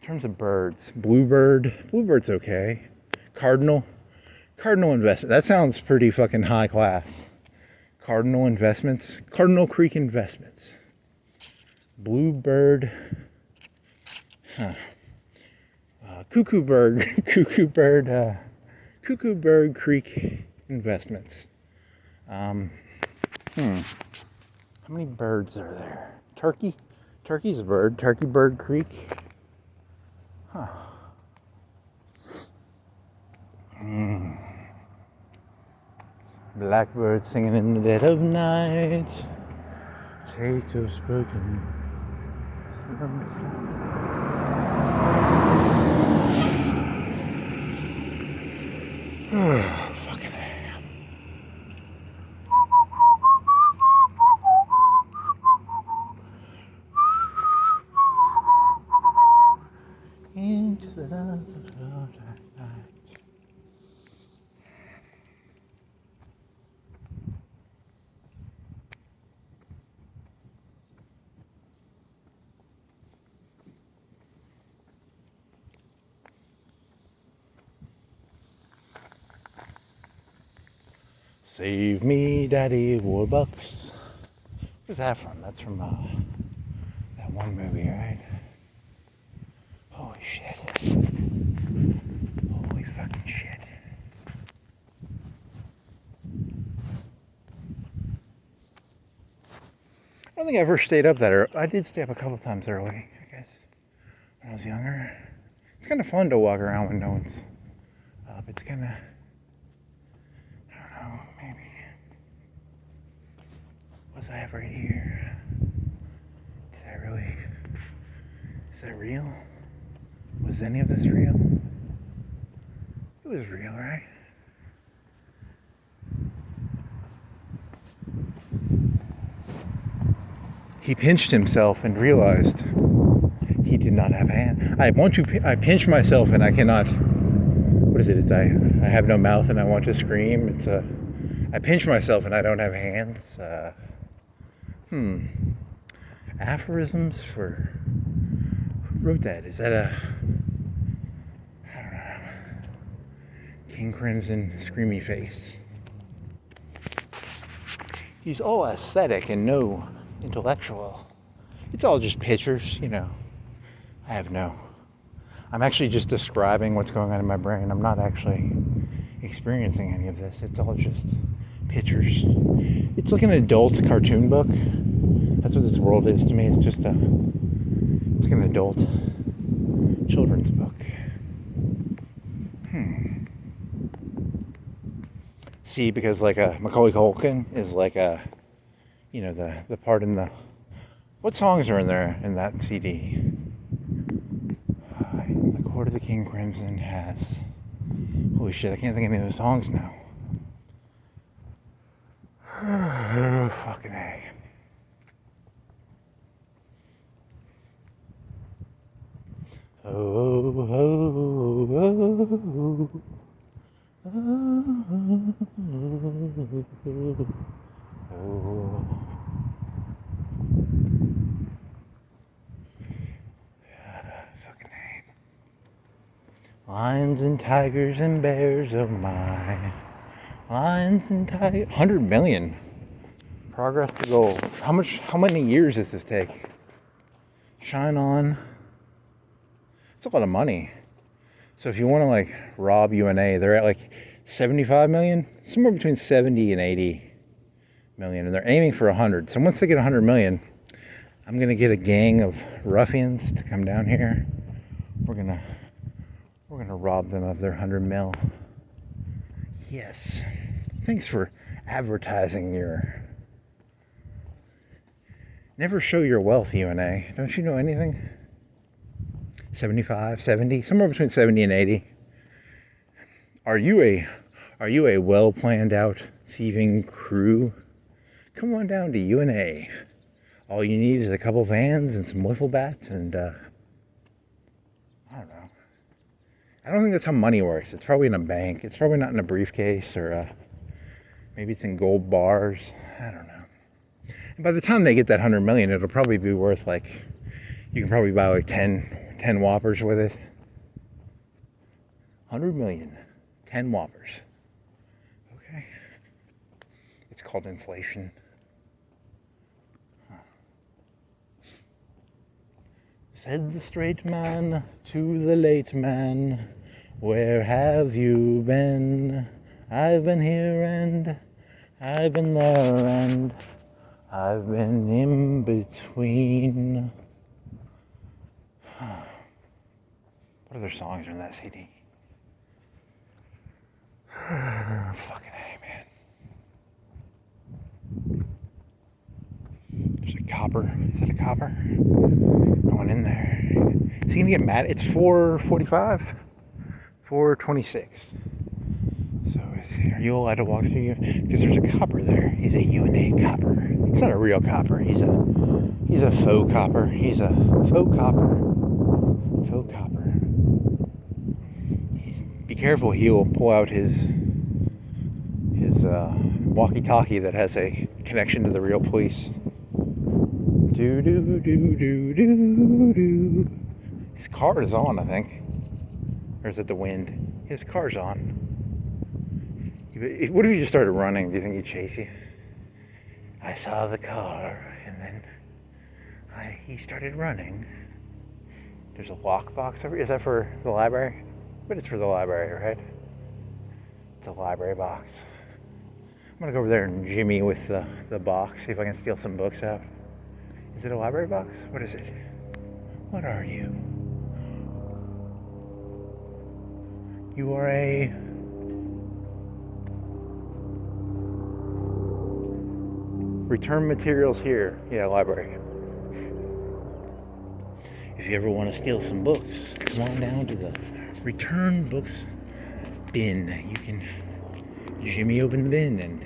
In terms of birds, Bluebird. Bluebird's okay. Cardinal Investment. That sounds pretty fucking high class. Cardinal Investments. Cardinal Creek Investments. Bluebird. Cuckoo Bird Creek Investments. How many birds are there? Turkey? Turkey's a bird. Turkey Bird Creek. Blackbird singing in the dead of night. Potatoes broken. Fucking hell. Into the night. Save me, Daddy Warbucks. Where's that from? That's from that one movie, right? Holy shit. Holy fucking shit. I don't think I ever stayed up that early. I did stay up a couple times early, I guess, when I was younger. It's kind of fun to walk around when no one's up. It's kind of, I don't know, maybe. Was I ever here? Did I really? Is that real? Was any of this real? It was real, right? He pinched himself and realized he did not have hands. I pinch myself and I cannot. What is it? It's I have no mouth and I want to scream. It's I pinch myself and I don't have hands. Aphorisms for who wrote that? Is that a I don't know. King Crimson Screamy Face. He's all aesthetic and no intellectual. It's all just pictures, you know. I'm actually just describing what's going on in my brain. I'm not actually experiencing any of this. It's all just pictures. It's like an adult cartoon book. That's what this world is to me. It's like an adult children's book. See, because like Macaulay Culkin is like the part in the, what songs are in there in that CD? In the Court of the King Crimson has, holy shit, I can't think of any of the songs now. Fucking A. Fucking A. Lions and tigers and bears, oh my. Lions and tigers. 100 million. Progress to goal. How many years does this take? Shine on. It's a lot of money. So if you want to like rob UNA, they're at like 75 million, somewhere between 70 and 80 million, and they're aiming for 100. So once they get 100 million, I'm gonna get a gang of ruffians to come down here. We're gonna rob them of their 100 mil. Yes. Thanks for advertising your. Never show your wealth, UNA. Don't you know anything? 75, 70, somewhere between 70 and 80. Are you a well planned out thieving crew? Come on down to UNA. All you need is a couple vans and some wiffle bats and I don't know. I don't think that's how money works. It's probably in a bank. It's probably not in a briefcase or maybe it's in gold bars. I don't know. And by the time they get that 100 million, it'll probably be worth like, you can probably buy like 10 Whoppers with it. 100 million. 10 Whoppers. Okay. It's called inflation. Huh. Said the straight man to the late man, where have you been? I've been here and I've been there and I've been in between. What other songs are in that CD? Fucking A, man. There's a copper. Is it a copper? No one in there. Is he gonna get mad? It's 4:45, 4:26. So are you allowed to walk through you? Because there's a copper there. He's a UNA copper. He's not a real copper. He's a faux copper. He's a faux copper. Faux copper. Be careful, he'll pull out his walkie-talkie that has a connection to the real police. Do do do do do do. His car is on, I think. Or is it the wind? His car's on. What if you just started running? Do you think he'd chase you? I saw the car, and then he started running. There's a lockbox over here. Is that for the library? But it's for the library, right? It's a library box. I'm gonna go over there and jimmy with the box, see if I can steal some books out. Is it a library box? What is it? What are you? You are a... Return materials here. Yeah, library. If you ever want to steal some books, come on down to the return books bin. You can jimmy open the bin and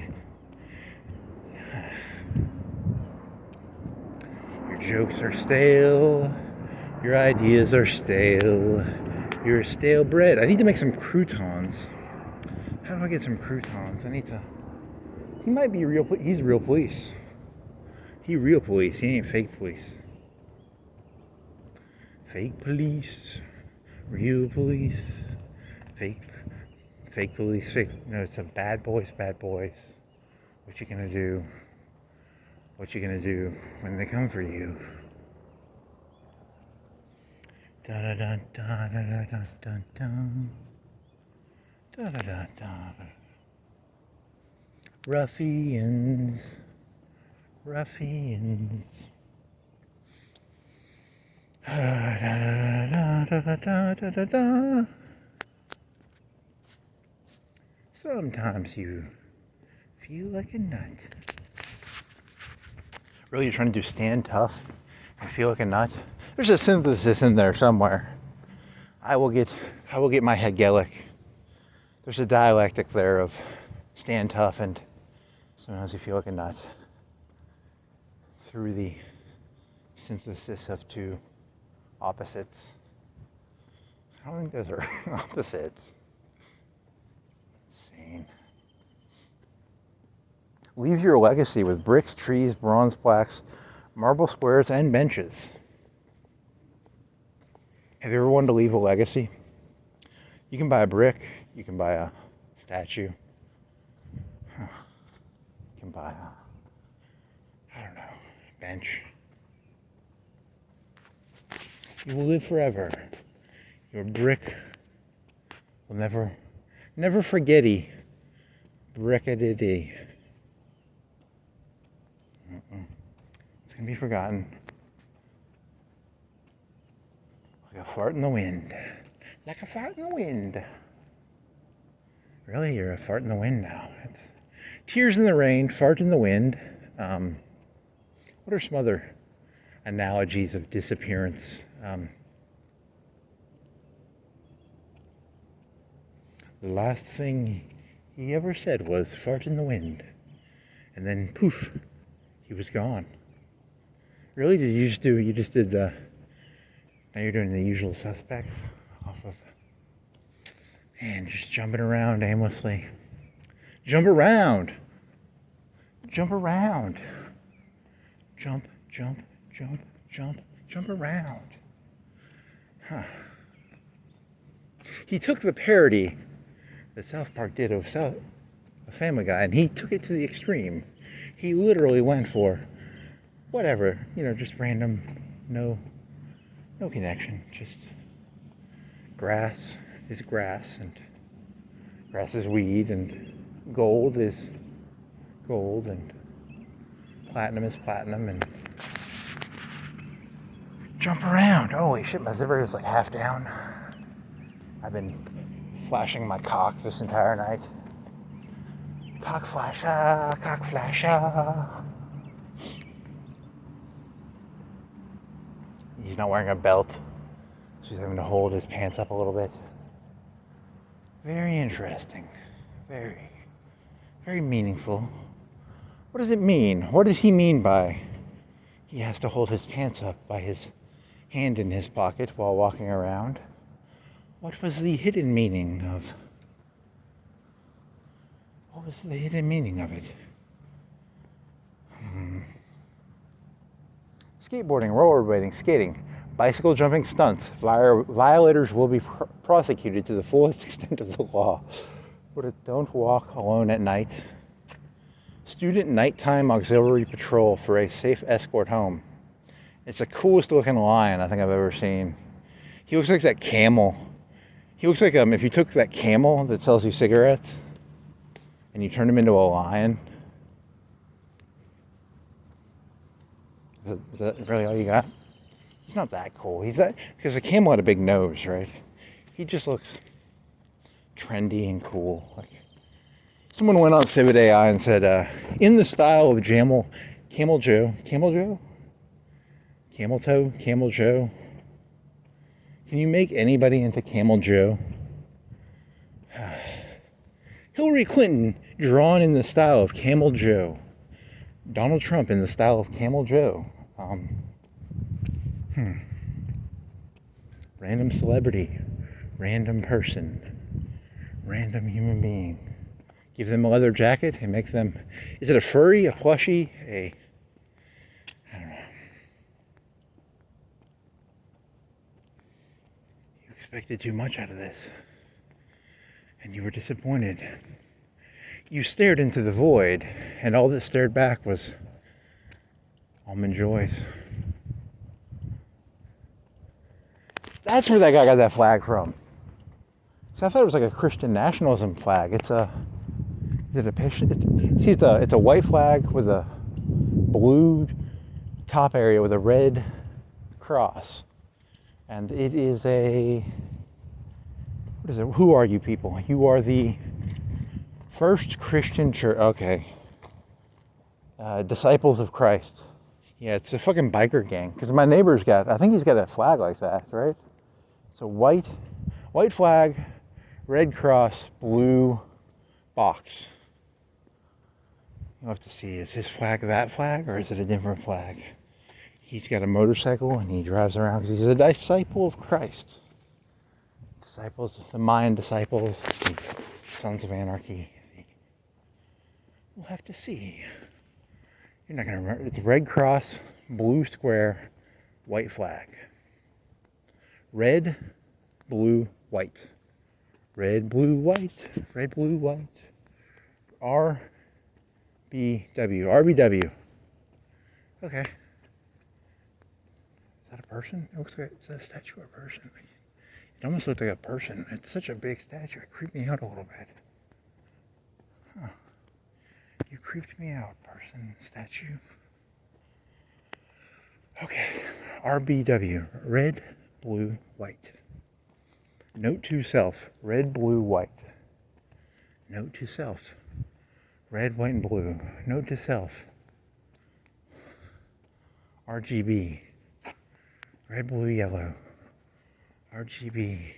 your jokes are stale, your ideas are stale, you're stale bread. I need to make some croutons. How do I get some croutons? I need to... He might be real. He's real police. He real police. He ain't fake police. Fake police. Real police. Fake police. Fake. No, it's a bad boys. Bad boys. What you gonna do? What you gonna do when they come for you? Da da da da da da da da da da da da. Ruffians. Sometimes you feel like a nut. Really, you're trying to do stand tough and feel like a nut? There's a synthesis in there somewhere. I will get my Hegelic. There's a dialectic there of stand tough and sometimes you feel like a nut through the synthesis of two opposites. I don't think those are opposites. Insane. Leave your legacy with bricks, trees, bronze plaques, marble squares, and benches. Have you ever wanted to leave a legacy? You can buy a brick, you can buy a statue. You can buy a, bench. You will live forever. Your brick will never forget-y. Brick-a-diddy. It's gonna be forgotten. Like a fart in the wind. Like a fart in the wind. Really, you're a fart in the wind now. It's tears in the rain, fart in the wind. What are some other analogies of disappearance? The last thing he ever said was fart in the wind. And then poof, he was gone. Really? You just did the, now you're doing the usual suspects off of, and just jumping around aimlessly. Jump around. Jump around. Jump around. Huh. He took the parody that South Park did of Family Guy, and he took it to the extreme. He literally went for whatever, just random, no connection, just grass is grass, and grass is weed, and gold is gold, and platinum is platinum, and jump around. Holy shit, my zipper is like half down. I've been flashing my cock this entire night. Cock flasher, cock flasher. He's not wearing a belt, so he's having to hold his pants up a little bit. Very interesting. Very, very meaningful. What does it mean? What does he mean by he has to hold his pants up by his hand in his pocket while walking around? What was the hidden meaning of... What was the hidden meaning of it? Skateboarding, rollerblading, skating, bicycle jumping stunts. Violators will be prosecuted to the fullest extent of the law. Don't walk alone at night. Student nighttime auxiliary patrol for a safe escort home. It's the coolest looking lion I think I've ever seen. He looks like that camel. He looks like if you took that camel that sells you cigarettes and you turned him into a lion. Is that really all you got? He's not that cool. He's that because the camel had a big nose, right? He just looks trendy and cool. Like someone went on Civet AI and said, in the style of Camel Joe, Camel Joe. Can you make anybody into Camel Joe? Hillary Clinton drawn in the style of Camel Joe. Donald Trump in the style of Camel Joe. Random celebrity, random person, random human being. Give them a leather jacket and make them, is it a furry, a plushie, I don't know. You expected too much out of this, and you were disappointed. You stared into the void, and all that stared back was almond joys. That's where that guy got that flag from. So I thought it was like a Christian nationalism flag. It's a white flag with a blue top area with a red cross. And it is what is it? Who are you people? You are the First Christian Church. Okay. Disciples of Christ. Yeah, it's a fucking biker gang. Because my neighbor's I think he's got a flag like that, right? It's a white flag, red cross, blue box. You'll have to see, is his flag that flag or is it a different flag? He's got a motorcycle and he drives around because he's a disciple of Christ. Disciples, the Mayan disciples, the Sons of Anarchy. We'll have to see. You're not going to remember. It's red cross, blue square, white flag. Red, blue, white. Red, blue, white. Red, blue, white. RBW. Okay. Is that a person? It looks like, is that a statue or a person? It almost looked like a person. It's such a big statue. It creeped me out a little bit. Huh. You creeped me out, person, statue. Okay. RBW. Red, blue, white. Note to self. Red, blue, white. Note to self. Red, white, and blue. Note to self. RGB. Red, blue, yellow. RGB.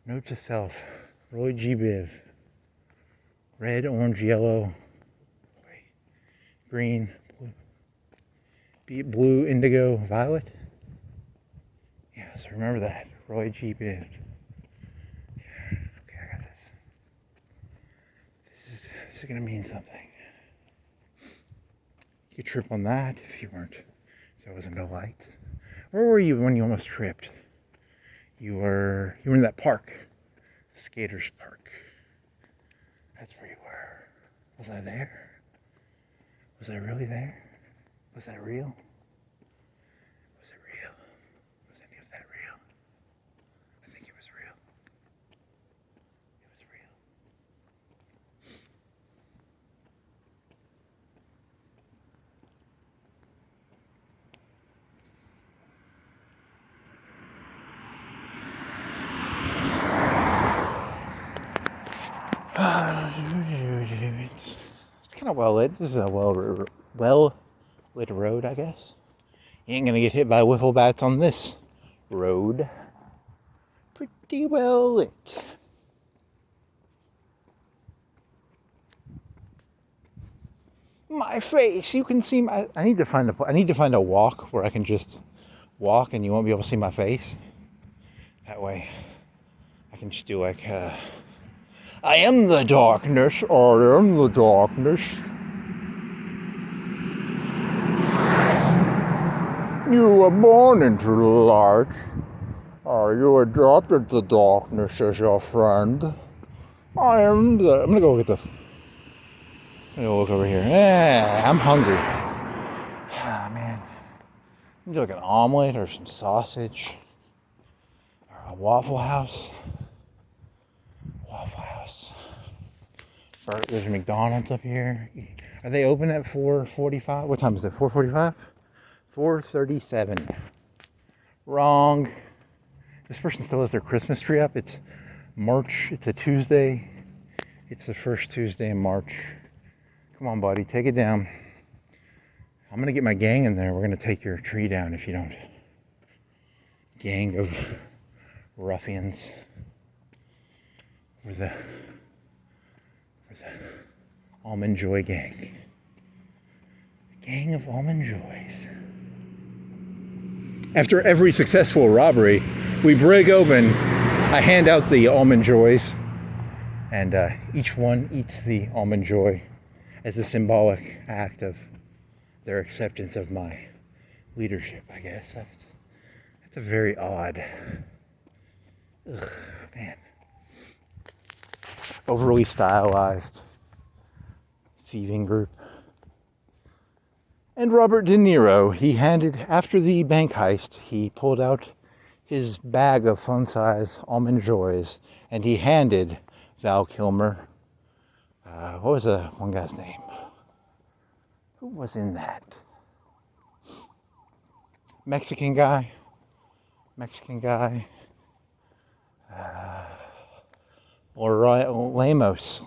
Note to self. Roy G. Biv. Red, orange, yellow. Green, blue, indigo, violet. Yeah, so remember that. Roy G. Biv. Yeah, okay, I got this. This is going to mean something. You could trip on that if you weren't, if there wasn't a light. Where were you when you almost tripped? You were in that park, Skaters Park. That's where you were. Was I there? Was I really there? Was that real? Was it real? Was any of that real? I think it was real. It was real. It's kind of well lit. This is a well lit road, I guess. You ain't gonna get hit by wiffle bats on this road. Pretty well lit. My face, you can see my. I need to find a walk where I can just walk and you won't be able to see my face. That way, I can just do like, I am the darkness. I am the darkness. You were born into the light. You adopted the darkness as your friend. I'm gonna go look at I'm gonna look over here. Yeah, I'm hungry. Ah, man. I'm gonna do like an omelet or some sausage. Or a Waffle House. Waffle House. There's a McDonald's up here. Are they open at 4:45? What time is it? 4:45? 4:37. Wrong. This person still has their Christmas tree up. It's March. It's a Tuesday. It's the first Tuesday in March. Come on, buddy. Take it down. I'm going to get my gang in there. We're going to take your tree down if you don't. Gang of ruffians. We're the Almond Joy gang. Gang of Almond Joys. After every successful robbery, we break open. I hand out the Almond Joys, and each one eats the Almond Joy as a symbolic act of their acceptance of my leadership, I guess. That's a very odd, man. Overly stylized thieving group. And Robert De Niro, after the bank heist, he pulled out his bag of fun-size Almond Joys, and he handed Val Kilmer, what was the one guy's name? Who was in that? Mexican guy. Or Lamos.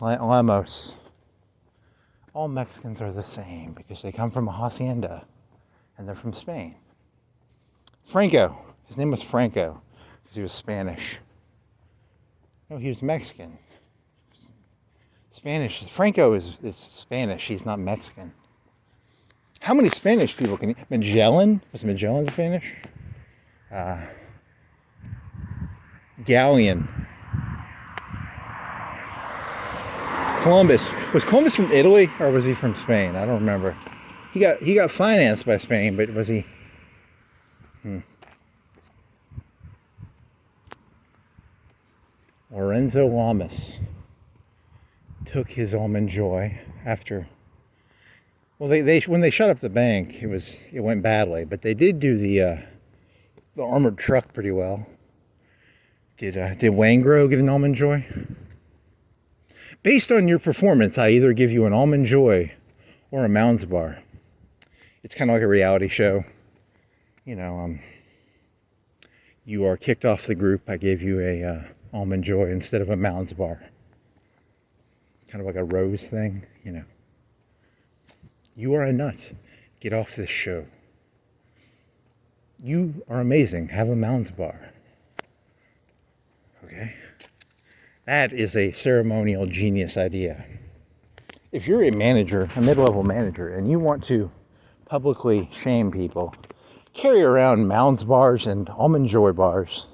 All Mexicans are the same because they come from a hacienda and they're from Spain. Franco. His name was Franco because he was Spanish. No, he was Mexican. Spanish. Franco is Spanish. He's not Mexican. How many Spanish people can you... Magellan? Was Magellan Spanish? Galleon. Columbus. Was Columbus from Italy or was he from Spain? I don't remember. He got financed by Spain, but was he... Lorenzo Lamas took his Almond Joy after... Well, they when they shut up the bank, it went badly, but they did do the armored truck pretty well. Did Wangro get an Almond Joy? Based on your performance, I either give you an Almond Joy or a Mounds bar. It's kind of like a reality show. You know, you are kicked off the group. I gave you a Almond Joy instead of a Mounds bar. Kind of like a rose thing, you know. You are a nut. Get off this show. You are amazing. Have a Mounds bar. Okay? That is a ceremonial genius idea. If you're a manager, a mid-level manager, and you want to publicly shame people, carry around Mounds bars and Almond Joy bars.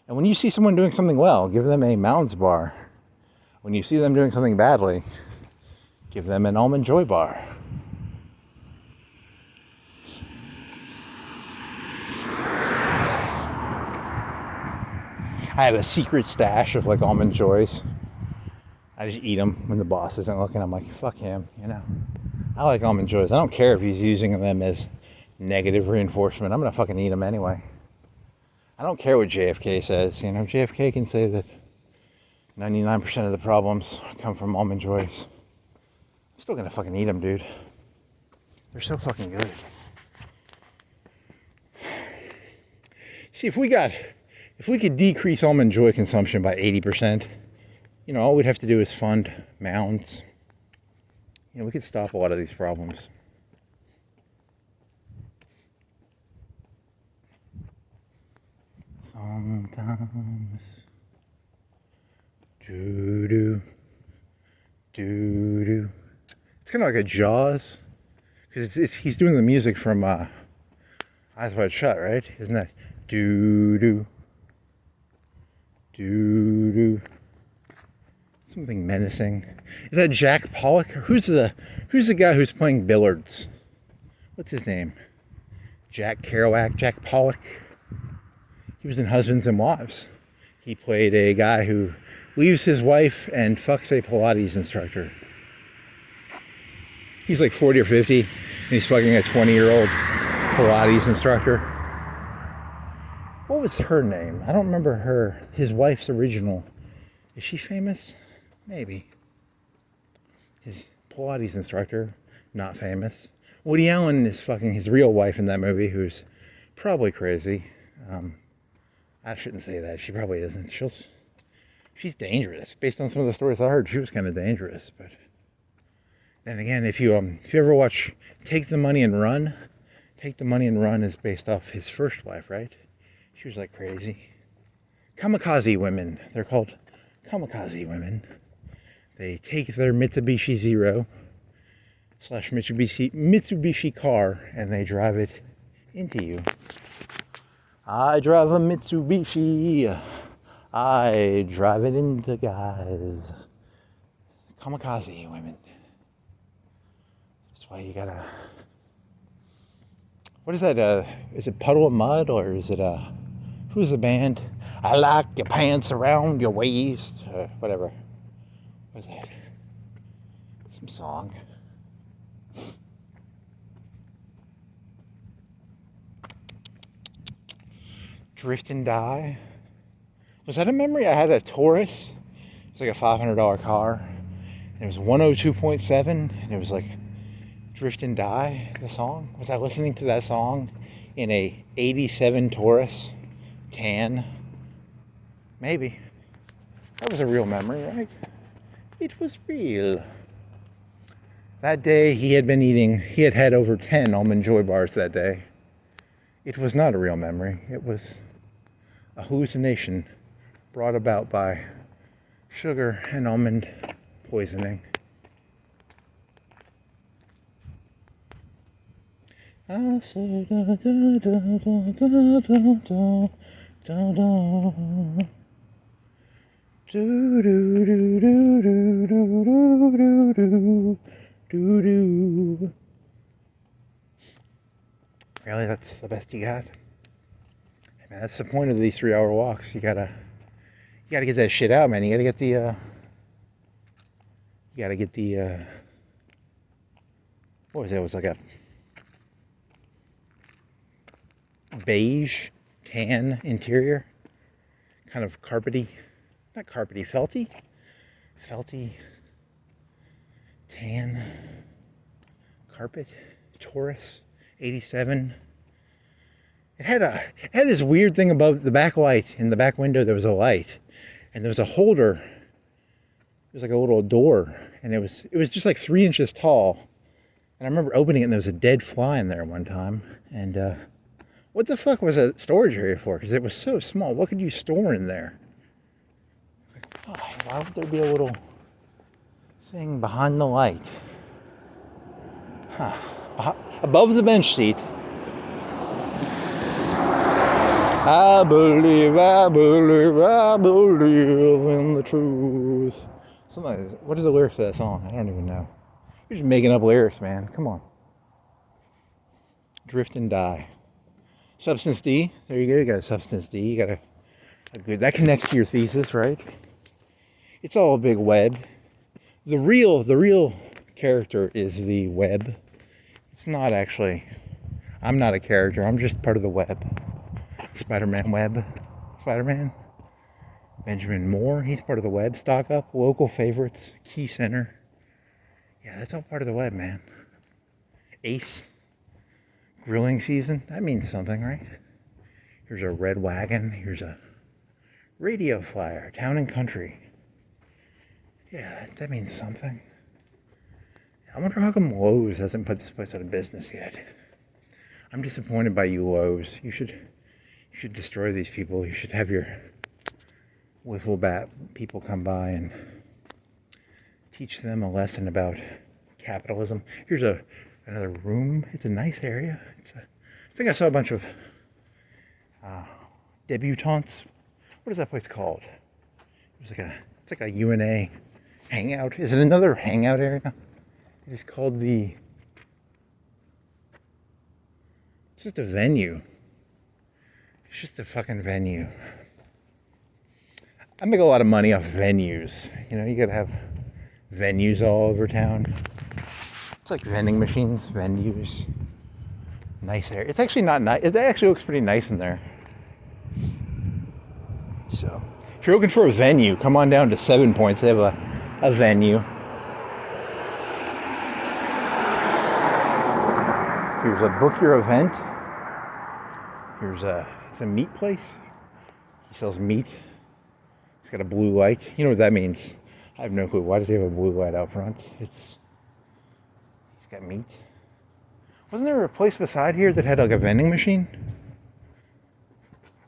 And when you see someone doing something well, give them a Mounds bar. When you see them doing something badly, give them an Almond Joy bar. I have a secret stash of like Almond Joys. I just eat them when the boss isn't looking. I'm like, fuck him, you know. I like Almond Joys. I don't care if he's using them as negative reinforcement. I'm gonna fucking eat them anyway. I don't care what JFK says. You know, JFK can say that 99% of the problems come from Almond Joys. I'm still gonna fucking eat them, dude. They're so fucking good. See, if we could decrease Almond Joy consumption by 80%, you know, all we'd have to do is fund Mounds. You know, we could stop a lot of these problems. Sometimes, doo-doo, doo-doo. It's kind of like a Jaws, because he's doing the music from Eyes Wide Shut, right? Isn't that doo-doo, doo-doo? Something menacing. Is that Jack Pollock? Who's the guy who's playing billiards? What's his name? Jack Kerouac, Jack Pollock. He was in Husbands and Wives. He played a guy who leaves his wife and fucks a Pilates instructor. He's like 40 or 50, and he's fucking a 20-year-old Pilates instructor. What was her name? I don't remember her. His wife's original. Is she famous? Maybe. His Pilates instructor, not famous. Woody Allen is fucking his real wife in that movie, who's probably crazy. I shouldn't say that. She probably isn't. She's dangerous. Based on some of the stories I heard, she was kind of dangerous. But then again, if you ever watch Take the Money and Run, Take the Money and Run is based off his first wife, right? She was like crazy. Kamikaze women. They're called kamikaze women. They take their Mitsubishi Zero / Mitsubishi car and they drive it into you. I drive a Mitsubishi. I drive it into guys. Kamikaze women. That's why you gotta... What is that? Is it Puddle of Mud or is it who's the band? I like your pants around your waist. Whatever. What is that? Some song. Drift and Die. Was that a memory? I had a Taurus. It's like a $500 car. And it was 102.7. And it was like Drift and Die, the song. Was I listening to that song in a 87 Taurus tan? Maybe. That was a real memory, right? It was real. That day he had had over 10 Almond Joy bars that day. It was not a real memory. It was a hallucination brought about by sugar and almond poisoning. I said da da da da da da da da. Do do do do do do do do do do. Really, that's the best you got? Man, that's the point of these 3-hour walks. You gotta get that shit out, man. You gotta get the what was it? It was like a beige tan interior, kind of carpety, not carpety, felty tan carpet. Taurus 87. It had this weird thing above the back light. In the back window there was a light, and there was a holder. It was like a little door, and it was just like 3 inches tall. And I remember opening it, and there was a dead fly in there one time. And what the fuck was a storage area for? Because it was so small. What could you store in there? Why would there be a little thing behind the light? Huh. Above the bench seat. I believe in the truth. What is the lyrics to that song? I don't even know. You're just making up lyrics, man. Come on. Drift and Die. Substance D. There you go. You got a Substance D. You got a good... That connects to your thesis, right? It's all a big web. The real character is the web. It's not actually... I'm not a character. I'm just part of the web. Spider-Man web. Spider-Man. Benjamin Moore. He's part of the web. Stock Up. Local favorites. Key Center. Yeah, that's all part of the web, man. Ace. Grilling season. That means something, right? Here's a red wagon. Here's a radio flyer. Town and Country. Yeah, that means something. I wonder how come Lowe's hasn't put this place out of business yet. I'm disappointed by you, Lowe's. You should destroy these people. You should have your wiffle bat people come by and teach them a lesson about capitalism. Here's another room. It's a nice area. I think I saw a bunch of debutantes. What is that place called? It's like a UNA hangout. Is it another hangout area? It is called it's just a venue. It's just a fucking venue. I make a lot of money off venues. You know, you gotta have venues all over town. It's like vending machines, venues. Nice area. It's actually not nice. It actually looks pretty nice in there. So, if you're looking for a venue, come on down to 7 Points. They have a venue. Here's a book your event. It's a meat place. He sells meat. It's got a blue light. You know what that means? I have no clue. Why does he have a blue light out front? He's got meat. Wasn't there a place beside here that had like a vending machine?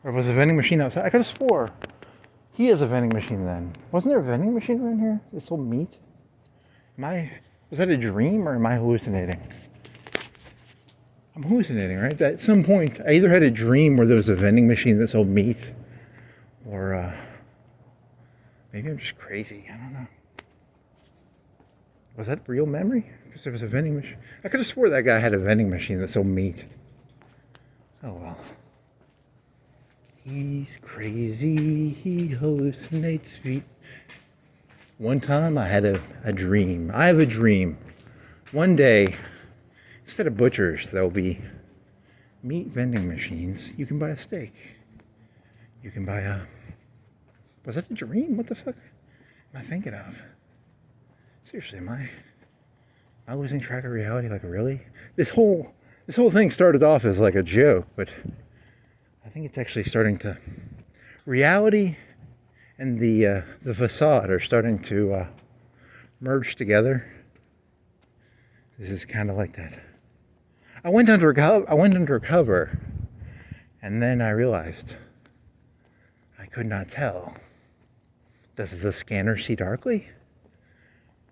Or was the vending machine outside? I could have swore he has a vending machine then. Wasn't there a vending machine around here that sold meat? Was that a dream or am I hallucinating? I'm hallucinating, right? At some point, I either had a dream where there was a vending machine that sold meat, or maybe I'm just crazy. I don't know. Was that real memory? Because there was a vending machine. I could have swore that guy had a vending machine that sold meat. Oh well. He's crazy. He hallucinates feet. One time I had a dream. I have a dream. One day, instead of butchers, there'll be meat vending machines. You can buy a steak. You can buy a... Was that a dream? What the fuck am I thinking of? Seriously, am I losing track of reality? Like, really? This whole thing started off as like a joke, but I think it's actually starting to... Reality and the facade are starting to merge together. This is kind of like that. I went undercover, and then I realized I could not tell. Does the scanner see darkly?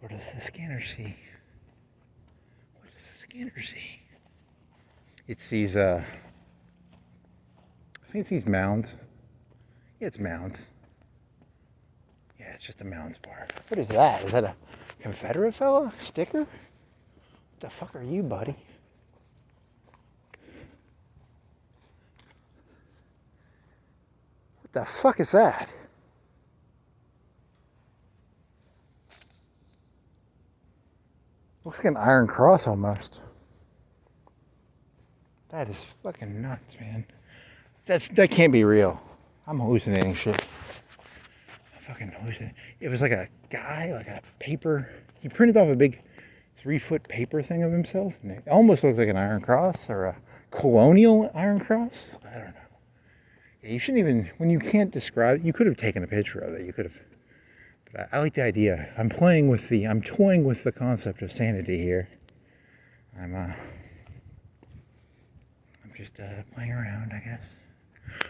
Or does the scanner see? What does the scanner see? It sees, I think it sees mounds. Yeah, it's mounds. Yeah, it's just a mounds bar. What is that? Is that a Confederate fella? Sticker? What the fuck are you, buddy? What the fuck is that? Looks like an Iron Cross almost. That is fucking nuts, man. That can't be real. I'm hallucinating shit. I'm fucking hallucinating. It was like a guy, like a paper. He printed off a big 3-foot paper thing of himself, and it almost looked like an Iron Cross or a colonial Iron Cross. I don't know. Yeah, you shouldn't even, when you can't describe it, you could have taken a picture of it. You could have. But I like the idea. I'm toying with the concept of sanity here. I'm just playing around, I guess.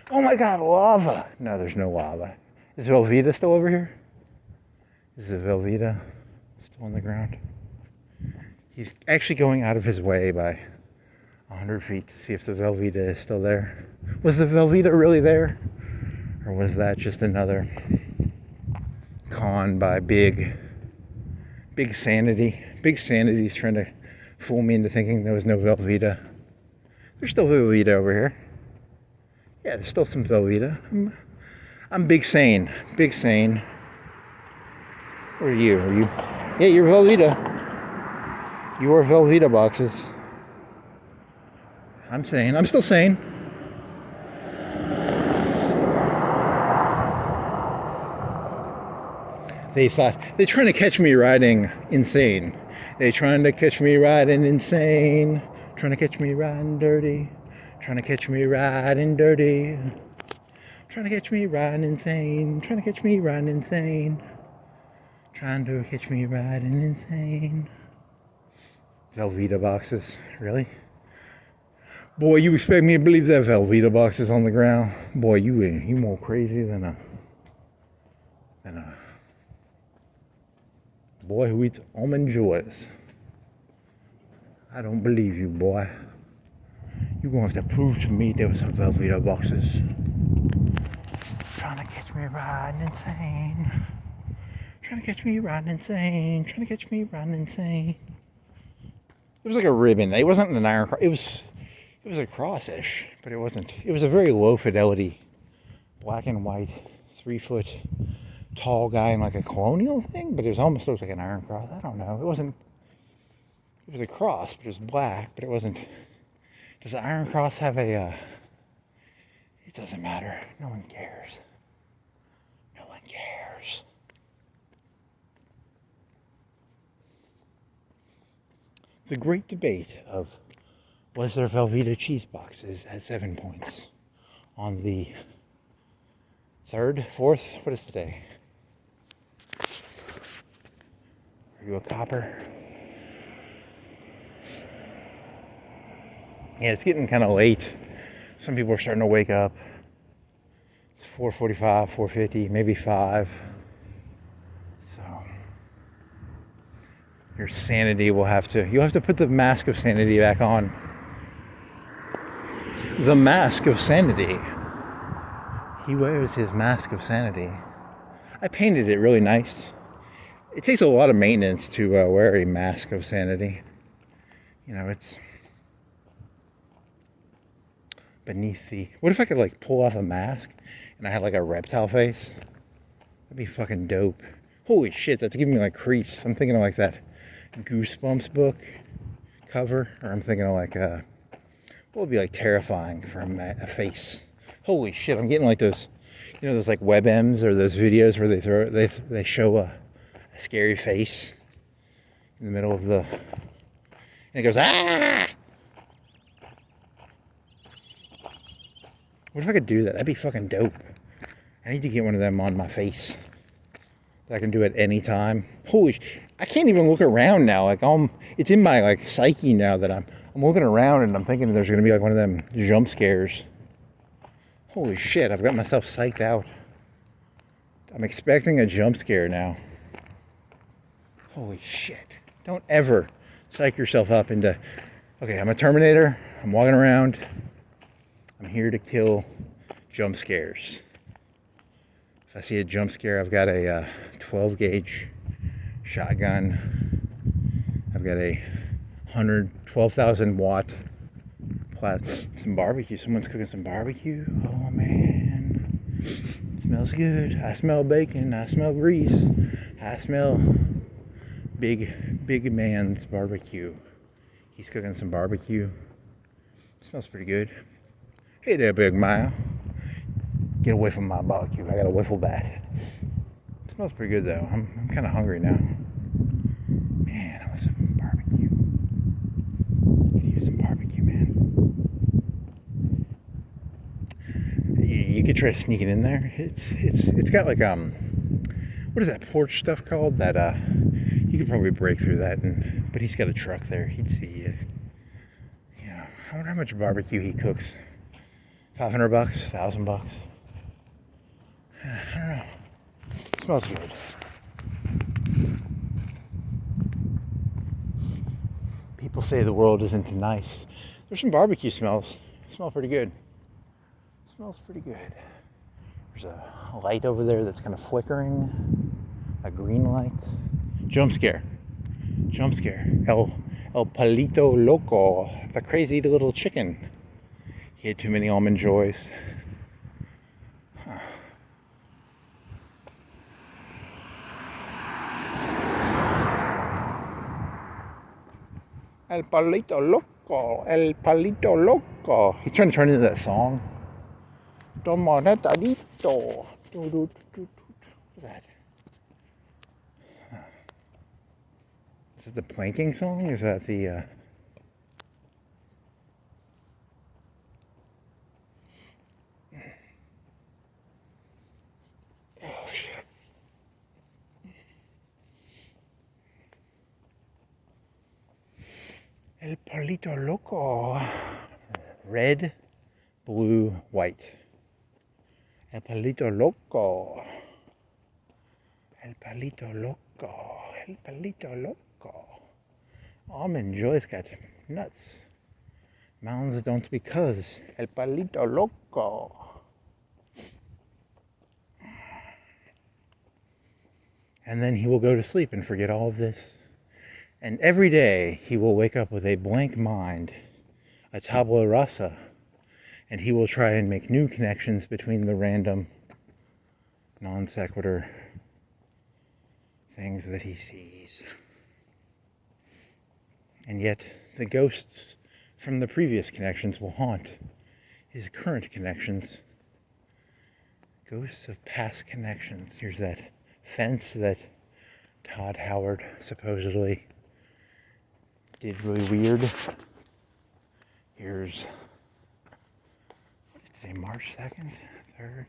Oh my God, lava! No, there's no lava. Is Velveeta still over here? Is the Velveeta still on the ground? He's actually going out of his way by 100 feet to see if the Velveeta is still there. Was the Velveeta really there? Or was that just another con by Big Sanity? Big Sanity's trying to fool me into thinking there was no Velveeta. There's still Velveeta over here. Yeah, there's still some Velveeta. I'm Big Sane. Big Sane. Where are you? Are you? Yeah, you're Velveeta. You are Velveeta boxes. I'm sane. I'm still sane. They thought, they're trying to catch me riding insane. They're trying to catch me riding insane. Trying to catch me riding dirty. Trying to catch me riding dirty. Trying to catch me riding insane. Trying to catch me riding insane. Trying to catch me riding insane. Velveeta boxes, really? Boy, you expect me to believe that Velveeta box is on the ground? Boy, you more crazy than a boy who eats almond joys. I don't believe you, boy. You're gonna have to prove to me there were some Velveeta boxes. Trying to catch me riding insane. Trying to catch me riding insane. Trying to catch me riding insane. It was like a ribbon. It wasn't an iron cross. It was a cross-ish, but it wasn't. It was a very low fidelity, black and white 3-foot tall guy in like a colonial thing, but it almost looked like an iron cross. I don't know. It wasn't. It was a cross, but it was black. But it wasn't. Does the iron cross have a? It doesn't matter. No one cares. No one cares. The great debate of was there Velveeta cheese boxes at 7 points on the 3rd, 4th? What is today? Are you a copper? Yeah, it's getting kind of late. Some people are starting to wake up. It's 4:45, 4:50, maybe 5. So your sanity will have to, you'll have to put the mask of sanity back on. The mask of sanity. He wears his mask of sanity. I painted it really nice. It takes a lot of maintenance to wear a mask of sanity. You know, it's beneath the... What if I could like pull off a mask and I had like a reptile face? That'd be fucking dope. Holy shit, that's giving me like creeps. I'm thinking of like that Goosebumps book cover, or I'm thinking of like what would be like terrifying for a face. Holy shit, I'm getting like those, you know, those like WebMs or those videos where they show a scary face in the middle of the, and it goes ah. What if I could do that? That'd be fucking dope. I need to get one of them on my face that I can do at any time. Holy, I can't even look around now. Like it's in my like psyche now that I'm looking around and I'm thinking there's gonna be like one of them jump scares. Holy shit, I've got myself psyched out. I'm expecting a jump scare now. Holy shit. Don't ever psych yourself up into, okay, I'm a Terminator, I'm walking around, I'm here to kill jump scares. If I see a jump scare, I've got a 12 gauge shotgun. I've got a 12,000 watt some barbecue. Someone's cooking some barbecue. Oh man, smells good. I smell bacon. I smell grease. I smell big man's barbecue. He's cooking some barbecue. Smells pretty good. Hey there, Big Mile. Get away from my barbecue. I got a wiffle bat. It smells pretty good though. I'm kind of hungry now. Man, I want some barbecue. Could use some barbecue, man. You could try sneaking in there. It's got like what is that porch stuff called? That you could probably break through that, but he's got a truck there. He'd see you. You know, I wonder how much barbecue he cooks. $500, $1,000. I don't know. It smells good. People say the world isn't nice. There's some barbecue smells. They smell pretty good. It smells pretty good. There's a light over there that's kind of flickering. A green light. Jump scare. Jump scare. El Palito Loco. The crazy little chicken. He had too many almond joys. Huh. El Palito Loco, El Palito Loco. He's trying to turn into that song. Tomonetadito. What's that? Is it the planking song? Is that the... Oh, shit. El Palito Loco. Red, blue, white. El Palito Loco. El Palito Loco. El Palito Loco. Almond Joy's got nuts. Mounds don't because. El Palito Loco. And then he will go to sleep and forget all of this. And every day he will wake up with a blank mind, a tabula rasa, and he will try and make new connections between the random non sequitur things that he sees. And yet, the ghosts from the previous connections will haunt his current connections. Ghosts of past connections. Here's that fence that Todd Howard supposedly did really weird. Here's, what is today, March 2nd, 3rd?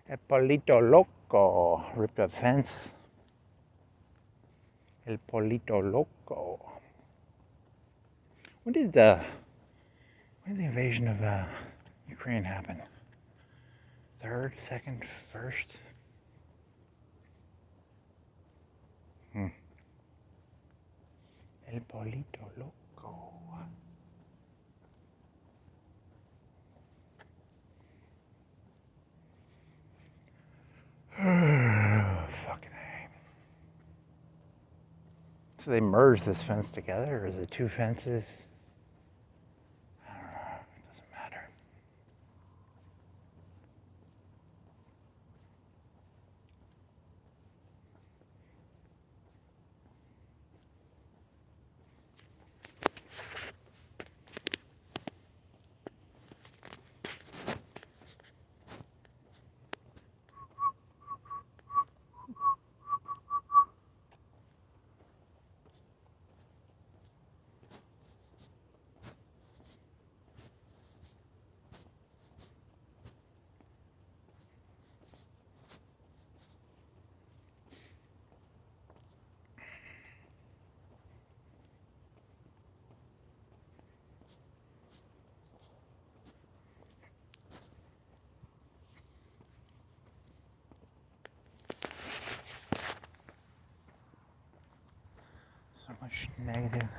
El Polito Loco ripped up fence. El Polito Loco. When did the invasion of Ukraine happen? 3rd, 2nd, 1st? El Polito Loco. Fucking A. So they merged this fence together, or is it two fences? I don't know. It doesn't matter. So much negative.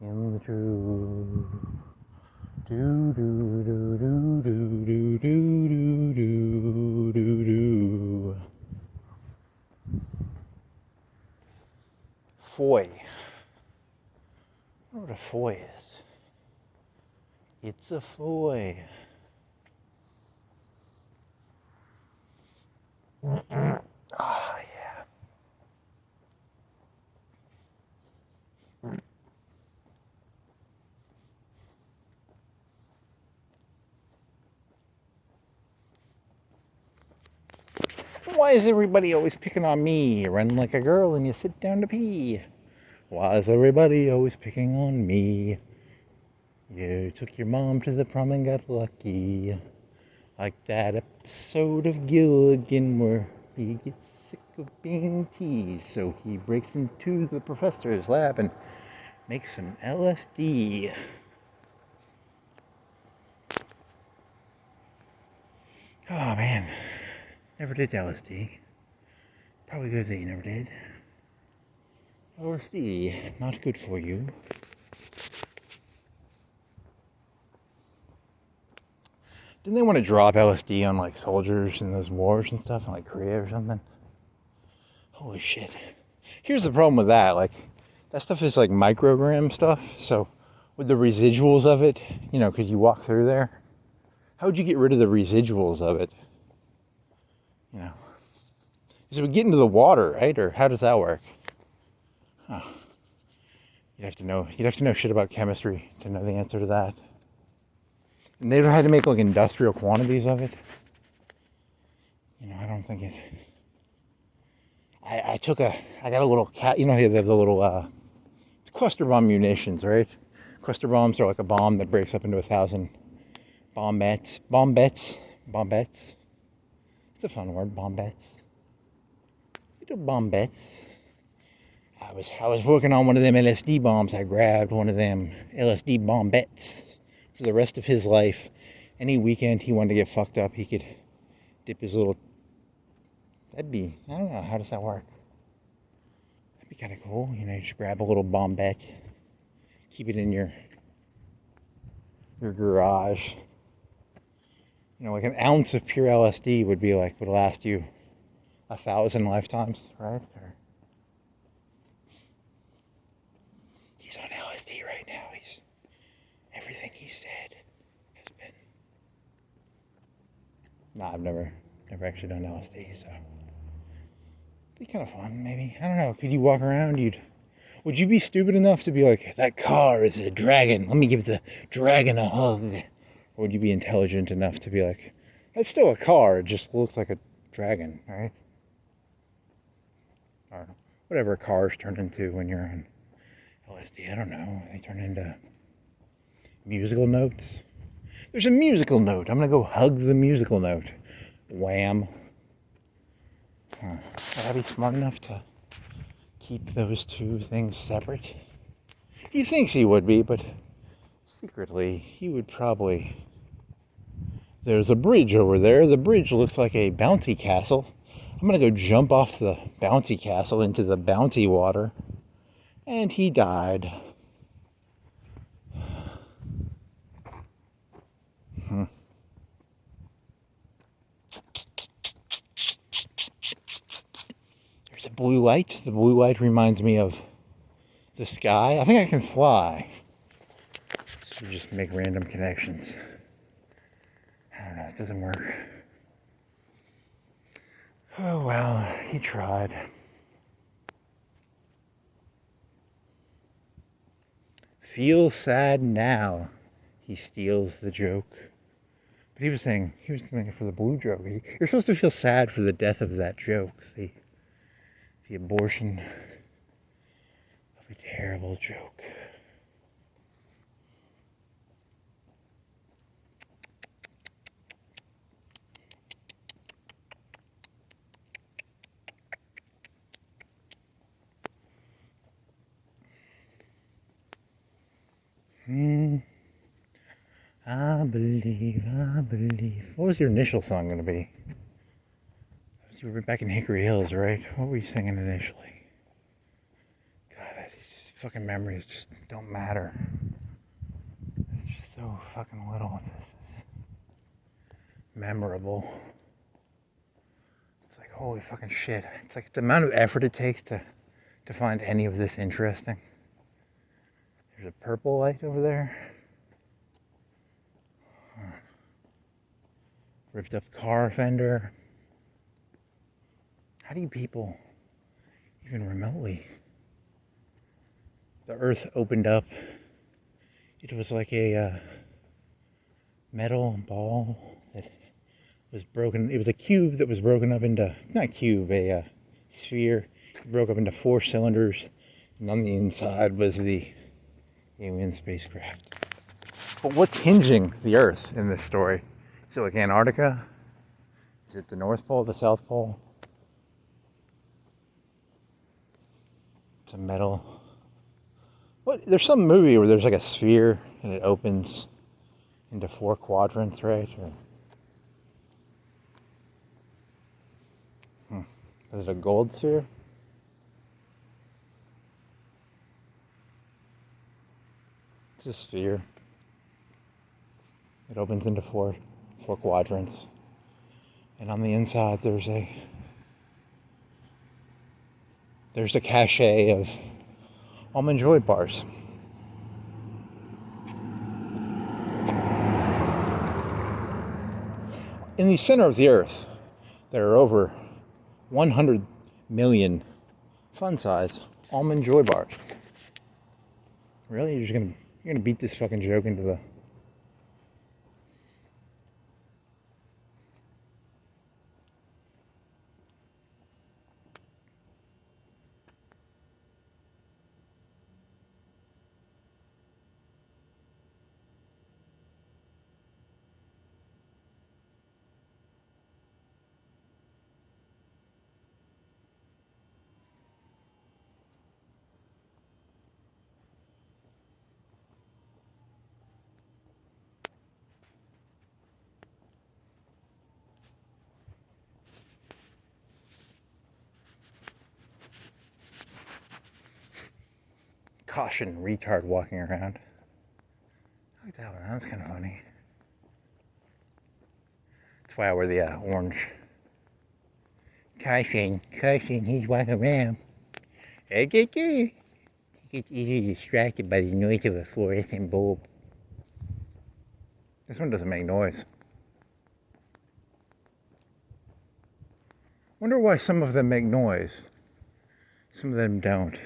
In the truth. Do do do do do do do do do do. Foy. I wonder what a foy is. It's a foy. Oh, yeah. Why is everybody always picking on me? You run like a girl and you sit down to pee. Why is everybody always picking on me? You took your mom to the prom and got lucky. Like that episode of Gilligan where he gets sick of being teased, so he breaks into the professor's lab and makes some LSD. Oh man, never did LSD. Probably good that you never did. LSD, not good for you. Didn't they want to drop LSD on like soldiers in those wars and stuff in like Korea or something? Holy shit. Here's the problem with that, like that stuff is like microgram stuff, so with the residuals of it, you know, could you walk through there? How would you get rid of the residuals of it? You know, because it would get into the water, right? Or how does that work? Huh. You'd have to know shit about chemistry to know the answer to that. And they had to make like industrial quantities of it. You know, I don't think it. I got a little cat. You know, they have the little it's cluster bomb munitions, right? Cluster bombs are like a bomb that breaks up into 1,000 bombettes. It's a fun word, bombettes. Little bombettes. I was working on one of them LSD bombs. I grabbed one of them LSD bombettes for the rest of his life. Any weekend he wanted to get fucked up, he could dip his little. I don't know, how does that work? That'd be kind of cool. You know, you just grab a little bombette, keep it in your your garage. You know, like an ounce of pure LSD would last you 1,000 lifetimes, right? Or he's on LSD right now. Everything he said has been. Nah, I've never actually done LSD, so it'd be kind of fun, maybe. I don't know. Could you walk around? Would you be stupid enough to be like, that car is a dragon? Let me give the dragon a hug. Or would you be intelligent enough to be like, it's still a car, it just looks like a dragon, right? I don't know. Whatever cars turn into when you're on LSD, I don't know. They turn into musical notes. There's a musical note. I'm gonna go hug the musical note. Wham. Would I be smart enough to keep those two things separate? He thinks he would be, but secretly he would probably. There's a bridge over there. The bridge looks like a bouncy castle. I'm gonna go jump off the bouncy castle into the bouncy water. And he died. There's a blue light. The blue light reminds me of the sky. I think I can fly. So we just make random connections. I don't know, it doesn't work. Oh well, he tried. Feel sad now. He steals the joke. But he was doing it for the blue joke. You're supposed to feel sad for the death of that joke. The abortion of a terrible joke. I believe. What was your initial song going to be? You were back in Hickory Hills, right? What were you singing initially? God, these fucking memories just don't matter. It's just so fucking little. This is memorable. It's like, holy fucking shit. It's like the amount of effort it takes to find any of this interesting. There's a purple light over there. Ripped up car fender. How do you people even remotely? The earth opened up. It was like a metal ball that was broken. It was a cube that was broken up into, not cube, a sphere. It broke up into 4 cylinders. And on the inside was the alien spacecraft. But what's hinging the earth in this story? Is it like Antarctica? Is it the North Pole, the South Pole? It's a metal. What? There's some movie where there's like a sphere and it opens into 4 quadrants, right? Is it a gold sphere? It's a sphere. It opens into 4 quadrants. And on the inside there's a cache of Almond Joy bars. In the center of the earth, there are over 100 million fun-size Almond Joy bars. Really? You're gonna beat this fucking joke into the... Caution, retard walking around. that one. That was kind of funny. That's why I wear the orange. Caution, he's walking around. He gets easily distracted by the noise of a fluorescent bulb. This one doesn't make noise. Wonder why some of them make noise. Some of them don't.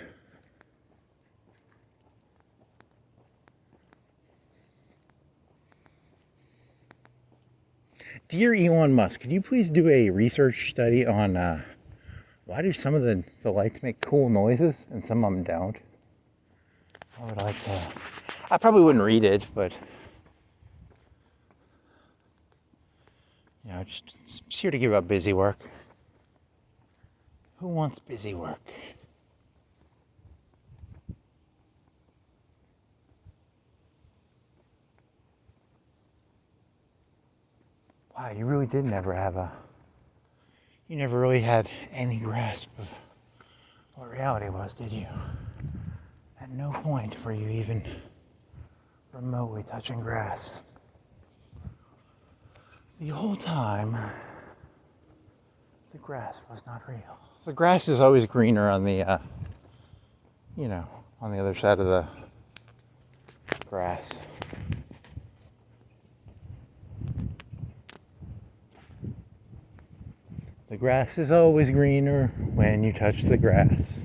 Dear Elon Musk, could you please do a research study on why do some of the lights make cool noises and some of them don't? I would like to. I probably wouldn't read it, but just here to give up busy work. Who wants busy work? Wow, you really did never have you never really had any grasp of what reality was, did you? At no point were you even remotely touching grass. The whole time, the grass was not real. The grass is always greener on the, on the other side of the grass. The grass is always greener when you touch the grass.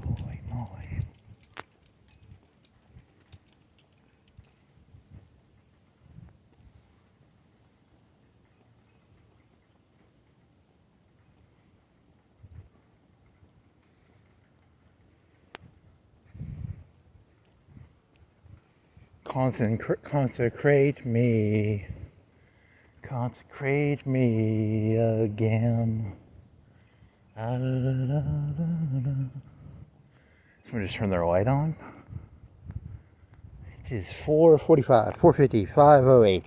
Holy moly. Consecrate me. Consecrate me again. Someone just turned their light on. It is 4:45, 4:50, 5:08.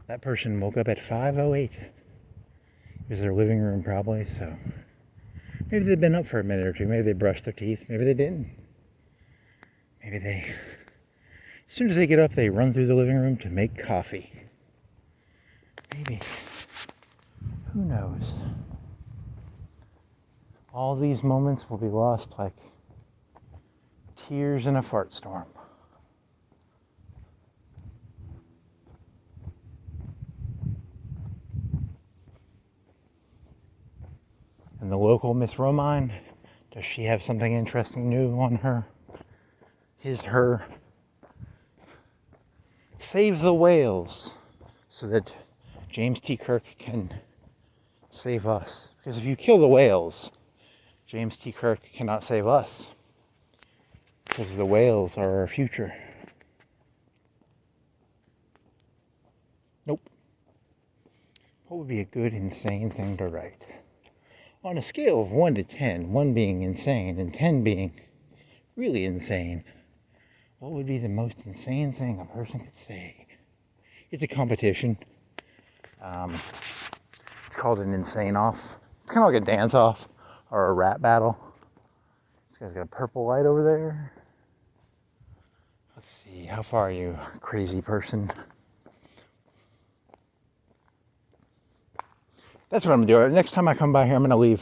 That person woke up at 5:08. It was their living room probably, so maybe they've been up for a minute or two. Maybe they brushed their teeth. Maybe they didn't. Maybe as soon as they get up, they run through the living room to make coffee. Maybe. Who knows? All these moments will be lost like tears in a fart storm. And the local Miss Romine, does she have something interesting new on her? Her. Save the whales so that James T. Kirk can save us. Because if you kill the whales, James T. Kirk cannot save us. Because the whales are our future. Nope. What would be a good, insane thing to write? On a scale of 1 to 10, 1 being insane and 10 being really insane, what would be the most insane thing a person could say? It's a competition. It's called an insane off. It's kind of like a dance off or a rap battle. This guy's got a purple light over there. Let's see, how far are you, crazy person? That's what I'm gonna do. Next time I come by here, I'm gonna leave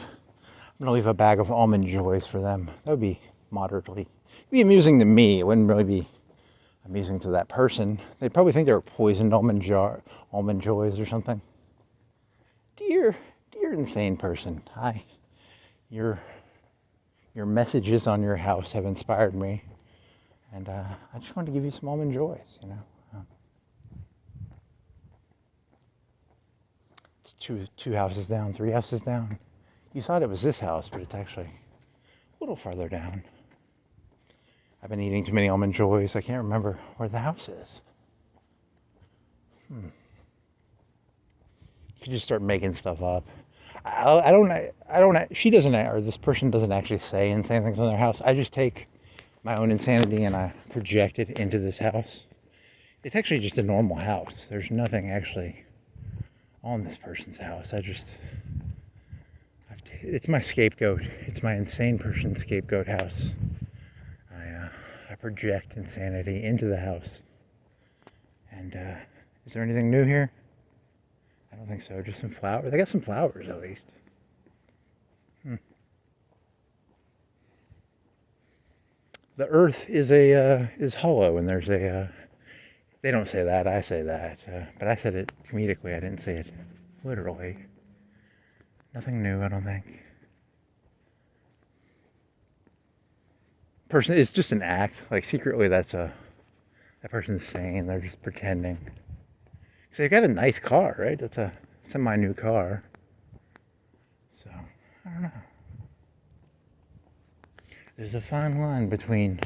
a bag of almond joys for them. That would be moderately. It'd be amusing to me. It wouldn't really be amusing to that person. They'd probably think they were poisoned almond joys or something. Dear insane person, hi. Your messages on your house have inspired me, and I just wanted to give you some almond joys. It's two houses down, 3 houses down. You thought it was this house, but it's actually a little farther down. I've been eating too many almond joys. I can't remember where the house is. You just start making stuff up. She doesn't, or this person doesn't actually say insane things on their house. I just take my own insanity and I project it into this house. It's actually just a normal house. There's nothing actually on this person's house. It's my scapegoat. It's my insane person scapegoat house. I project insanity into the house. And is there anything new here? I don't think so. Just some flowers. They got some flowers at least. The earth is hollow, and there's a. They don't say that. I say that, but I said it comedically. I didn't say it literally. Nothing new, I don't think. Person, it's just an act. Like secretly, that person's sane. They're just pretending. So they got a nice car, right? That's a semi-new car. So I don't know. There's a fine line between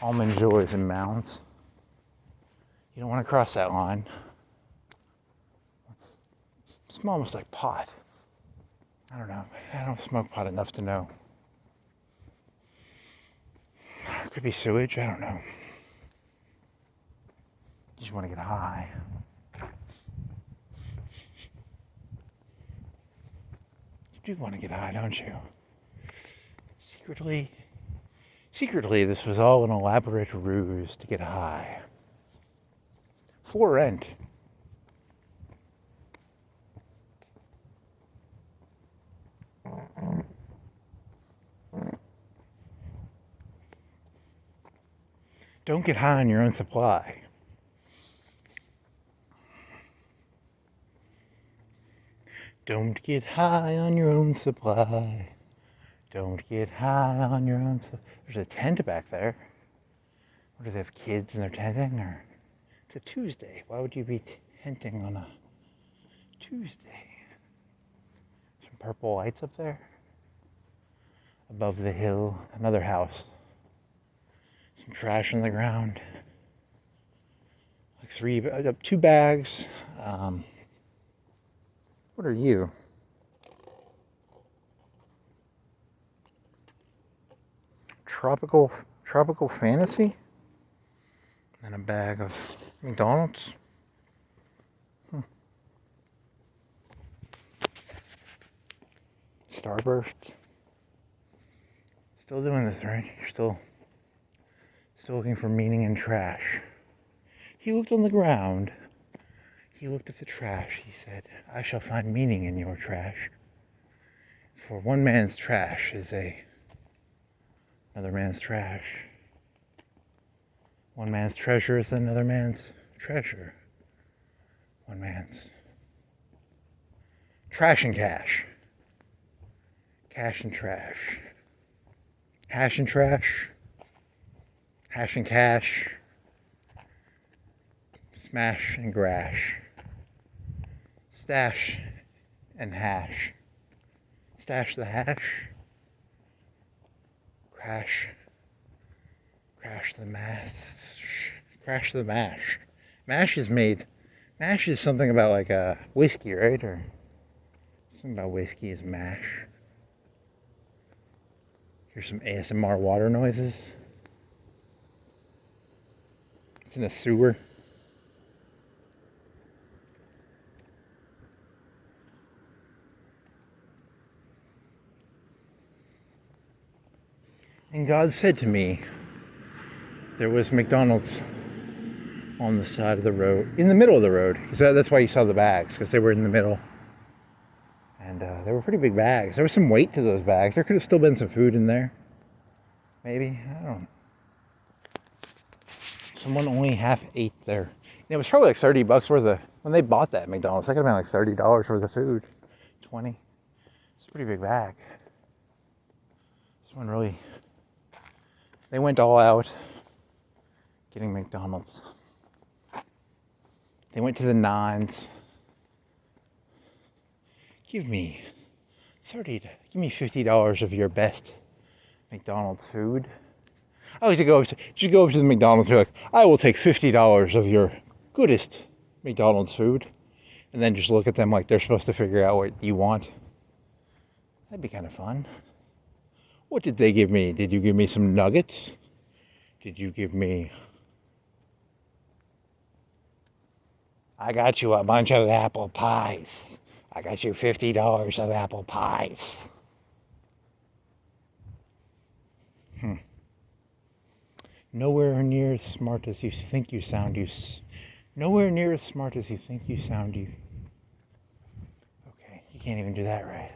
almond joys and mounds. You don't want to cross that line. It smells almost like pot. I don't know. I don't smoke pot enough to know. It could be sewage. I don't know. You just want to get high. You do want to get high, don't you? Secretly, this was all an elaborate ruse to get high. For rent. Don't get high on your own supply. Don't get high on your own supply. Don't get high on your own supply. There's a tent back there. What, do they have kids and they're tenting? Or it's a Tuesday. Why would you be tenting on a Tuesday? Some purple lights up there. Above the hill, another house. Some trash on the ground. Like 2 bags. What are you? Tropical fantasy? And a bag of McDonald's. Starburst. Still doing this, right? You're still looking for meaning in trash. He looked on the ground. He looked at the trash. He said, I shall find meaning in your trash. For one man's trash is another man's trash. One man's treasure is another man's treasure. One man's trash and cash. Cash and trash. Hash and trash. Hash and cash. Smash and grash. Stash and hash. Stash the hash. Crash the mash. Crash the mash. Mash is something about like a whiskey, right? Or something about whiskey is mash. Here's some ASMR water noises. It's in a sewer. And God said to me, there was McDonald's on the side of the road, in the middle of the road. Because that's why you saw the bags, because they were in the middle. And they were pretty big bags. There was some weight to those bags. There could have still been some food in there. Maybe. I don't know. Someone only half ate there. And it was probably like $30 worth of, when they bought that McDonald's, that could have been like $30 worth of food. 20. It's a pretty big bag. This one really, they went all out getting McDonald's. They went to the nines. Give me $50 of your best McDonald's food. I like to go to the McDonald's and be like, I will take $50 of your goodest McDonald's food. And then just look at them like they're supposed to figure out what you want. That'd be kind of fun. What did they give me? Did you give me some nuggets? Did you give me... I got you a bunch of apple pies. I got you $50 of apple pies. Nowhere near as smart as you think you sound. Nowhere near as smart as you think you sound. Okay, you can't even do that right.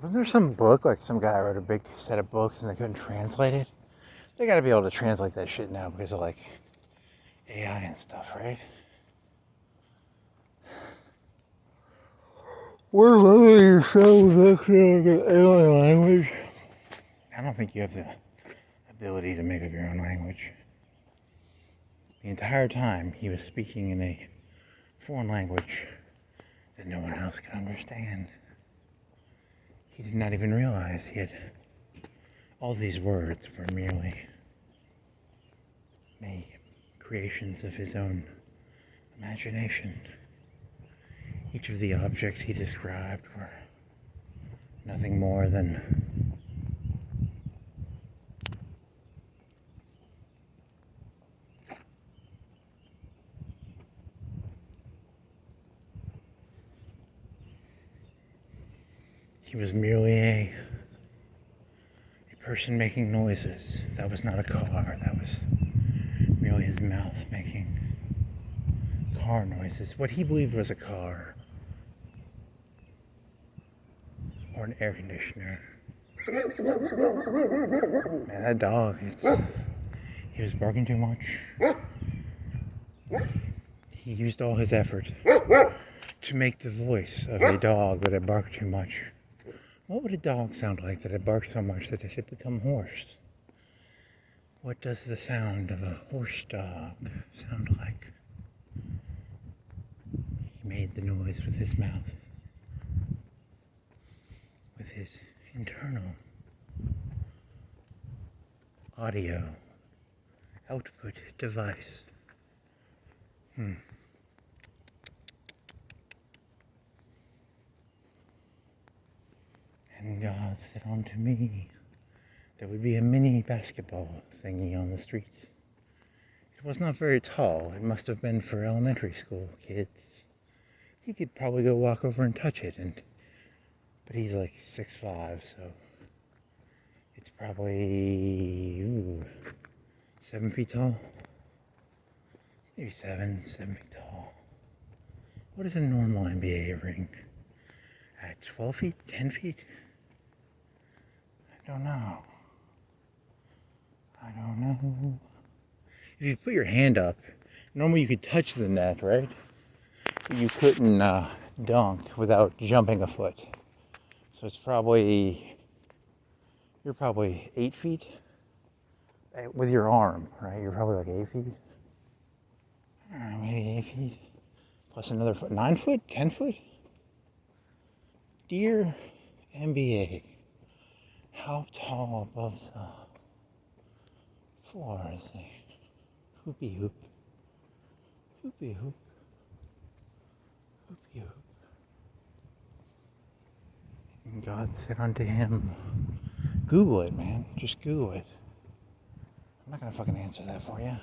Wasn't there some book, like some guy wrote a big set of books and they couldn't translate it? They gotta be able to translate that shit now because of like AI and stuff, right? What about yourself actually like an alien language? I don't think you have the ability to make up your own language. The entire time he was speaking in a foreign language that no one else could understand. He did not even realize he had all these words were merely creations of his own imagination. Each of the objects he described were nothing more than he was merely a person making noises. That was not a car. That was merely his mouth making car noises. What he believed was a car or an air conditioner. Man, that dog, he was barking too much. He used all his effort to make the voice of a dog that had barked too much. What would a dog sound like that had barked so much that it had become hoarse? What does the sound of a horse dog sound like? He made the noise with his mouth, with his internal audio output device. And God said unto me, there would be a mini basketball thingy on the street. It was not very tall. It must have been for elementary school kids. He could probably go walk over and touch it, but he's like 6'5", so it's probably 7 feet tall. Maybe 7 feet tall. What is a normal NBA ring? At 12 feet? 10 feet? I don't know. If you put your hand up, normally you could touch the net, right? You couldn't dunk without jumping a foot. So you're probably 8 feet with your arm, right? You're probably like 8 feet. I don't know, maybe 8 feet. Plus another foot. 9 foot? 10 foot? Dear NBA, how tall above the floor is a hoopy hoop? Hoopy hoop. Hoopy hoop. And God said unto him, Google it, man. Just Google it. I'm not gonna fucking answer that for you.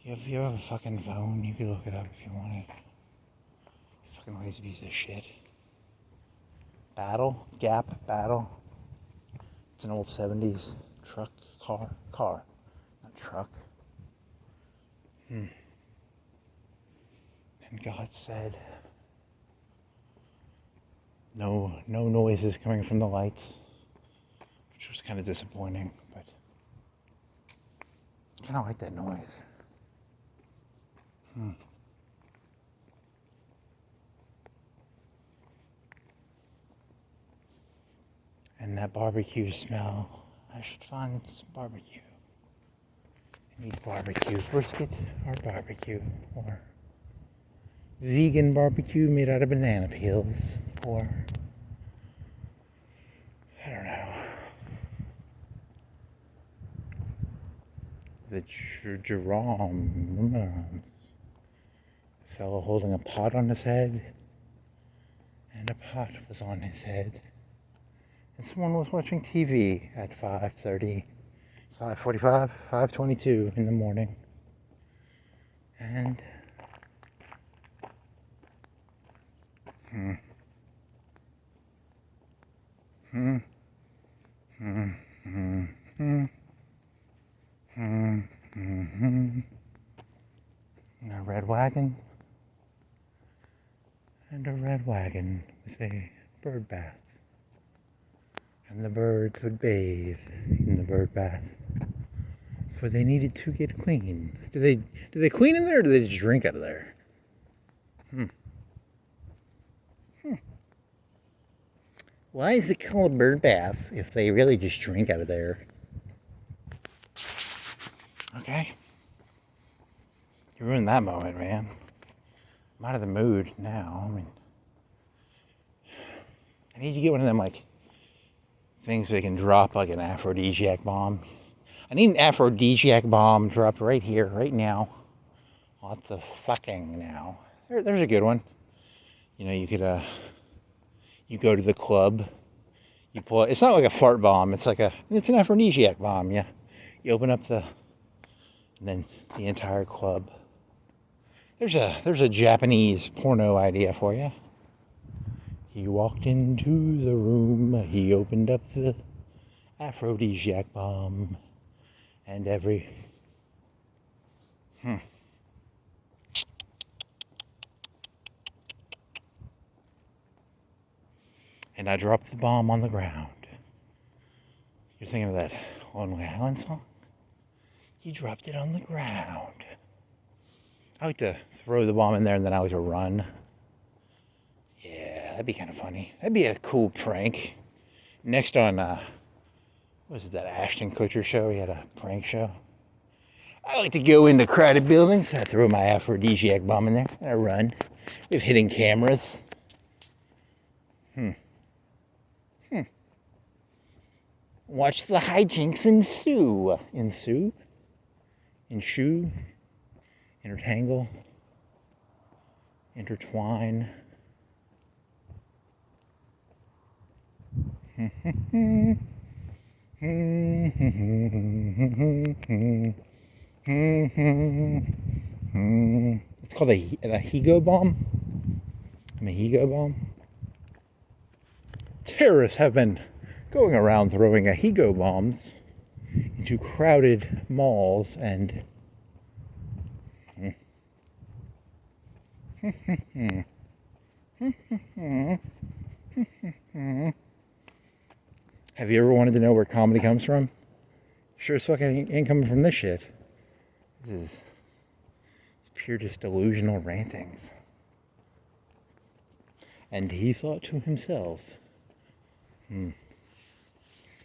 If you have a fucking phone, you can look it up if you want it. You fucking lazy piece of shit. Gap, Battle. It's an old 70s car, not truck. And God said, no noises coming from the lights, which was kind of disappointing, but I kind of like that noise. And that barbecue smell, I should find some barbecue. I need barbecue, brisket or barbecue, or vegan barbecue made out of banana peels, or I don't know. The Geromes. A fellow holding a pot on his head, and a pot was on his head. And someone was watching TV at 5:30, 5:45, 5:22 in the morning. And a red wagon, and a red wagon with a bird bath. And the birds would bathe in the bird bath, for they needed to get clean. Do they clean in there, or do they just drink out of there? Why is it called a bird bath if they really just drink out of there? Okay. You ruined that moment, man. I'm out of the mood now. I mean, I need to get one of them, like, things they can drop, like an aphrodisiac bomb. I need an aphrodisiac bomb dropped right here, right now. What the fucking now? There's a good one. You know, you could, you go to the club, you pull it. It's not like a fart bomb. It's an aphrodisiac bomb. Yeah, you open up and then the entire club. There's a Japanese porno idea for you. He walked into the room. He opened up the aphrodisiac bomb, and and I dropped the bomb on the ground. You're thinking of that Lonely Island song? He dropped it on the ground. I like to throw the bomb in there and then I like to run. Yeah, that'd be kind of funny. That'd be a cool prank. Next on, what was it, that Ashton Kutcher show? He had a prank show. I like to go into crowded buildings. I throw my aphrodisiac bomb in there and I run. We have hidden cameras. Watch the hijinks ensue. Ensue? Intertangle? Intertwine? It's called a Higo bomb. A Higo bomb. Terrorists have been going around throwing Higo bombs into crowded malls and have you ever wanted to know where comedy comes from? Sure as fucking ain't coming from this shit. It's pure just delusional rantings. And he thought to himself,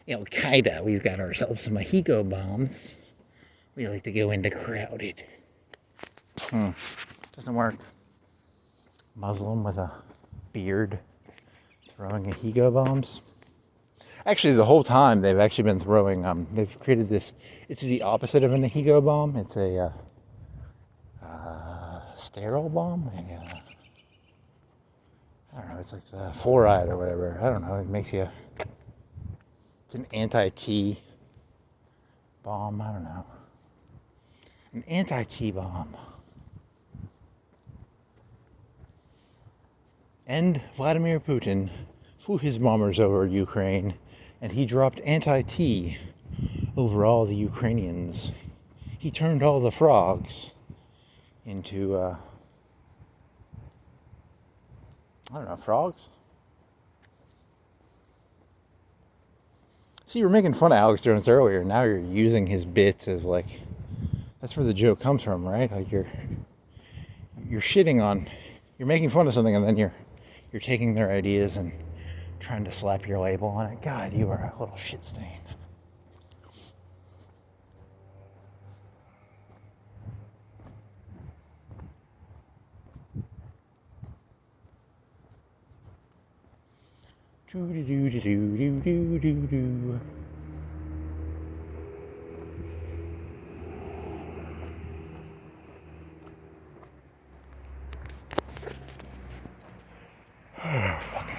Al-Qaeda, we've got ourselves some Higo bombs. We like to go into crowded. Doesn't work. Muslim with a beard throwing Higo bombs. Actually, the whole time they've actually been throwing, they've created this, it's the opposite of an Higo bomb. It's a sterile bomb. I don't know, it's like the fluoride or whatever. I don't know, it makes you, it's an anti-T bomb, I don't know. An anti-T bomb. And Vladimir Putin flew his bombers over Ukraine, and he dropped anti-T over all the Ukrainians. He turned all the frogs into, I don't know, frogs? See, you were making fun of Alex Jones earlier. Now you're using his bits as like, that's where the joke comes from, right? Like you're shitting on, you're making fun of something, and then you're taking their ideas and trying to slap your label on it. God, you are a little shit stain. Do. Oh, fucking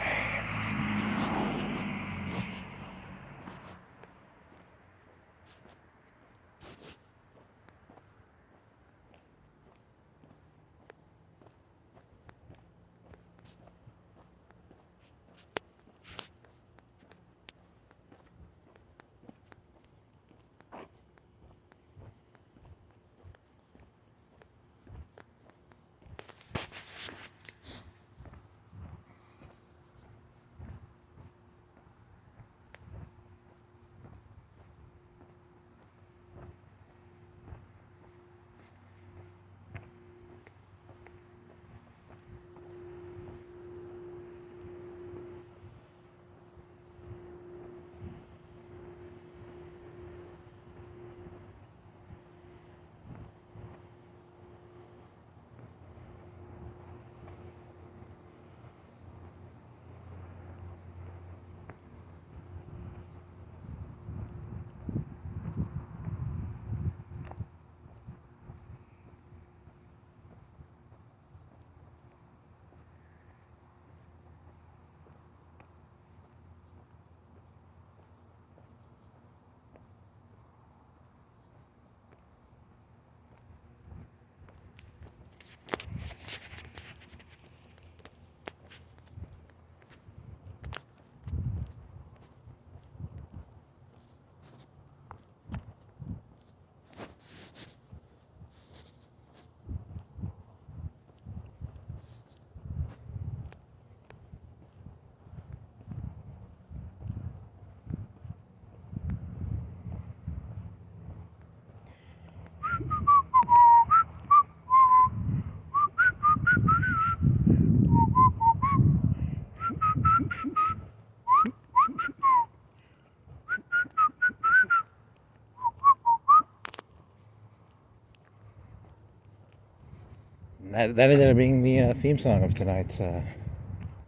That ended up being the theme song of tonight's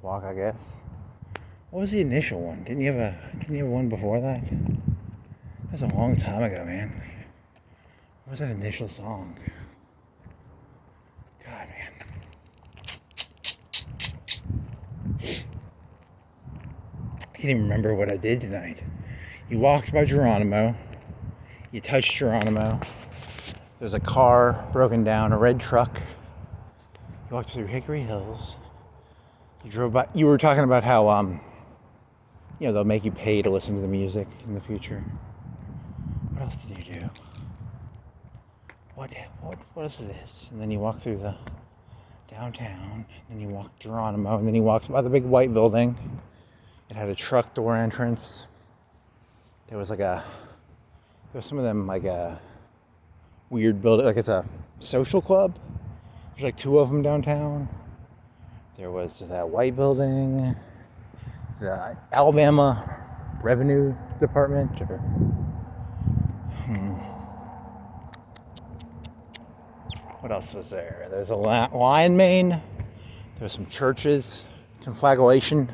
walk, I guess. What was the initial one? Didn't you have one before that? That was a long time ago, man. What was that initial song? God, man. I can't even remember what I did tonight. You walked by Geronimo. You touched Geronimo. There's a car broken down, a red truck. You walked through Hickory Hills. You drove by. You were talking about how they'll make you pay to listen to the music in the future. What else did you do? What is this? And then you walk through the downtown, and then you walk Geronimo, and then you walked by the big white building. It had a truck door entrance. There was some of them like a weird building, like it's a social club. There's like two of them downtown. There was that white building, the Alabama Revenue Department, what else was there? There's a lion mane. There was some churches, conflagration,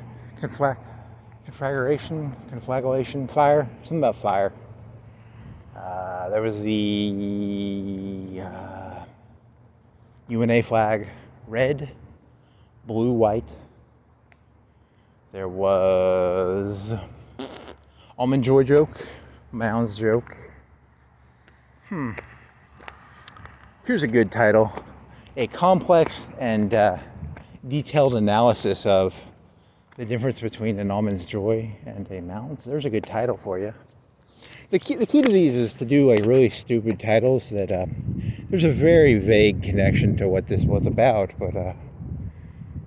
fire, something about fire. There was the UNA flag, red, blue, white. There was Almond Joy joke, Mounds joke. Here's a good title. A complex and detailed analysis of the difference between an Almond's Joy and a Mounds. There's a good title for you. The key to these is to do like really stupid titles that there's a very vague connection to what this was about, but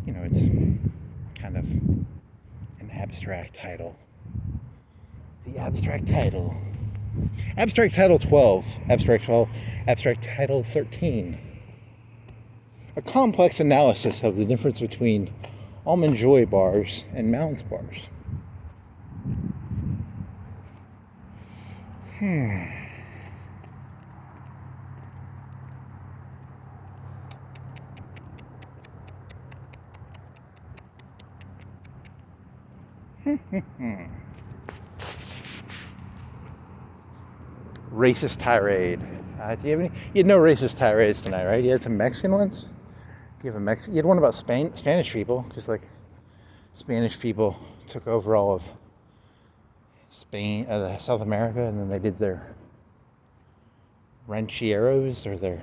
it's kind of an abstract title. The abstract title. Abstract title 12. Abstract 12. Abstract title 13. A complex analysis of the difference between Almond Joy bars and Mounds bars. Racist tirade. Do you have any? You had no racist tirades tonight, right? You had some Mexican ones. You had one about Spanish people, because like Spanish people took over all of Spain, South America, and then they did their rancheros or their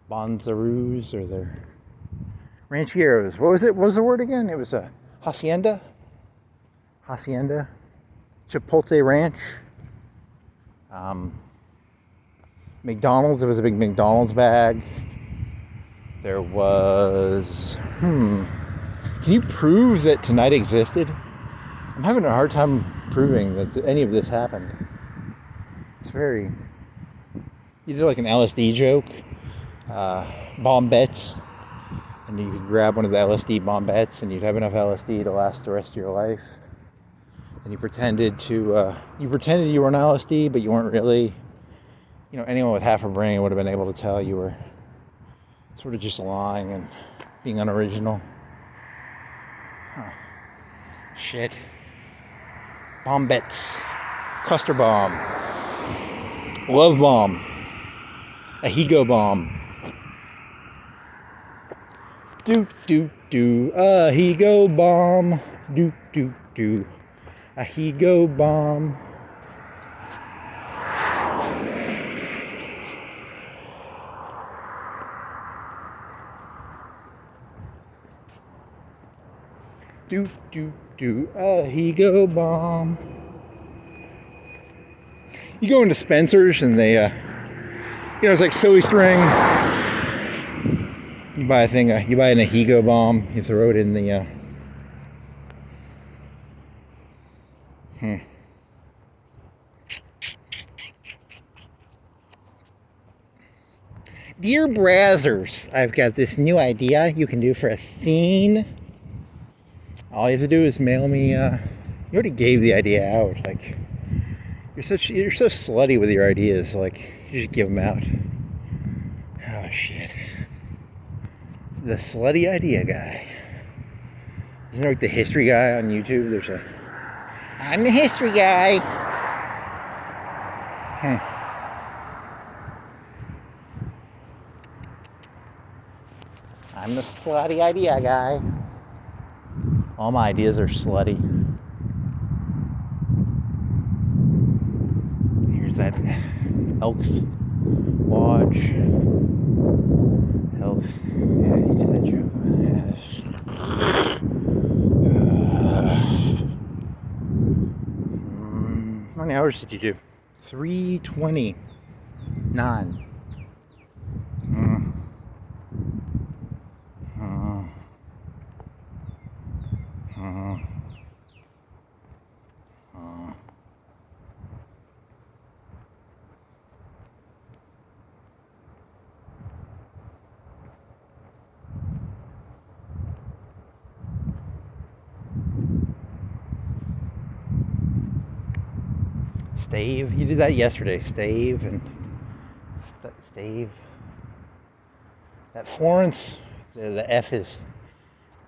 bonzaroos or their rancheros. What was it? What was the word again? It was a hacienda. Hacienda. Chipotle Ranch. McDonald's. There was a big McDonald's bag. There was. Can you prove that tonight existed? I'm having a hard time proving that any of this happened. It's very. You did like an LSD joke, bombettes, and you could grab one of the LSD bombettes, and you'd have enough LSD to last the rest of your life. And you pretended you were on LSD, but you weren't really. Anyone with half a brain would have been able to tell you were sort of just lying and being unoriginal. Shit. Bombettes. Cluster bomb. Love bomb. A Higo bomb. Do do do. A Higo bomb. Do do do. A Higo bomb. Do do do. A Higo bomb. You go into Spencer's and they, it's like silly string. You buy you buy an Ahigo bomb, you throw it in the, Dear Brazzers, I've got this new idea you can do for a scene. All you have to do is mail me, you already gave the idea out, like, you're so slutty with your ideas, like, you just give them out. Oh, shit. The slutty idea guy. Isn't there like the history guy on YouTube? I'm the history guy. I'm the slutty idea guy. All my ideas are slutty. Here's that Elks Lodge. Elks. Yeah, you did that joke. How many hours did you do? 3:29. Stave. You did that yesterday. Stave and stave. That Florence, the F is,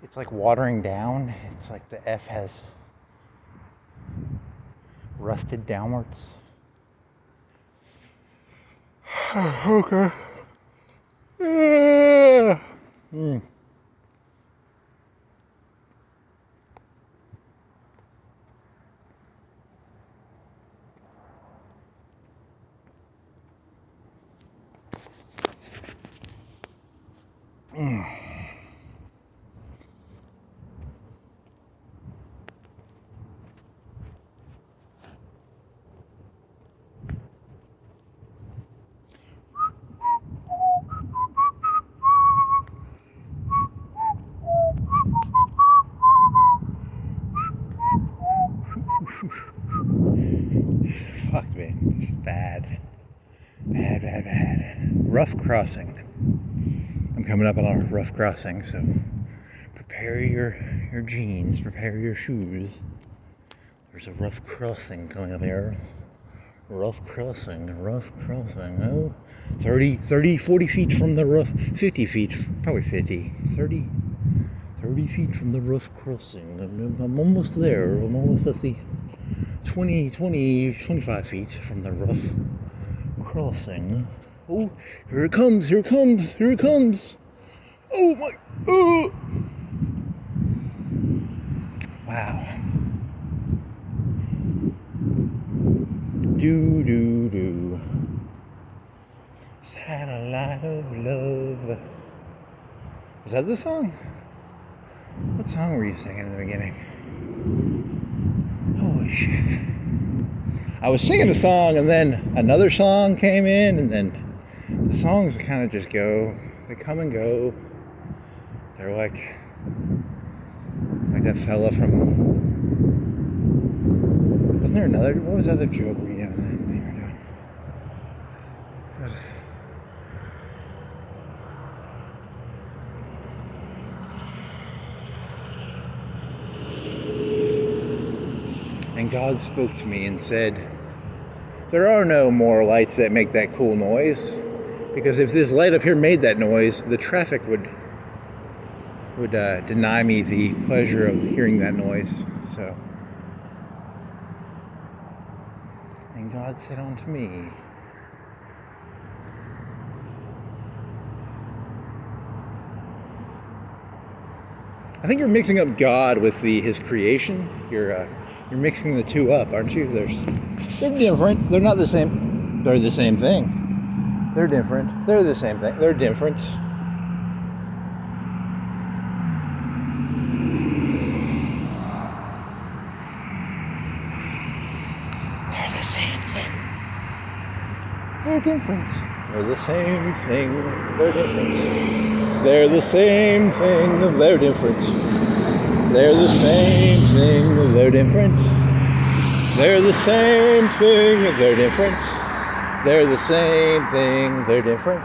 it's like watering down. It's like the F has rusted downwards. Okay. Fuck, man. It's bad. Bad. Rough crossing. I'm coming up on a rough crossing, so prepare your jeans, prepare your shoes. There's a rough crossing coming up here. Rough crossing. Oh, 30, 40 feet from the rough, 50 feet, probably 50, 30 feet from the rough crossing. I'm almost there. I'm almost at the 25 feet from the rough crossing. Oh, here it comes. Oh my, oh. Wow. Do. Satellite of love. Was that the song? What song were you singing in the beginning? Holy shit. I was singing a song and then another song came in, and then the songs kind of just go. They come and go. They're like that fella from... Wasn't there another... What was that other joke we were doing? And God spoke to me and said, there are no more lights that make that cool noise, because if this light up here made that noise, the traffic would deny me the pleasure of hearing that noise. So, and God said unto me, I think you're mixing up God with his creation. You're mixing the two up, aren't you? They're different. They're not the same. They're the same thing. They're different. They're the same thing. They're different. They're the same thing. They're different. They're the same thing. They're different. They're the same thing. They're different. They're the same thing, they're different. They're the same thing, they're different. They're the same thing, they're different.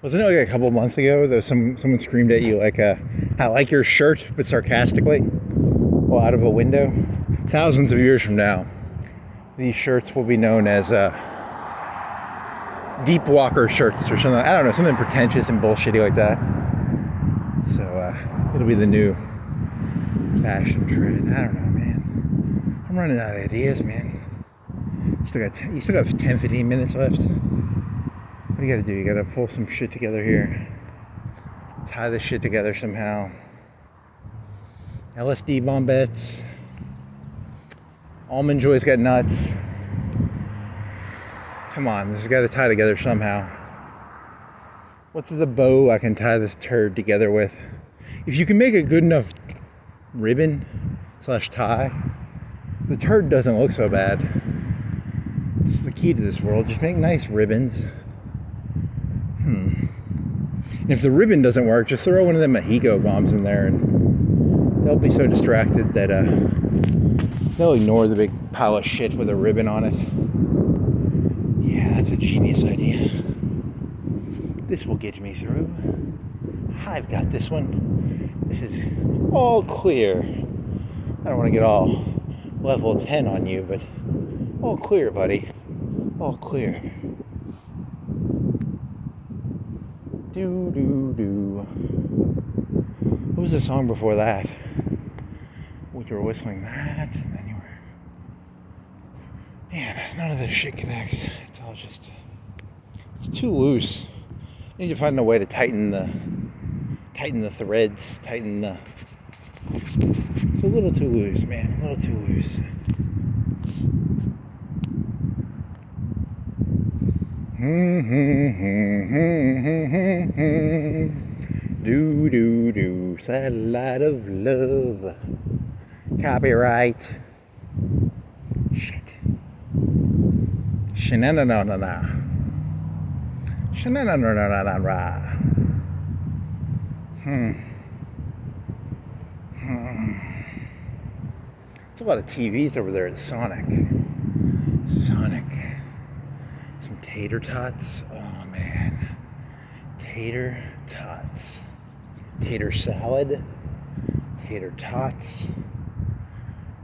Wasn't it like a couple months ago that someone screamed at you like, I like your shirt, but sarcastically, well, out of a window? Thousands of years from now, these shirts will be known as Deep Walker shirts or something. I don't know, something pretentious and bullshitty like that. So it'll be the new fashion trend. I don't know, man. I'm running out of ideas, man. You still got 10, 15 minutes left. What do you gotta do? You gotta pull some shit together here. Tie this shit together somehow. LSD bombettes. Almond Joy's got nuts. Come on, this has gotta tie together somehow. What's the bow I can tie this turd together with? If you can make a good enough ribbon / tie, the turd doesn't look so bad. It's the key to this world. Just make nice ribbons. And if the ribbon doesn't work, just throw one of them Mohico bombs in there, and they'll be so distracted that they'll ignore the big pile of shit with a ribbon on it. Yeah, that's a genius idea. This will get me through. I've got this one. This is all clear. I don't want to get all level 10 on you, but all clear, buddy. All clear. Do, do, do. What was the song before that? You were whistling that, and then you were... Man, none of this shit connects. It's all just... It's too loose. You need to find a way to tighten the threads, tighten the... It's a little too loose, man. A little too loose. Do, do, do. Satellite of love. Copyright. Shit. Shenanigans. Shenanigans. It's a lot of TVs over there at Sonic. Sonic. Some tater tots. Oh man. Tater tots. Tater salad. Tater tots.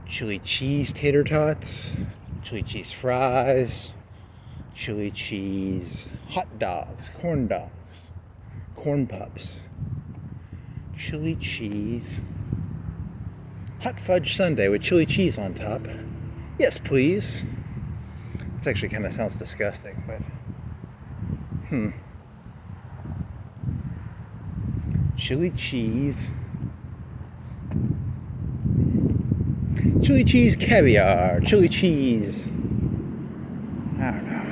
Chili cheese tater tots. Chili cheese fries. Chili cheese hot dogs. Corn pups. Chili cheese hot fudge sundae with chili cheese on top. Yes, please. This actually kind of sounds disgusting, but chili cheese caviar, chili cheese. I don't know.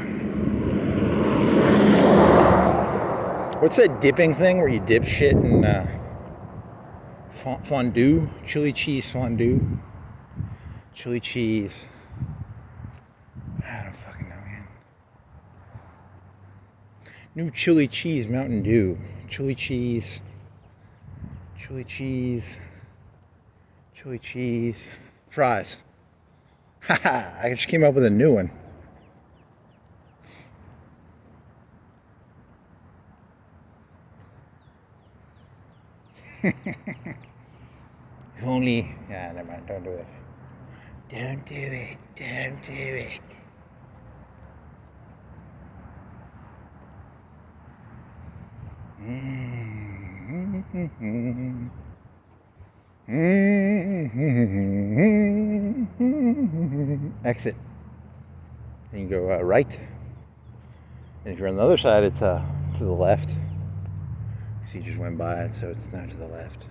What's that dipping thing where you dip shit in fondue? Chili cheese fondue. Chili cheese. I don't fucking know, man. New chili cheese Mountain Dew. Chili cheese. Fries. Haha, I just came up with a new one. If only... Yeah, never mind, don't do it. Don't do it. Exit. And you go right. And if you're on the other side, it's to the left. You just went by it, so it's now to the left.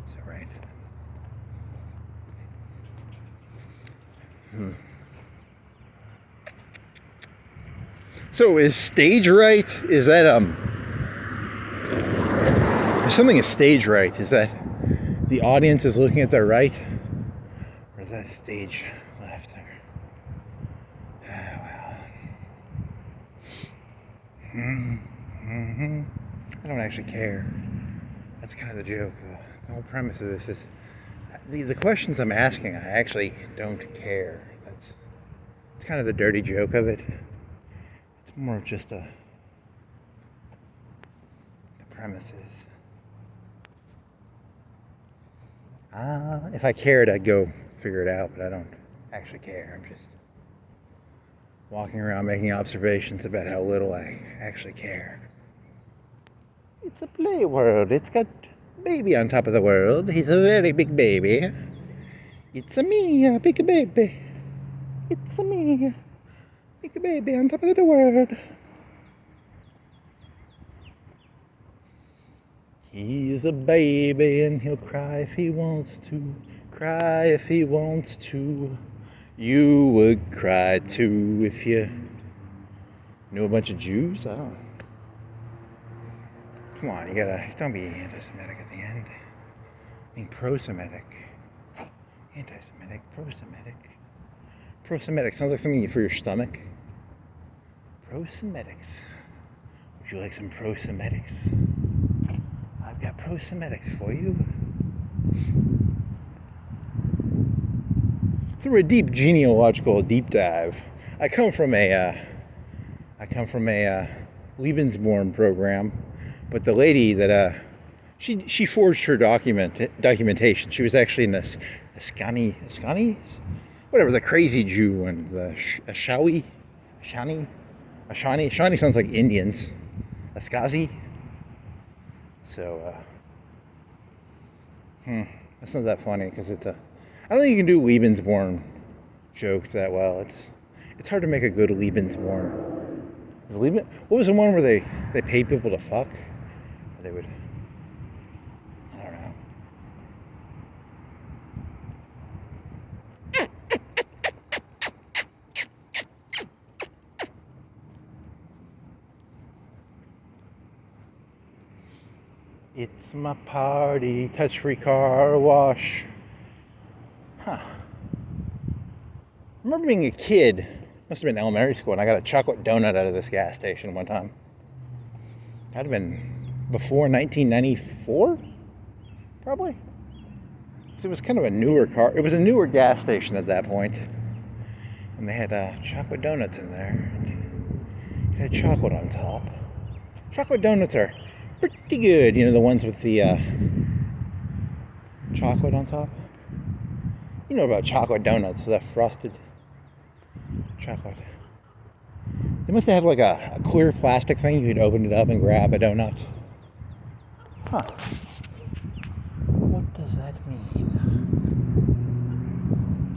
So right. So is stage right? Is that if something is stage right, is that the audience is looking at their right, or is that stage left? I don't actually care. That's kind of the joke. The whole premise of this is the questions I'm asking. I actually don't care. It's kind of the dirty joke of it. It's more of just the premises. If I cared, I'd go figure it out, but I don't actually care. I'm just walking around making observations about how little I actually care. It's a play world. It's got baby on top of the world. He's a very big baby. It's a me, a big baby. It's a me, big baby on top of the world. He's a baby and he'll cry if he wants to. Cry if he wants to. You would cry too if you knew a bunch of Jews. I don't know. Come on, don't be anti-Semitic at the end. I mean, pro-Semitic. Anti-Semitic, pro-Semitic. Pro-Semitic sounds like something for your stomach. Pro-Semitics. Would you like some pro-Semetics? I've got pro-Semetics for you. Through a deep genealogical deep dive, I come from a Lebensborn program, but the lady that she forged her documentation. She was actually an Ascani, whatever, the crazy Jew, and the Ashani sounds like Indians. Askazi. So that's not that funny because it's a. I don't think you can do Lebensborn jokes that well. It's hard to make a good Lebensborn. What was the one where they paid people to fuck? Or they would. I don't know. It's my party, touch-free car wash. Huh. I remember being a kid, must have been elementary school, and I got a chocolate donut out of this gas station one time. That'd have been before 1994, probably. It was kind of a newer car. It was a newer gas station at that point, and they had chocolate donuts in there. And it had chocolate on top. Chocolate donuts are pretty good, you know, the ones with the chocolate on top. You know about chocolate donuts, the frosted chocolate. They must have had like a clear plastic thing. You could open it up and grab a donut. Huh. What does that mean?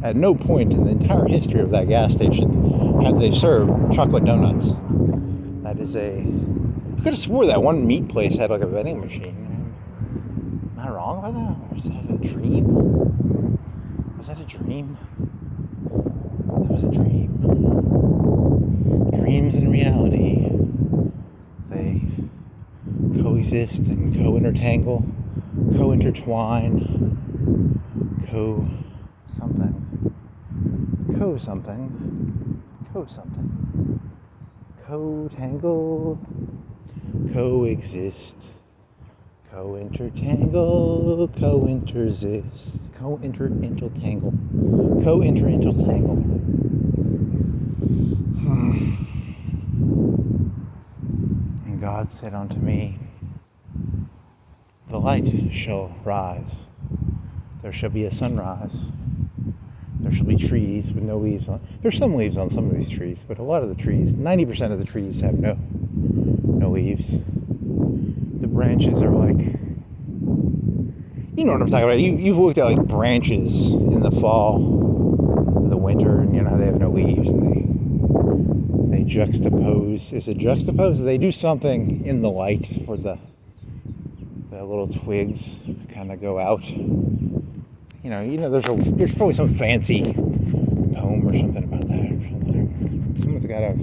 At no point in the entire history of that gas station have they served chocolate donuts. That is I could have swore that one meat place had like a vending machine. Am I wrong about that? Or is that a dream? Was that a dream? That was a dream. Dreams and reality, they coexist and co-intertangle, co-intertwine, co-tangle, coexist, co-intertangle, co-intertangle. And God said unto me, the light shall rise, there shall be a sunrise, there shall be trees with no leaves on. There's some leaves on some of these trees, but a lot of the trees, 90% of the trees have no leaves. The branches are like, you know what I'm talking about. You've looked at like branches in the fall, or the winter, and you know how they have no leaves, and they juxtapose. Is it juxtapose? They do something in the light where the little twigs kind of go out. You know, there's probably some fancy poem or something about that. Or something. Someone's got to have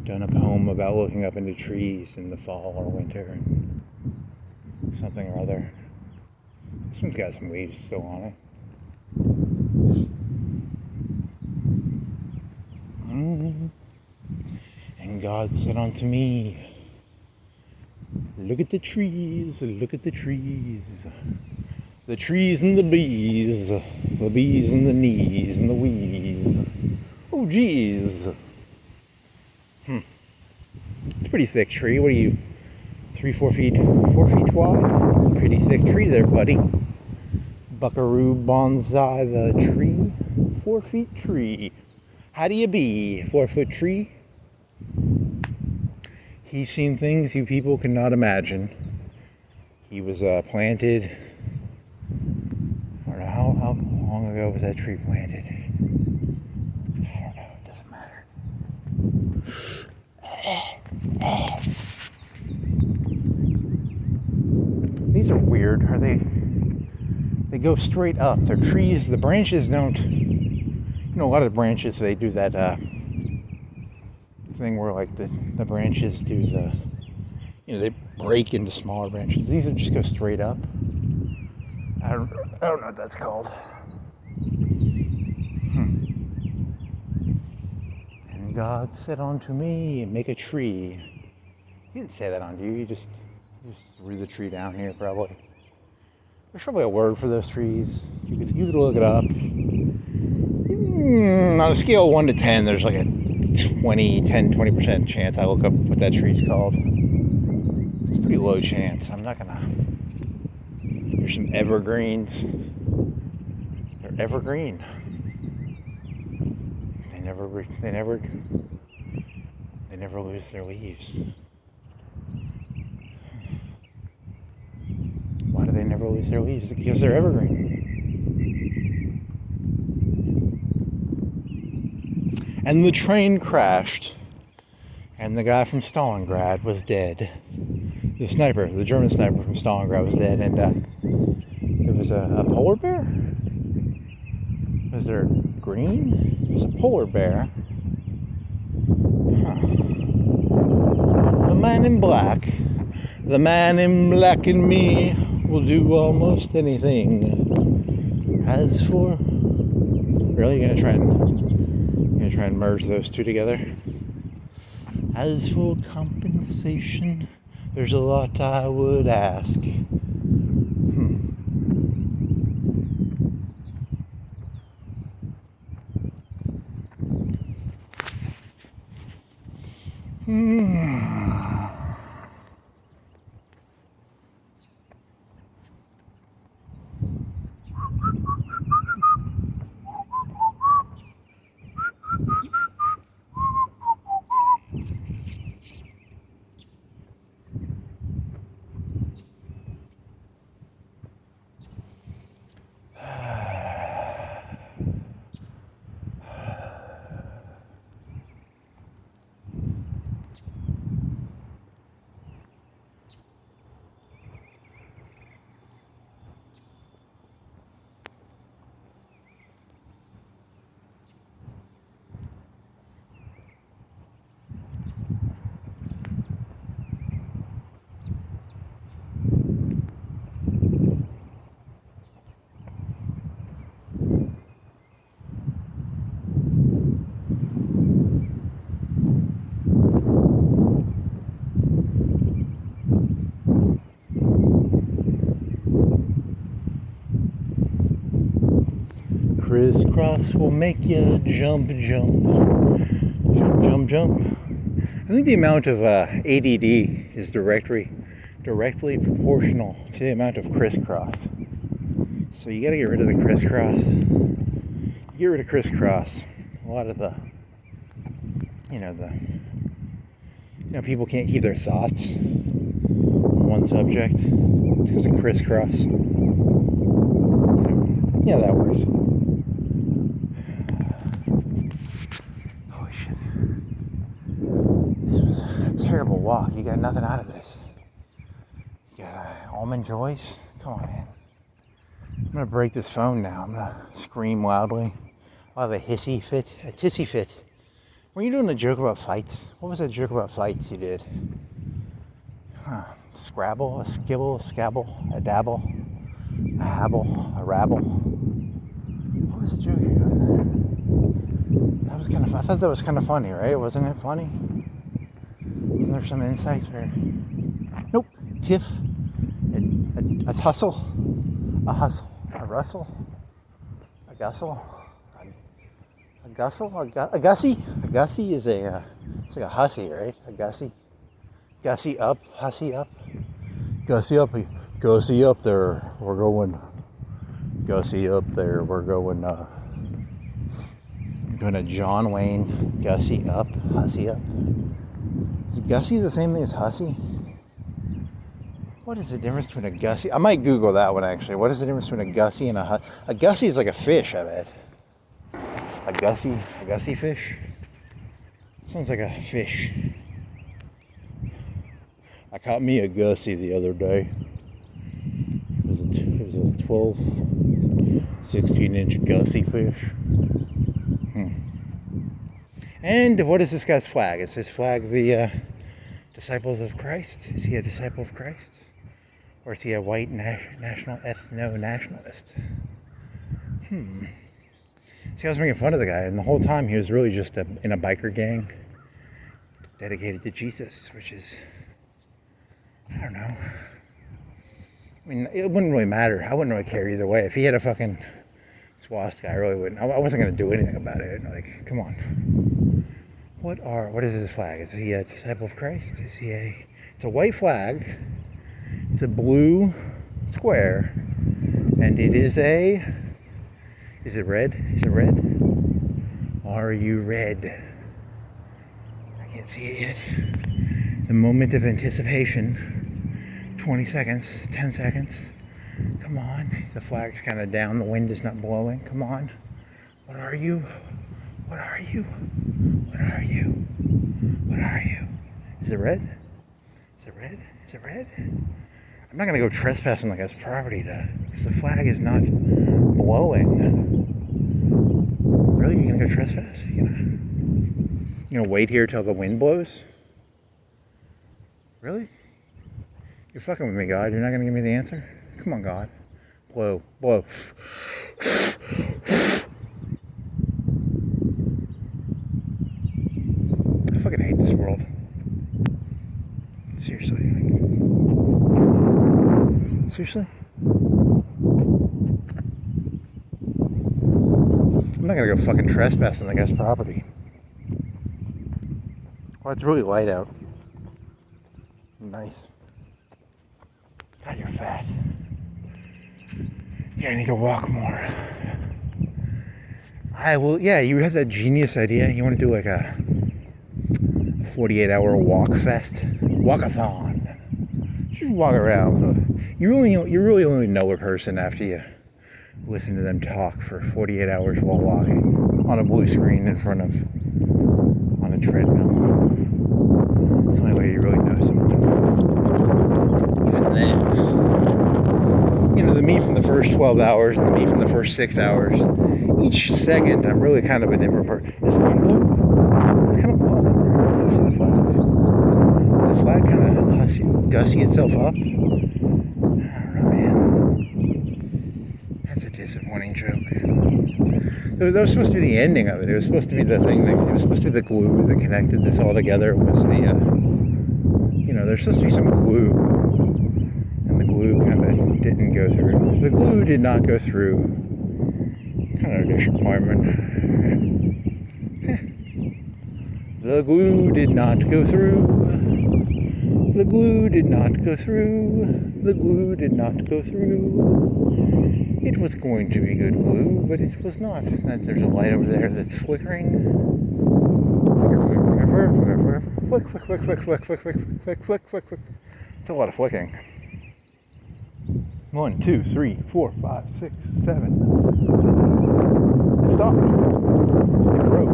done a poem about looking up into trees in the fall or winter and something or other. This one's got some leaves still on it. And God said unto me, look at the trees, look at the trees. The trees and the bees and the knees and the wheeze. Oh, geez. It's a pretty thick tree. What are you, 4 feet wide? Pretty thick tree there, buddy. Buckaroo bonsai the tree. 4 feet tree. How do you be, 4-foot tree? He's seen things you people cannot imagine. He was planted. I don't know how long ago was that tree planted. I don't know. It doesn't matter. These are weird. Are they? They go straight up. They're trees. The branches don't. You know, a lot of the branches they do that thing where like the branches do the. You know, they break into smaller branches. These just go straight up. I don't know what that's called. And God said unto me, make a tree He didn't say that on you. You just threw the tree down here, probably. There's probably a word for those trees. You could look it up. On a scale of 1 to 10, there's like a 20% chance I look up what that tree's called. It's a pretty low chance. I'm not gonna. There's some evergreens. They're evergreen. They never lose their leaves. Why do they never lose their leaves? Because they're evergreen. And the train crashed, and the guy from Stalingrad was dead. The German sniper from Stalingrad was dead, and there was a polar bear? Was there green? There was a polar bear. Huh. The man in black and me will do almost anything. As for... Really? You're gonna try and merge those two together? As for compensation, there's a lot I would ask. Crisscross will make you jump. I think the amount of ADD is directly proportional to the amount of crisscross. So you got to get rid of the crisscross. Get rid of crisscross. A lot of people can't keep their thoughts on one subject. It's because of crisscross. Yeah, that works. Holy shit. This was a terrible walk. You got nothing out of this. You got almond joys? Come on, man. I'm going to break this phone now. I'm going to scream loudly. I'll have a tissy fit. Were you doing a joke about fights? What was that joke about fights you did? Scrabble, a skibble, a scabble, a dabble, a habble, a rabble. What was the joke you were doing there? That was kind of. I thought that was kind of funny, right? Wasn't it funny? Wasn't there some insight there? Nope. Tiff. A tussle. A hustle. A rustle. A gustle. A gustle. A gussie. A gussie is a. It's like a hussy, right? A gussie. Gussie up. Hussy up. Gussie up. Gussie up there. We're going. Gussie up there. We're going. We're going to John Wayne. Gussie up. Hussy up. Is Gussie the same thing as hussy? What is the difference between a gussie? I might Google that one actually. What is the difference between a gussie and a hussy? A gussie is like a fish, I bet. A gussie fish? Sounds like a fish. I caught me a gussie the other day. It was a 12, 16-inch gussie fish. And what is this guy's flag? Is his flag the Disciples of Christ? Is he a disciple of Christ? Or is he a white ethno-nationalist? See, I was making fun of the guy, and the whole time he was really just in a biker gang dedicated to Jesus, which is I don't know. I mean, it wouldn't really matter. I wouldn't really care either way. If he had a fucking swastika, I really wouldn't. I wasn't going to do anything about it. Like, come on. What is his flag? Is he a disciple of Christ? It's a white flag. It's a blue square. And it is is it red? Is it red? Are you red? I can't see it yet. The moment of anticipation. 20 seconds, 10 seconds. Come on. The flag's kind of down. The wind is not blowing. Come on. What are you? What are you? What are you? What are you? Is it red? Is it red? Is it red? I'm not going to go trespassing like that's property because the flag is not blowing. Really? You're going to go trespass? You know, wait here till the wind blows? Really? You're fucking with me, God. You're not going to give me the answer? Come on, God. Blow. Blow. I fucking hate this world. Seriously. Seriously? I'm not going to go fucking trespassing on the guy's property. Well, it's really light out. Nice. God, you're fat. Yeah, I need to walk more. You had that genius idea. You want to do like a 48-hour walk fest? Walkathon. Just walk around. You really only know a person after you listen to them talk for 48 hours while walking on a blue screen on a treadmill. It's the only way you really know someone. Even then, the me from the first 12 hours and the me from the first 6 hours, each second I'm really kind of a different person. Is the wind blowing? It's kind of blowing. Just the flag. The flag kind of gussy itself up. I don't know, man. That's a disappointing joke. That was supposed to be the ending of it. It was supposed to be the thing it was supposed to be the glue that connected this all together. It was there's supposed to be some glue, and the glue kind of didn't go through. The glue did not go through. Kind of a disappointment. The glue did not go through. The glue did not go through. The glue did not go through. It was going to be good glue, but it was not. There's a light over there that's flickering. Flick, flick, flick, flick, flick, flick, flick, flick, flick, flick, flick. It's a lot of flicking. 1, 2, 3, 4, 5, 6, 7. It stopped. It broke.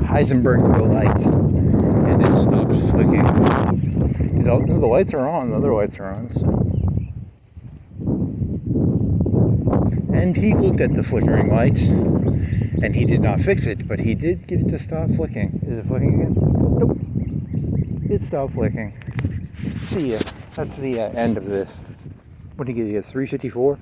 Heisenberg's the light, and it stopped flicking. The lights are on. The other lights are on. So. And he looked at the flickering lights, and he did not fix it, but he did get it to stop flicking. Is it flicking again? Nope. It stopped flicking. See ya. That's the end of this. What did he get? 354?